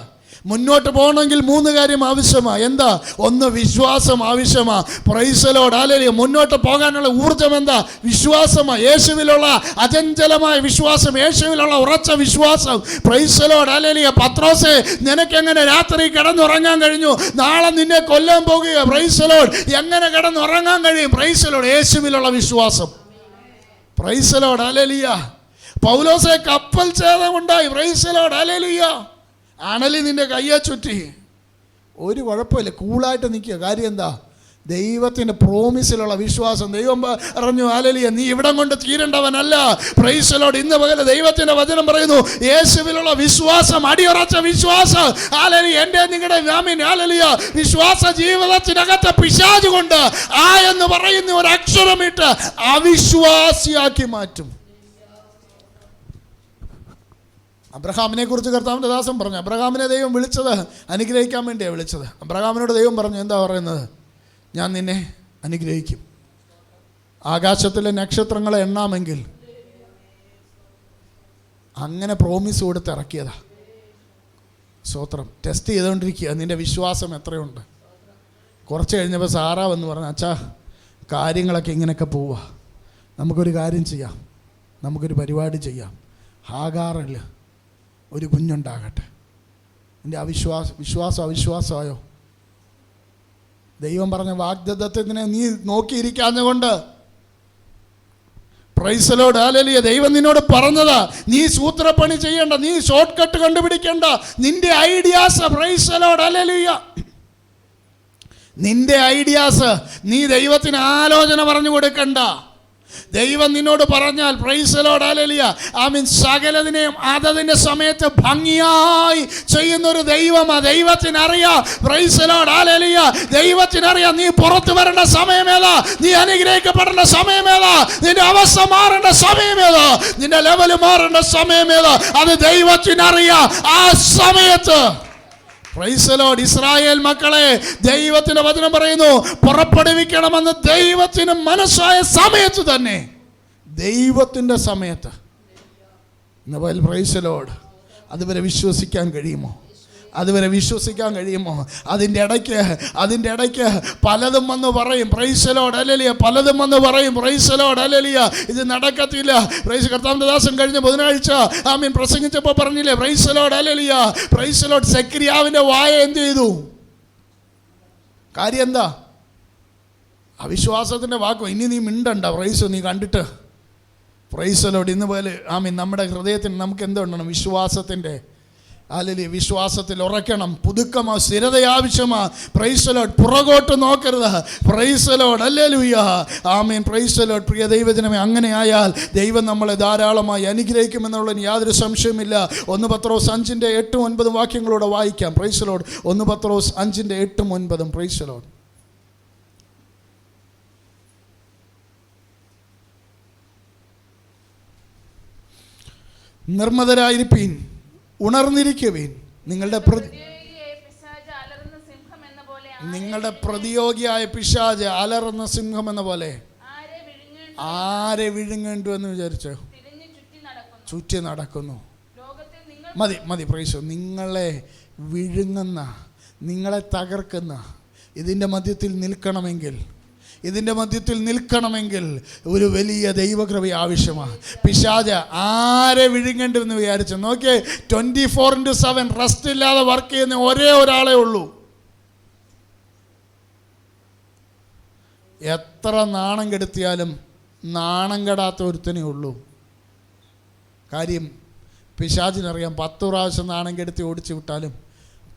മുന്നോട്ട് പോകണമെങ്കിൽ 3 കാര്യം ആവശ്യമാണ്. എന്താ? ഒന്ന്, വിശ്വാസം ആവശ്യമാണ്. Price the Lord, hallelujah. മുന്നോട്ട് പോകാനുള്ള ഊർജ്ജം എന്താ? വിശ്വാസമാണ്. യേശുവിലുള്ള അചഞ്ചലമായ വിശ്വാസം, യേശുവിലുള്ള ഉറച്ച വിശ്വാസം. പ്രൈസ് ദി ലോർഡ്, ഹല്ലേലൂയ. പത്രോസേ, നിനക്കെങ്ങനെ രാത്രി കിടന്നുറങ്ങാൻ കഴിഞ്ഞു? നാളെ നിന്നെ കൊല്ലാൻ പോകുക. പ്രൈസ് ദി ലോർഡ്, എങ്ങനെ കിടന്നുറങ്ങാൻ കഴിയും? പ്രൈസ് ദി ലോർഡ്, യേശുവിലുള്ള വിശ്വാസം. പ്രൈസ് ദി ലോർഡ്, ഹല്ലേലൂയ. പൗലോസേ, കപ്പൽ ഛേദമുണ്ടായി. പ്രൈസ് ദി ലോർഡ്, ഹല്ലേലൂയ. അണലി നിന്റെ കയ്യെ ചുറ്റി, ഒരു കുഴപ്പമില്ല, കൂളായിട്ട് നിൽക്കുക. കാര്യം എന്താ? ദൈവത്തിൻ്റെ പ്രോമിസിലുള്ള വിശ്വാസം. ദൈവം പറഞ്ഞു, ഹല്ലേലൂയ, നീ ഇവിടം കൊണ്ട് തീരേണ്ടവനല്ല. Price the lord. ഇന്ന് പകൽ ദൈവത്തിൻ്റെ വചനം പറയുന്നു, യേശുവിലുള്ള വിശ്വാസം, അടിയുറച്ച വിശ്വാസം. ഹല്ലേലൂയ. എൻ്റെ നിങ്ങളുടെ ആമേൻ, ഹല്ലേലൂയ. വിശ്വാസ ജീവിതത്തിനകത്ത് പിശാച് കൊണ്ട് എന്ന് പറയുന്ന ഒരു അക്ഷരമിട്ട് അവിശ്വാസിയാക്കി മാറ്റും. അബ്രഹാമിനെ കുറിച്ച് കർത്താവിൻ്റെ ദാസൻ പറഞ്ഞു, അബ്രഹാമിനെ ദൈവം വിളിച്ചത് അനുഗ്രഹിക്കാൻ വേണ്ടിയാണ് വിളിച്ചത്. അബ്രഹാമിനോട് ദൈവം പറഞ്ഞു, എന്താ പറയുന്നത്? ഞാൻ നിന്നെ അനുഗ്രഹിക്കും, ആകാശത്തിലെ നക്ഷത്രങ്ങളെ എണ്ണാമെങ്കിൽ. അങ്ങനെ പ്രോമിസ് കൊടുത്ത് ഇറക്കിയതാ. സ്തോത്രം. ടെസ്റ്റ് ചെയ്തുകൊണ്ടിരിക്കുക, നിൻ്റെ വിശ്വാസം എത്രയുണ്ട്. കുറച്ച് കഴിഞ്ഞപ്പോൾ സാറാ വന്ന് പറഞ്ഞു, അച്ഛാ, കാര്യങ്ങളൊക്കെ ഇങ്ങനെയൊക്കെ പോവുക, നമുക്കൊരു കാര്യം ചെയ്യാം, നമുക്കൊരു പരിപാടി ചെയ്യാം. ഹാഗാറിൽ ഒരു കുഞ്ഞുണ്ടാകട്ടെ. എൻ്റെ വിശ്വാസം അവിശ്വാസമായോ? ദൈവം പറഞ്ഞ വാഗ്ദത്തത്തിനെ നീ നോക്കിയിരിക്കാഞ്ഞുകൊണ്ട്, പ്രൈസ് ദി ലോർഡ്, ഹല്ലേലൂയ. ദൈവം നിന്നോട് പറഞ്ഞതാ, നീ സൂത്രപ്പണി ചെയ്യേണ്ട, നീ ഷോർട്ട് കട്ട് കണ്ടുപിടിക്കേണ്ട. നിന്റെ ഐഡിയാസ്, പ്രൈസ് ദി ലോർഡ്, ഹല്ലേലൂയ, നിന്റെ ഐഡിയാസ് നീ ദൈവത്തിന് ആലോചന പറഞ്ഞു കൊടുക്കണ്ട. ദൈവം നിന്നോട് പറഞ്ഞാൽ, പ്രൈസ് ദി ലോർഡ്, ഹല്ലേലൂയ, ആമേൻ, സകലതിനെയും അതതിൻ്റെ സമയത്ത് ഭംഗിയായി ചെയ്യുന്നൊരു ദൈവമാ. ദൈവത്തിനറിയാം, പ്രൈസ് ദി ലോർഡ്, ഹല്ലേലൂയ, ദൈവത്തിനറിയാം നീ പുറത്തു വരേണ്ട സമയമേതാ, നീ അനുഗ്രഹിക്കപ്പെടേണ്ട സമയമേതാ, നിന്റെ അവസ്ഥ മാറേണ്ട സമയമേതാ, നിന്റെ ലെവല് മാറേണ്ട സമയമേതാ, അത് ദൈവത്തിനറിയാം. ആ സമയത്ത്, പ്രൈസ് ദി ലോർഡ്, ഇസ്രായേൽ മക്കളെ ദൈവത്തിന്റെ വചനം പറയുന്നു, പുറപ്പെടുവിക്കണമെന്ന് ദൈവത്തിന് മനസ്സായ സമയത്ത് തന്നെ, ദൈവത്തിൻ്റെ സമയത്ത്. പ്രൈസ് ദി ലോർഡ്, അതുവരെ വിശ്വസിക്കാൻ കഴിയുമോ? അതുവരെ വിശ്വസിക്കാൻ കഴിയുമോ? അതിൻ്റെ ഇടയ്ക്ക് പലതും വന്ന് പറയും, പ്രൈസ് ദി ലോർഡ്, ഹല്ലേലൂയ, പലതും വന്ന് പറയും, പ്രൈസ് ദി ലോർഡ്, ഹല്ലേലൂയ, ഇത് നടക്കത്തില്ല. പ്രൈസ് കർത്താവിൻ്റെ ദാസൻ കഴിഞ്ഞ ബുധനാഴ്ച ആമേൻ പ്രസംഗിച്ചപ്പോൾ പറഞ്ഞില്ലേ, പ്രൈസ് ദി ലോർഡ്, ഹല്ലേലൂയ, പ്രൈസ് ദി ലോർഡ്. സെക്രിയാവിൻ്റെ വായ എന്ത് ചെയ്തു? കാര്യം എന്താ? അവിശ്വാസത്തിൻ്റെ വാക്കോ. ഇനി നീ മിണ്ടണ്ട, പ്രൈസ് നീ കണ്ടിട്ട്. Price the lord. ഇന്ന് പോലെ ആമേൻ നമ്മുടെ ഹൃദയത്തിന് നമുക്ക് എന്തുകൊണ്ടാണ്? വിശ്വാസത്തിൻ്റെ, ഹല്ലേലൂയ, വിശ്വാസത്തിൽ ഉറക്കണം. പുതുക്കമോ സ്ഥിരത ആവശ്യമാ. Price the Lord. പുറകോട്ട് നോക്കരുത്. പ്രൈസ് ദി ലോർഡ്, ഹല്ലേലൂയ, ആമേൻ. Praise the Lord. പ്രിയ ദൈവജനമേ, അങ്ങനെ ആയാൽ ദൈവം നമ്മളെ ധാരാളമായി അനുഗ്രഹിക്കുമെന്നുള്ളതിന് യാതൊരു സംശയമില്ല. 1 പത്രോസ് 5:8-9 വാക്യങ്ങളോടെ വായിക്കാം. Praise the Lord. 1 Pathrose 5:8-9. Praise the Lord. നിർമ്മതരായിരിപ്പീൻ, ഉണർന്നിരിക്കുവീൻ. നിങ്ങളുടെ പ്രതിയോഗിയായ പിശാച് അലറുന്ന സിംഹം എന്ന പോലെ ആരെ വിഴുങ്ങേണ്ടു എന്ന് വിചാരിച്ചോ? ചുറ്റി നടക്കുന്നു. മതി പ്രൈസ്. നിങ്ങളെ വിഴുങ്ങുന്ന, നിങ്ങളെ തകർക്കുന്ന ഇതിൻ്റെ മധ്യത്തിൽ നിൽക്കണമെങ്കിൽ ഒരു വലിയ ദൈവകൃപ ആവശ്യമാണ്. പിശാച് ആരെ വിഴുങ്ങേണ്ടെന്ന് വിചാരിച്ചു നോക്കിയേ. 24/7 റെസ്റ്റ് ഇല്ലാതെ വർക്ക് ചെയ്യുന്ന ഒരേ ഒരാളേ ഉള്ളൂ. എത്ര നാണം കെടുത്തിയാലും നാണം കെടാത്ത ഒരുത്തനേ ഉള്ളൂ. കാര്യം പിശാചിനറിയാം, 10 പ്രാവശ്യം നാണം കെടുത്തി ഓടിച്ചു വിട്ടാലും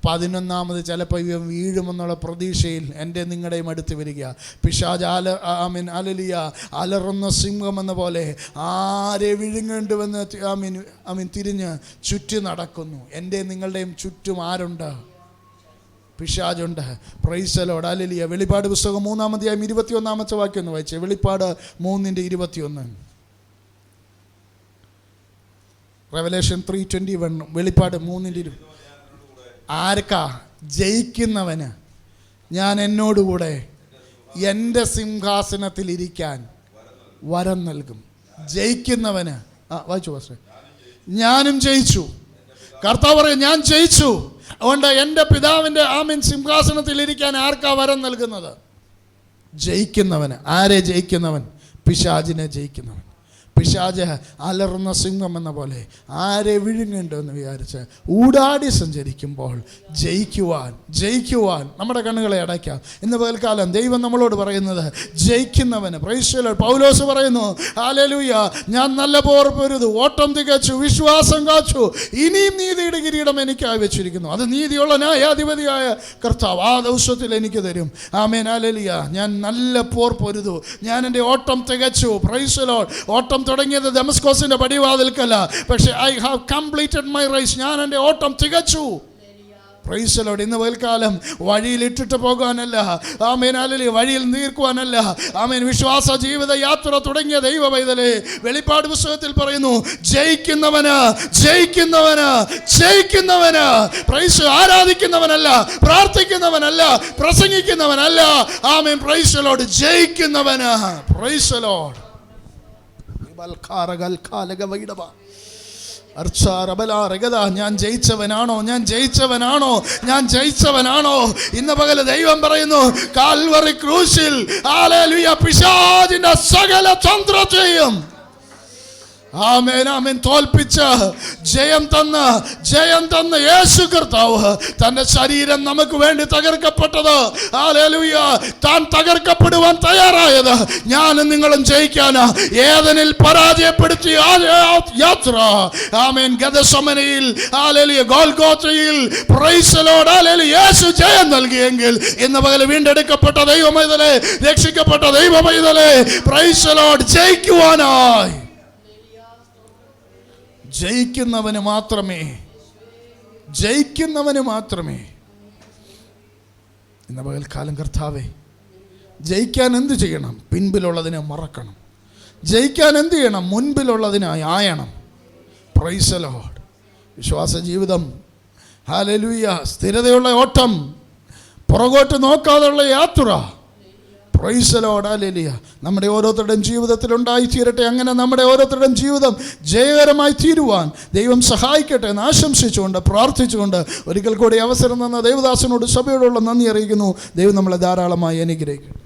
11ാമത് ചിലപ്പോൾ ഇവൻ വീഴുമെന്നുള്ള പ്രതീക്ഷയിൽ എൻ്റെ നിങ്ങളുടെയും അടുത്ത് വരിക. പിശാച് അലലിയ അലറുന്ന സിംഹമെന്ന പോലെ ആരെ വിഴുങ്ങേണ്ടുവെന്ന് തിരിഞ്ഞ് ചുറ്റി നടക്കുന്നു. എൻ്റെ നിങ്ങളുടെയും ചുറ്റും ആരുണ്ട്? പിശാചുണ്ട്. Praise the Lord. ഹല്ലേലൂയ. വെളിപ്പാട് പുസ്തകം 3-ാം അധ്യായം 21-ാമത്തെ വാക്യം ഒന്ന് വായിച്ചേ. വെളിപ്പാട് 3:21. റെവലേഷൻ 3:21. വെളിപ്പാട് 3:20. ആർക്കാ? ജയിക്കുന്നവന് ഞാൻ എന്നോടുകൂടെ എൻ്റെ സിംഹാസനത്തിൽ ഇരിക്കാൻ വരം നൽകും. ജയിക്കുന്നവന് വായിച്ചു പാസ്റ്റർ. ഞാനും ജയിച്ചു. കർത്താവ് പറയും ഞാൻ ജയിച്ചു. അതുകൊണ്ട് എൻ്റെ പിതാവിൻ്റെ സിംഹാസനത്തിൽ ഇരിക്കാൻ ആർക്കാ വരം നൽകുന്നത്? ജയിക്കുന്നവന്. ആരെ ജയിക്കുന്നവൻ? പിശാചിനെ ജയിക്കുന്നവൻ. പിശാച് അലറുന്ന സിംഹം എന്ന പോലെ ആരെ വിഴുങ്ങുണ്ടെന്ന് വിചാരിച്ച് ഊടാടി സഞ്ചരിക്കുമ്പോൾ ജയിക്കുവാൻ നമ്മുടെ കണ്ണുകളെ അടയ്ക്കാം. ഇന്ന് പകൽക്കാലം ദൈവം നമ്മളോട് പറയുന്നത് ജയിക്കുന്നവന്. Praise the Lord. പൗലോസ് പറയുന്നു, ഹല്ലേലൂയ, ഞാൻ നല്ല പോർ പൊരുതു, ഓട്ടം തികച്ചു, വിശ്വാസം കാച്ചു, ഇനിയും നീതിയുടെ കിരീടം എനിക്കായി വെച്ചിരിക്കുന്നു. അത് നീതിയുള്ള ന്യായാധിപതിയായ കർത്താവ് ആ ദിവസത്തിൽ എനിക്ക് തരും. ആമേൻ. ഹല്ലേലൂയ. ഞാൻ നല്ല പോർ പൊരുതു, ഞാൻ എൻ്റെ ഓട്ടം തികച്ചു. Praise the lord. ഓട്ടം തുടങ്ങിയത് ദമസ്കോസിന്റെ പടിവാതിൽക്കല്ല, പക്ഷേ I have completed my race. ഞാൻ എൻ്റെ ഓട്ടം തികച്ചു. Praise the lord. ഇന്ന് പകൽക്കാലം വഴിയിൽ ഇട്ടിട്ട് പോകാനല്ല, ആമേൻ, ഹല്ലേലൂയ, വഴിയിൽ നീർക്കുവാനല്ല, ആമേൻ, വിശ്വാസ ജീവിത യാത്ര തുടങ്ങിയ ദൈവ പൈതലേ, വെളിപ്പാട് പുസ്തകത്തിൽ പറയുന്നു ജയിക്കുന്നവന്. പ്രൈസ്. ആരാധിക്കുന്നവനല്ല, പ്രാർത്ഥിക്കുന്നവനല്ല, പ്രസംഗിക്കുന്നവനല്ല, ആമേൻ, പ്രൈസ് ദി ലോർഡ്, ജയിക്കുന്നവന്. Praise the Lord. ഞാൻ ജയിച്ചവനാണോ? ഇന്ന് പകൽ ദൈവം പറയുന്നു, കാൽവറി ക്രൂശിൽ ഹല്ലേലൂയ പിശാചിന്റെ സകല തന്ത്രത്തെയും തോൽപ്പിച്ച് ജയം തന്ന യേശു കർത്താവ് തന്റെ ശരീരം നമുക്ക് വേണ്ടി തകർക്കപ്പെട്ടത്, ഹല്ലേലൂയ, താൻ തകർക്കപ്പെടുവാൻ തയ്യാറായത് ഞാനും നിങ്ങളും ജയിക്കാനാ. ഏദനിൽ പരാജയപ്പെടുത്തിയ യാത്ര, ആമേൻ, ഗെത്സമനയിൽ, ഹല്ലേലൂയ, ഗോൽഗോഥയിൽ, പ്രൈസ് ദി ലോർഡ്, ഹല്ലേലൂയ, യേശു ജയം നൽകിയെങ്കിൽ ഇന്ന് പകൽ വീണ്ടെടുക്കപ്പെട്ട ദൈവമൈതലേ, രക്ഷിക്കപ്പെട്ട ദൈവമൈതലേ, പ്രൈസ് ദി ലോർഡ്, ജയിക്കുന്നവന് മാത്രമേ ഇന്ന് പകൽക്കാലം കർത്താവേ, ജയിക്കാൻ എന്ത് ചെയ്യണം? പിൻപിലുള്ളതിനെ മറക്കണം. ജയിക്കാൻ എന്ത് ചെയ്യണം? മുൻപിലുള്ളതിനായി ആയണം. Praise the lord. വിശ്വാസ ജീവിതം, ഹല്ലേലൂയ, സ്ഥിരതയുള്ള ഓട്ടം, പുറകോട്ട് നോക്കാതെയുള്ള യാത്ര. Praise the Lord. ഹല്ലേലൂയ. നമ്മുടെ ഓരോരുത്തരുടെയും ജീവിതത്തിൽ ഉണ്ടായിത്തീരട്ടെ. അങ്ങനെ നമ്മുടെ ഓരോരുത്തരുടെയും ജീവിതം ജയകരമായി തീരുവാൻ ദൈവം സഹായിക്കട്ടെ എന്ന് ആശംസിച്ചുകൊണ്ട് പ്രാർത്ഥിച്ചുകൊണ്ട് ഒരിക്കൽ കൂടി അവസരം തന്ന ദൈവദാസനോട് സഭയോടുള്ള നന്ദി അറിയിക്കുന്നു. ദൈവം നമ്മളെ ധാരാളമായി അനുഗ്രഹിക്കട്ടെ.